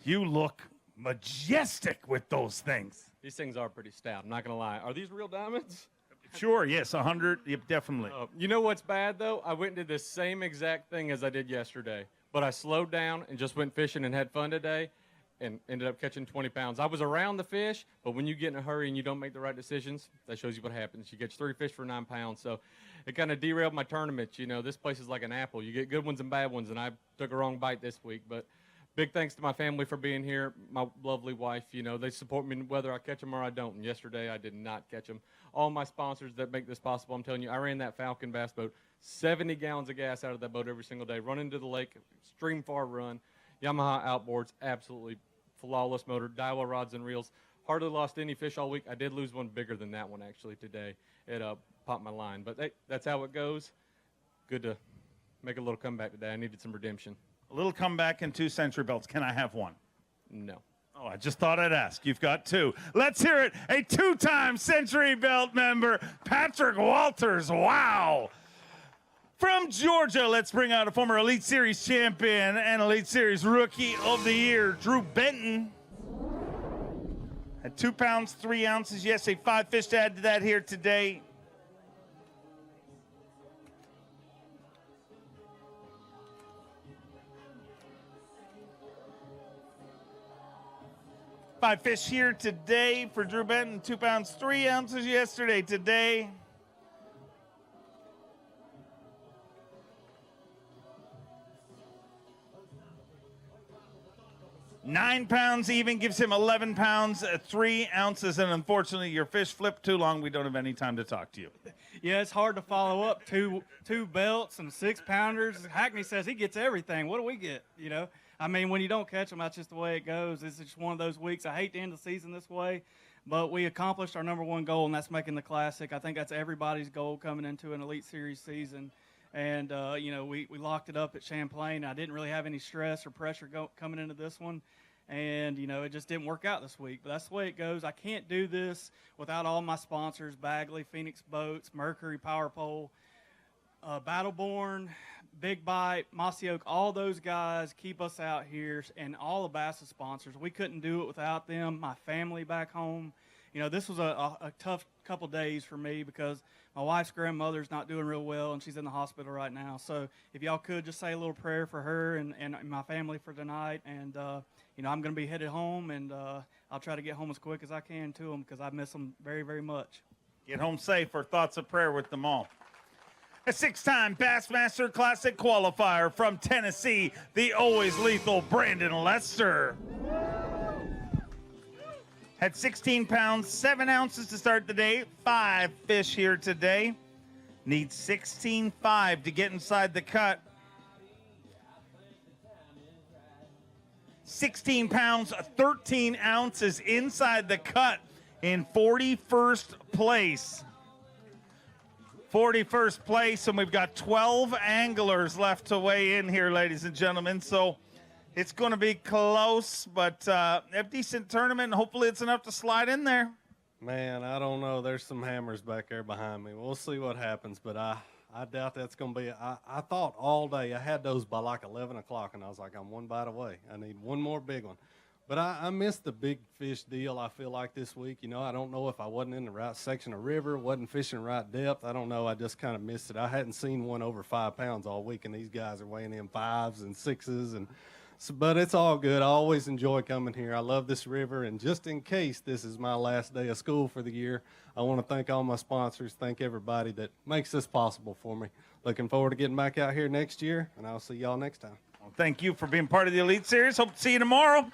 You look majestic with those things. These things are pretty stout, I'm not going to lie. Are these real diamonds? Sure, yes, 100, yep, definitely. You know what's bad, though? I went and did the same exact thing as I did yesterday, but I slowed down and just went fishing and had fun today. and ended up catching 20 pounds. I was around the fish, but when you get in a hurry and you don't make the right decisions, that shows you what happens. You catch 3 fish for 9 pounds. So it kind of derailed my tournament. You know, this place is like an apple. You get good ones and bad ones, and I took a wrong bite this week. But big thanks to my family for being here, my lovely wife. You know, they support me whether I catch them or I don't. And yesterday I did not catch them. All my sponsors that make this possible, I'm telling you, I ran that Falcon bass boat, 70 gallons of gas out of that boat every single day, run into the lake, stream far run, Yamaha outboards, absolutely flawless motor, Daiwa rods and reels. Hardly lost any fish all week. I did lose one bigger than that one actually today. It popped my line, but hey, that's how it goes. Good to make a little comeback today. I needed some redemption. A little comeback and 2 century belts. Can I have one? No. Oh, I just thought I'd ask. You've got 2. Let's hear it. A 2-time century belt member, Patrick Walters. Wow. From Georgia, let's bring out a former Elite Series champion and Elite Series Rookie of the Year, Drew Benton. At 2 pounds, 3 ounces. Yes, a 5 fish to add to that here today. Five fish here today for Drew Benton. 2 pounds, 3 ounces yesterday. Today, $9 pounds even gives him 11 pounds, 3 ounces. And unfortunately, your fish flipped too long. We don't have any time to talk to you. Yeah, it's hard to follow up two belts and 6-pounders. Hackney says he gets everything. What do we get? You know, I mean, when you don't catch them, that's just the way it goes. It's just one of those weeks. I hate to end the season this way, but we accomplished our #1 goal, and that's making the Classic. I think that's everybody's goal coming into an Elite Series season. And, you know, we locked it up at Champlain. I didn't really have any stress or pressure coming into this one. And, you know, it just didn't work out this week. But that's the way it goes. I can't do this without all my sponsors, Bagley, Phoenix Boats, Mercury Power Pole, Battleborn, Big Bite, Mossy Oak. All those guys keep us out here, and all the Bass sponsors. We couldn't do it without them, my family back home. You know, this was a tough couple days for me because my wife's grandmother's not doing real well, and she's in the hospital right now. So if y'all could just say a little prayer for her and my family for tonight. And, you know, I'm going to be headed home, and I'll try to get home as quick as I can to them because I miss them very, very much. Get home safe for thoughts of prayer with them all. A 6-time Bassmaster Classic qualifier from Tennessee, the always lethal Brandon Lester. Had 16 pounds, 7 ounces to start the day. 5 fish here today. Needs 16.5 to get inside the cut. 16 pounds, 13 ounces inside the cut in 41st place. 41st place, and we've got 12 anglers left to weigh in here, ladies and gentlemen. So it's going to be close, but a decent tournament. Hopefully it's enough to slide in there. Man, I don't know. There's some hammers back there behind me. We'll see what happens, but I doubt that's going to be. I thought all day. I had those by like 11 o'clock, and I was like, I'm 1 bite away. I need one more big one. But I missed the big fish deal, I feel like, this week. You know, I don't know if I wasn't in the right section of river, wasn't fishing the right depth. I don't know. I just kind of missed it. I hadn't seen one over 5 pounds all week, and these guys are weighing in 5s and 6s. And so, but it's all good. I always enjoy coming here. I love this river. And just in case this is my last day of school for the year, I want to thank all my sponsors, thank everybody that makes this possible for me. Looking forward to getting back out here next year, and I'll see y'all next time. Well, thank you for being part of the Elite Series. Hope to see you tomorrow.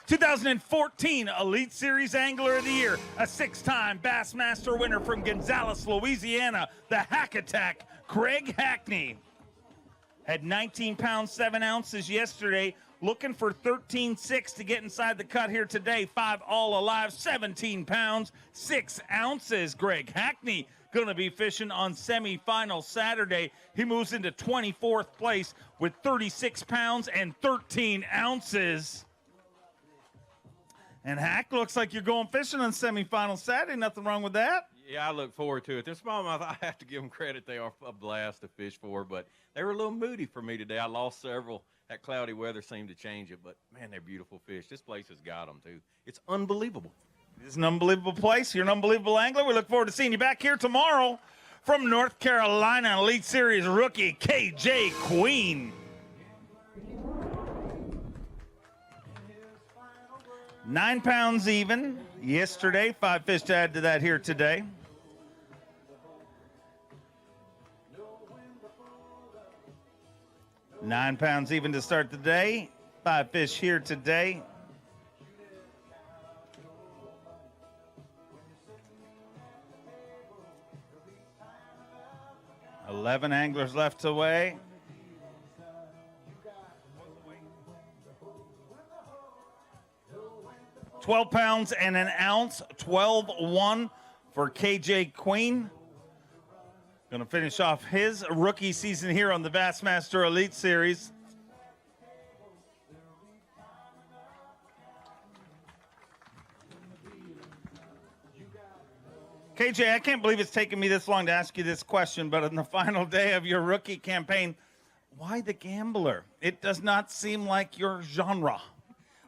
2014 Elite Series Angler of the Year, a 6-time Bassmaster winner from Gonzales, Louisiana, the Hack Attack, Greg Hackney. Had 19 pounds, 7 ounces yesterday, looking for 13.6 to get inside the cut here today. 5 all alive, 17 pounds, 6 ounces. Greg Hackney going to be fishing on semifinal Saturday. He moves into 24th place with 36 pounds and 13 ounces. And Hack, looks like you're going fishing on semifinal Saturday. Nothing wrong with that. Yeah, I look forward to it. They're smallmouth. I have to give them credit. They are a blast to fish for, but they were a little moody for me today. I lost several. That cloudy weather seemed to change it, but, man, they're beautiful fish. This place has got them, too. It's unbelievable. It's an unbelievable place. You're an unbelievable angler. We look forward to seeing you back here tomorrow. From North Carolina, Elite Series rookie KJ Queen. 9 pounds even yesterday. 5 fish to add to that here today. Nine pounds even to start the day. 5 fish here today. $11 anglers left away. $12 pounds and an ounce. 12-1 for KJ Queen. Going to finish off his rookie season here on the Bassmaster Elite Series. KJ, I can't believe it's taken me this long to ask you this question, but on the final day of your rookie campaign, why the gambler? It does not seem like your genre.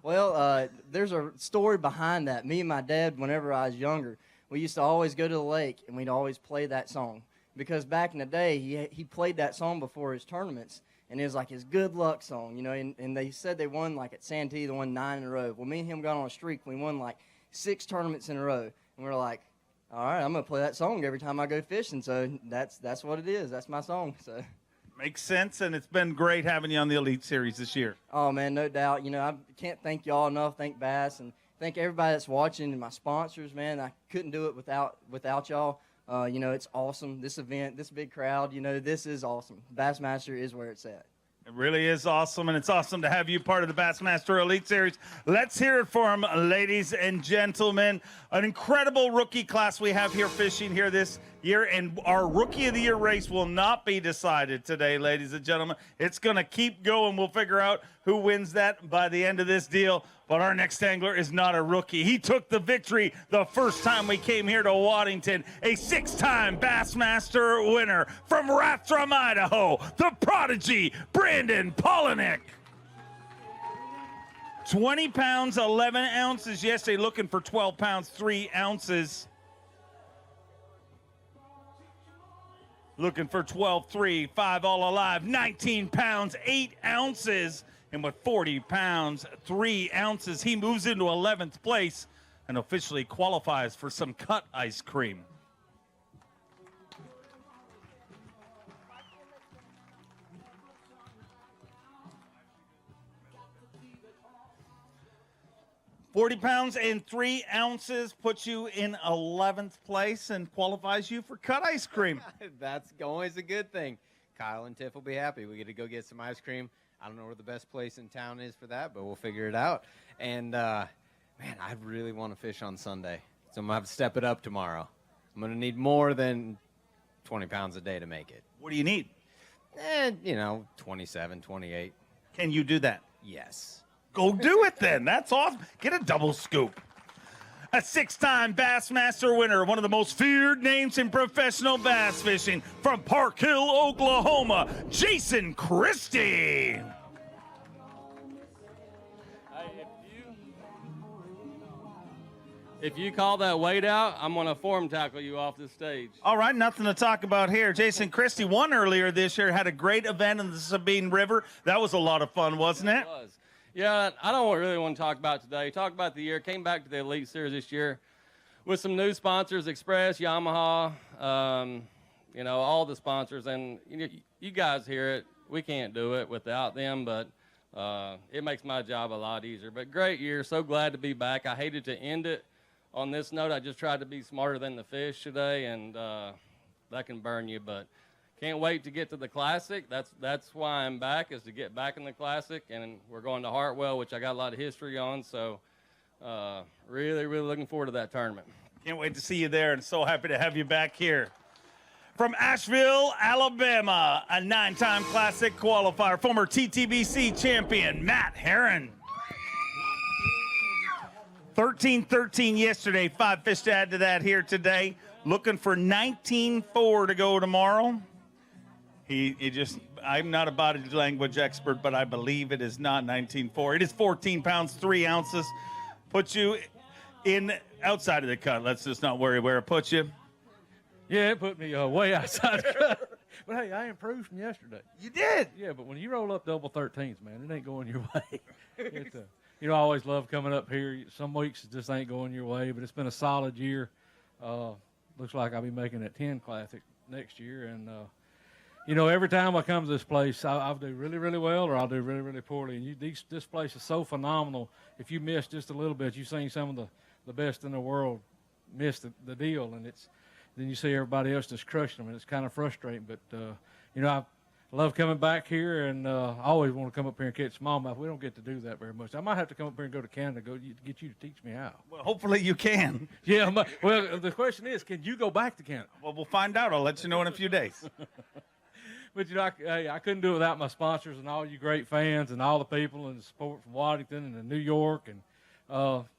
Well, there's a story behind that. Me and my dad, whenever I was younger, we used to always go to the lake, and we'd always play that song. Because back in the day, he played that song before his tournaments, and it was like his good luck song, you know, and they said they won, like at Santee, they won 9 in a row. Well, me and him got on a streak. We won like 6 tournaments in a row, and we were like, all right, I'm going to play that song every time I go fishing, so that's what it is. That's my song, so. Makes sense, and it's been great having you on the Elite Series this year. Oh, man, no doubt. You know, I can't thank y'all enough. Thank Bass, and thank everybody that's watching and my sponsors, man. I couldn't do it without y'all. You know, it's awesome. This event, this big crowd, you know, this is awesome. Bassmaster is where it's at. It really is awesome, and it's awesome to have you part of the Bassmaster Elite Series. Let's hear it for them, ladies and gentlemen. An incredible rookie class we have here fishing here this year, and our Rookie of the Year race will not be decided today, ladies and gentlemen. It's going to keep going. We'll figure out who wins that by the end of this deal. But our next angler is not a rookie. He took the victory the first time we came here to Waddington. A 6-time Bassmaster winner from Rathdrum, Idaho, the prodigy, Brandon Polinick. 20 pounds, 11 ounces yesterday, looking for 12 pounds, 3 ounces. Looking for 12-3, 5 all alive, 19 pounds, 8 ounces. And with 40 pounds, 3 ounces, he moves into 11th place and officially qualifies for some cut ice cream. $40 pounds and 3 ounces puts you in 11th place and qualifies you for cut ice cream. That's always a good thing. Kyle and Tiff will be happy. We get to go get some ice cream. I don't know where the best place in town is for that, but we'll figure it out. And, man, I really want to fish on Sunday, so I'm going to have to step it up tomorrow. I'm going to need more than 20 pounds a day to make it. What do you need? You know, 27, 28. Can you do that? Yes. Go do it then. That's awesome. Get a double scoop. A 6-time Bassmaster winner, one of the most feared names in professional bass fishing, from Park Hill, Oklahoma, Jason Christie. If you call that weight out, I'm going to form tackle you off the stage. All right, nothing to talk about here. Jason Christie won earlier this year, had a great event in the Sabine River. That was a lot of fun, wasn't it? It was. Yeah, I don't really want to talk about today. Talk about the year. Came back to the Elite Series this year with some new sponsors, Express, Yamaha, you know, all the sponsors. And you guys hear it. We can't do it without them, but it makes my job a lot easier. But great year. So glad to be back. I hated to end it on this note. I just tried to be smarter than the fish today, and that can burn you. But can't wait to get to the Classic. That's why I'm back, is to get back in the Classic. And we're going to Hartwell, which I got a lot of history on. So really, really looking forward to that tournament. Can't wait to see you there, and so happy to have you back here. From Asheville, Alabama, a 9-time Classic qualifier, former TTBC champion, Matt Herron. 13-13 yesterday, 5 fish to add to that here today. Looking for 19-4 to go tomorrow. I'm not a body language expert, but I believe it is not 19-4. It is 14 pounds, 3 ounces. Puts you in outside of the cut. Let's just not worry where it puts you. Yeah, it put me way outside the cut. But, hey, I improved from yesterday. You did? Yeah, but when you roll up double 13s, man, it ain't going your way. I always love coming up here. Some weeks it just ain't going your way, but it's been a solid year. Looks like I'll be making that 10 Classic next year. And, every time I come to this place, I'll do really, really well or I'll do really, really poorly. And this place is so phenomenal. If you miss just a little bit, you've seen some of the best in the world miss the deal. And then you see everybody else just crushing them, and it's kind of frustrating. But, I love coming back here, and I always want to come up here and catch smallmouth. We don't get to do that very much. I might have to come up here and go to Canada get you to teach me how. Well, hopefully you can. Yeah, well, the question is, can you go back to Canada? Well, we'll find out. I'll let you know in a few days. But, I couldn't do it without my sponsors and all you great fans and all the people and the support from Waddington and New York. And I'll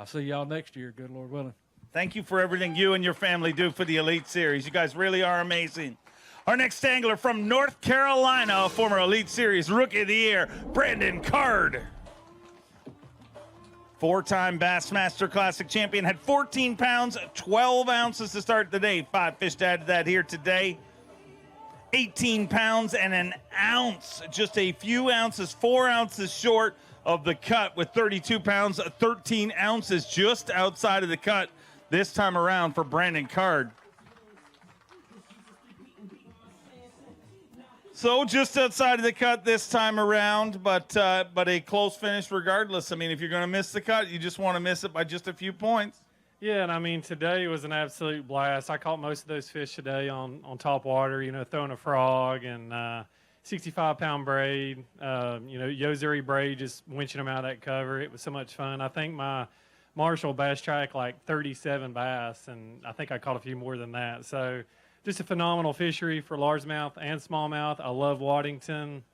see y'all next year, good Lord willing. Thank you for everything you and your family do for the Elite Series. You guys really are amazing. Our next angler from North Carolina, former Elite Series Rookie of the Year, Brandon Card. 4-time Bassmaster Classic champion, had 14 pounds, 12 ounces to start the day. 5 fish to add to that here today. 18 pounds and an ounce, just a few ounces, 4 ounces short of the cut with 32 pounds, 13 ounces just outside of the cut this time around for Brandon Card. So just outside of the cut this time around, but a close finish regardless. I mean, if you're going to miss the cut, you just want to miss it by just a few points. Yeah, and I mean, today was an absolute blast. I caught most of those fish today on top water, throwing a frog and 65-pound braid, Yozuri braid, just winching them out of that cover. It was so much fun. I think my Marshall bass track like 37 bass, and I think I caught a few more than that. So just a phenomenal fishery for largemouth and smallmouth. I love Waddington.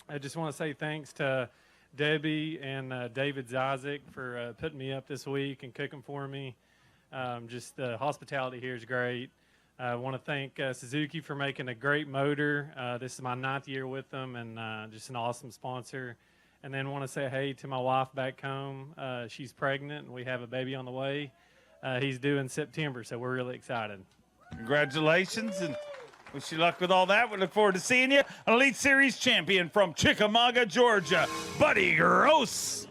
I just want to say thanks to Debbie and David Zizek for putting me up this week and cooking for me. Just the hospitality here is great. I want to thank Suzuki for making a great motor. This is my 9th year with them, and just an awesome sponsor. And then want to say hey to my wife back home. She's pregnant, and we have a baby on the way. He's due in September, so we're really excited. Congratulations, and wish you luck with all that. We look forward to seeing you. Elite Series champion from Chickamauga, Georgia, Buddy Gross.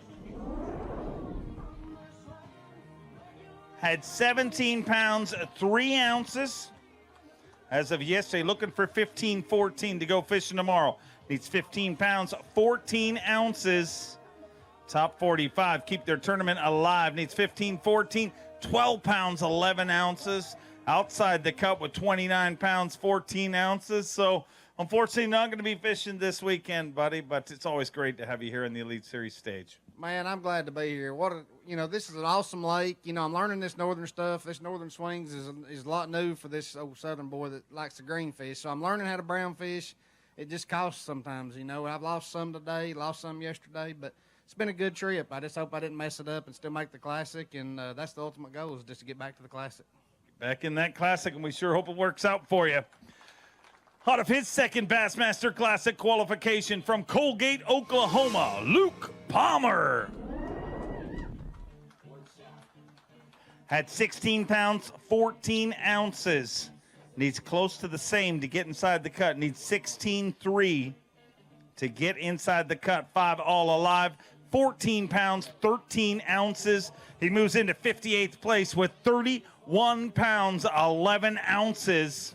Had 17 pounds, 3 ounces. As of yesterday, looking for 15-14 to go fishing tomorrow. Needs 15 pounds, 14 ounces. Top 45, keep their tournament alive. Needs 15-14, 12 pounds, 11 ounces. Outside the cut with 29 pounds, 14 ounces. So, unfortunately, not going to be fishing this weekend, buddy, but it's always great to have you here in the Elite Series stage. Man, I'm glad to be here. This is an awesome lake. I'm learning this northern stuff. This northern swings is a lot new for this old southern boy that likes the green fish. So I'm learning how to brown fish. It just costs sometimes, I've lost some today, lost some yesterday, but it's been a good trip. I just hope I didn't mess it up and still make the Classic, and that's the ultimate goal, is just to get back to the Classic. Back in that Classic, and we sure hope it works out for you. Out of his second Bassmaster Classic qualification from Colgate, Oklahoma, Luke Palmer. Had 16 pounds, 14 ounces. Needs close to the same to get inside the cut. Needs 16.3 to get inside the cut. 5 all alive. 14 pounds, 13 ounces. He moves into 58th place with 31 pounds, 11 ounces.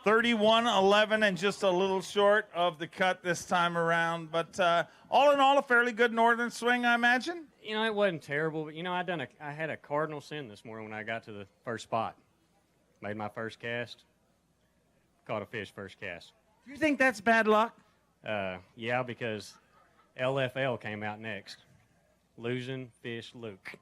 $31.11 and just a little short of the cut this time around. But all in all, a fairly good northern swing, I imagine. It wasn't terrible, but I had a cardinal sin this morning when I got to the first spot. Made my first cast. Caught a fish first cast. You think that's bad luck? Yeah, because LFL came out next. Losing Fish Luke.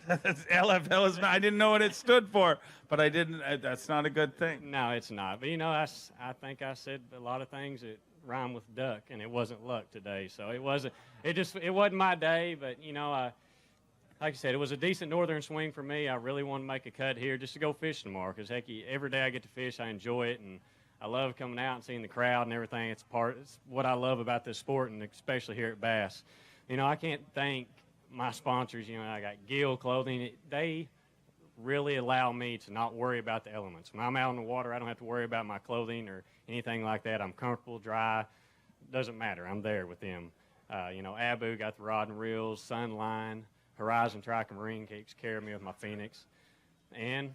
LFL is. I didn't know what it stood for, but I didn't. That's not a good thing. No, it's not. But I think I said a lot of things that rhyme with duck, and it wasn't luck today. So it wasn't. It wasn't my day. But like I said, it was a decent northern swing for me. I really want to make a cut here just to go fish tomorrow. Because every day I get to fish, I enjoy it, and I love coming out and seeing the crowd and everything. It's what I love about this sport, and especially here at Bass. I can't thank my sponsors. I got Gill Clothing. They really allow me to not worry about the elements. When I'm out in the water, I don't have to worry about my clothing or anything like that. I'm comfortable, dry. Doesn't matter. I'm there with them. You know, Abu got the rod and reels, Sunline, Horizon Marine takes care of me with my Phoenix. And,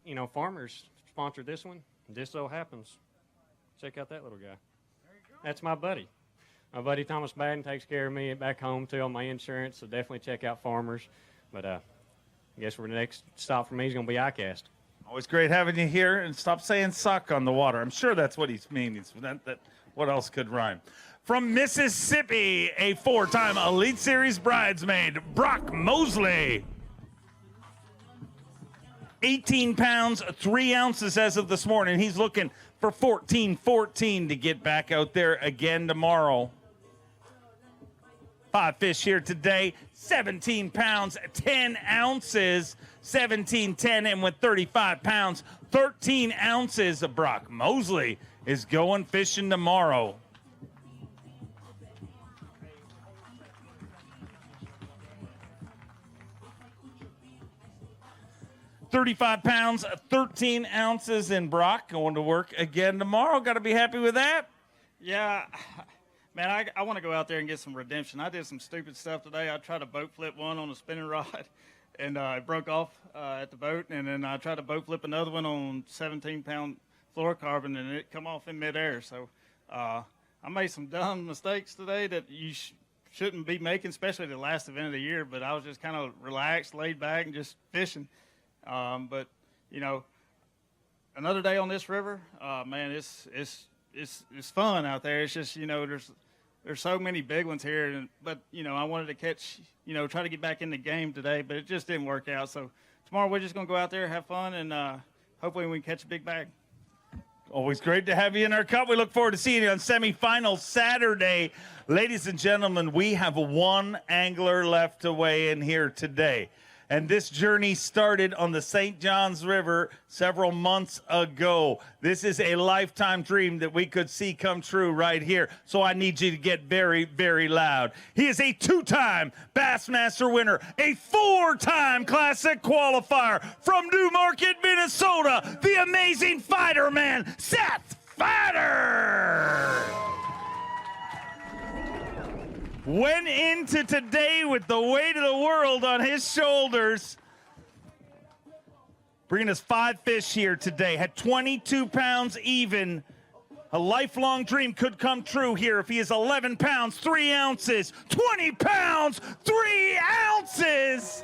you know, Farmers sponsored this one. Just so happens. Check out that little guy. That's my buddy. My buddy Thomas Madden takes care of me back home too on my insurance, so definitely check out Farmers. But I guess the next stop for me is going to be ICAST. Always great having you here, and stop saying suck on the water. I'm sure that's what he's meaning. What else could rhyme? From Mississippi, a 4-time Elite Series bridesmaid, Brock Mosley. 18 pounds, 3 ounces as of this morning. He's looking for 14-14 to get back out there again tomorrow. 5 fish here today, 17 pounds, 10 ounces, 17-10, and with 35 pounds, 13 ounces of Brock Mosley is going fishing tomorrow. $35 pounds, 13 ounces in Brock. Going to work again tomorrow. Got to be happy with that. Yeah, man, I want to go out there and get some redemption. I did some stupid stuff today. I tried to boat flip one on a spinning rod, and it broke off at the boat. And then I tried to boat flip another one on 17-pound fluorocarbon, and it come off in midair. So I made some dumb mistakes today that you shouldn't be making, especially the last event of the year. But I was just kind of relaxed, laid back, and just fishing. But you know, another day on this river, man, it's fun out there. It's just, you know, there's so many big ones here, but you know, I wanted to catch, you know, try to get back in the game today, but it just didn't work out. So tomorrow we're just gonna go out there, have fun, and hopefully we can catch a big bag. Always great to have you in our cup. We look forward to seeing you on semifinal Saturday. Ladies and gentlemen, we have one angler left to weigh in here today. And this journey started on the St. Johns River several months ago. This is a lifetime dream that we could see come true right here. So I need you to get very, very loud. He is a 2-time Bassmaster winner, a 4-time Classic qualifier from Newmarket, Minnesota, the amazing fighter man, Seth Fighter. Went into today with the weight of the world on his shoulders. Bringing us 5 fish here today. Had 22 pounds even. A lifelong dream could come true here if he is 11 pounds, 3 ounces. 20 pounds, 3 ounces.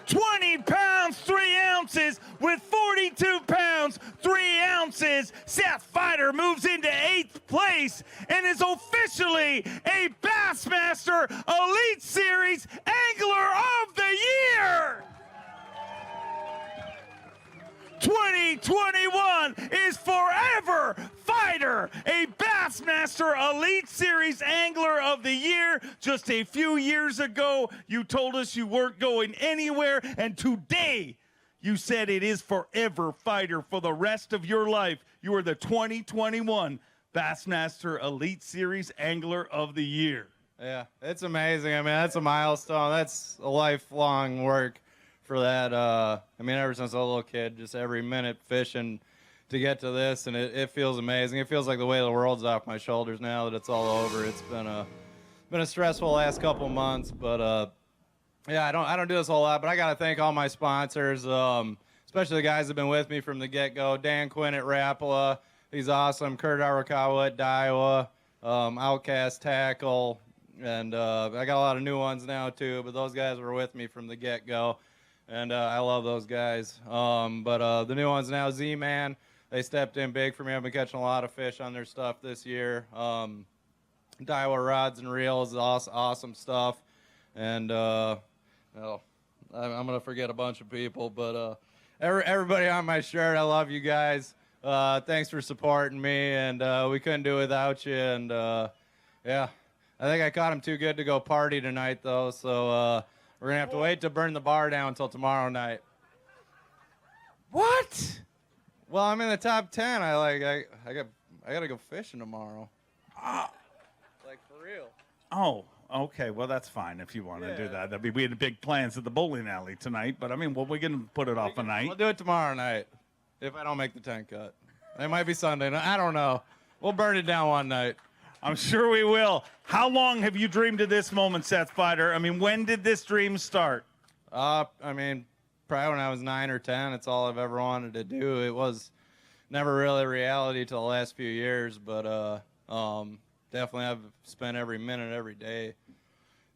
20 pounds, 3 ounces with 42 pounds, 3 ounces. Seth Fighter moves into 8th place and is officially a Bassmaster Elite Series Angler of the Year. 2021 is forever Fighter, a Bassmaster Elite Series Angler of the Year. Just a few years ago, you told us you weren't going anywhere, and today you said it is forever Fighter for the rest of your life. You are the 2021 Bassmaster Elite Series Angler of the Year. Yeah, it's amazing. I mean, that's a milestone. That's a lifelong work for that. I mean, ever since I was a little kid, just every minute fishing to get to this, and it feels amazing. It feels like the weight of the world's off my shoulders now that it's all over. It's been a stressful last couple months, but yeah, I don't do this a whole lot, but I got to thank all my sponsors, especially the guys that have been with me from the get-go. Dan Quinn at Rapala, he's awesome. Kurt Arakawa at Daiwa, Outcast Tackle, and I got a lot of new ones now too, but those guys were with me from the get-go. And I love those guys. But the new ones now, Z-Man, they stepped in big for me. I've been catching a lot of fish on their stuff this year. Daiwa Rods and Reels is awesome stuff. And I'm going to forget a bunch of people. But everybody on my shirt, I love you guys. Thanks for supporting me. And we couldn't do it without you. And, yeah, I think I caught him too good to go party tonight, though. So we're going to have to wait to burn the bar down until tomorrow night. What? Well, I'm in the top 10. I got to go fishing tomorrow. Like, for real. Oh, Okay, well, that's fine if you want to do that. I mean, we had big plans at the bowling alley tonight, but I mean, well, we can put it off a night. We'll do it tomorrow night if I don't make the 10 cut. It might be Sunday. I don't know. We'll burn it down one night. I'm sure we will. How long have you dreamed of this moment, Seth Fighter? I mean, when did this dream start? I mean, probably when I was 9 or 10. It's all I've ever wanted to do. It was never really a reality till the last few years, but definitely I've spent every minute, every day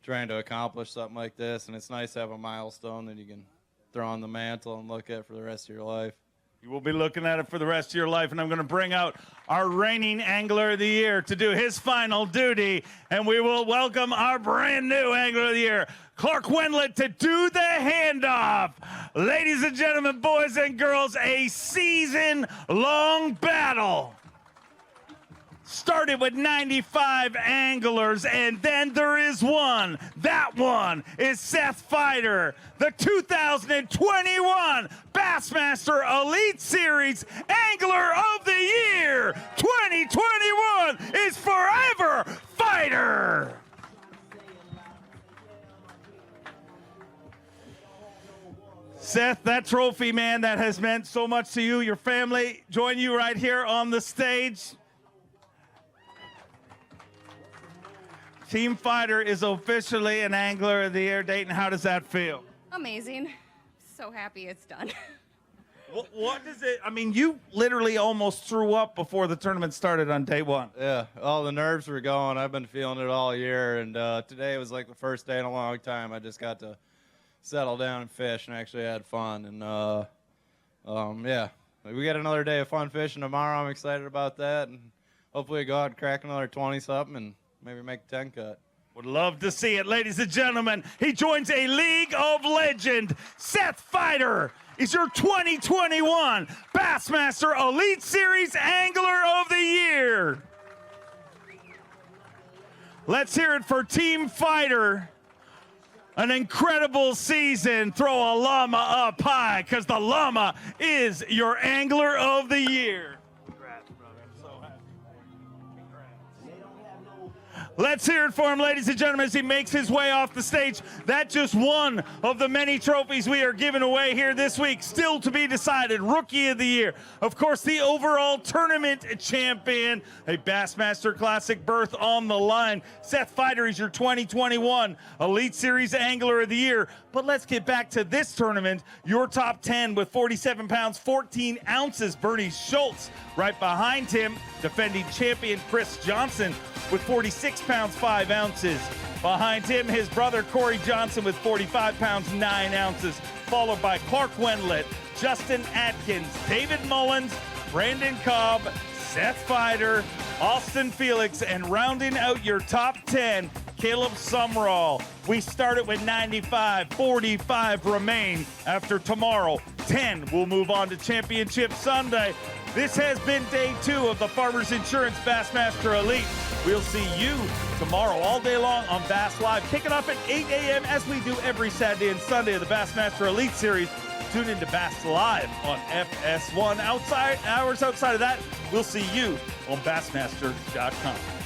trying to accomplish something like this, and it's nice to have a milestone that you can throw on the mantle and look at for the rest of your life. You will be looking at it for the rest of your life, and I'm going to bring out our reigning Angler of the Year to do his final duty, and we will welcome our brand new Angler of the Year, Clark Wendlandt, to do the handoff. Ladies and gentlemen, boys and girls, a season-long battle. Started with 95 anglers, and then there is one. That one is Seth Fighter, the 2021 Bassmaster Elite Series Angler of the Year. 2021 is Forever Fighter. Seth, that trophy, man, that has meant so much to you, your family, join you right here on the stage. Team Fighter is officially an Angler of the Year. Dayton, how does that feel? Amazing. So happy it's done. What does it, I mean, you literally almost threw up before the tournament started on day one. Yeah, all the nerves were going. I've been feeling it all year, and today was like the first day in a long time. I just got to settle down and fish and actually had fun. And, yeah, we got another day of fun fishing tomorrow. I'm excited about that, and hopefully go out and crack another 20-something and maybe make a 10 cut. Would love to see it, ladies and gentlemen. He joins a League of Legend. Seth Fighter is your 2021 Bassmaster Elite Series Angler of the Year. Let's hear it for Team Fighter. An incredible season. Throw a llama up high, because the llama is your Angler of the Year. Let's hear it for him, ladies and gentlemen, as he makes his way off the stage. That's just one of the many trophies we are giving away here this week. Still to be decided, Rookie of the Year. Of course, the overall tournament champion. A Bassmaster Classic berth on the line. Seth Fighter is your 2021 Elite Series Angler of the Year. But let's get back to this tournament. Your top 10 with 47 pounds, 14 ounces. Bernie Schultz right behind him. Defending champion Chris Johnson with 46 pounds, 5 ounces. Behind him, his brother Corey Johnson with 45 pounds, 9 ounces. Followed by Clark Wendlandt, Justin Atkins, David Mullins, Brandon Cobb, Seth Fighter, Austin Felix, and rounding out your top 10, Caleb Sumrall. We started with 95, 45 remain. After tomorrow, 10 will move on to Championship Sunday. This has been day 2 of the Farmers Insurance Bassmaster Elite. We'll see you tomorrow all day long on Bass Live, kicking off at 8 a.m. as we do every Saturday and Sunday of the Bassmaster Elite Series. Tune into Bass Live on FS1. Hours outside of that, we'll see you on Bassmaster.com.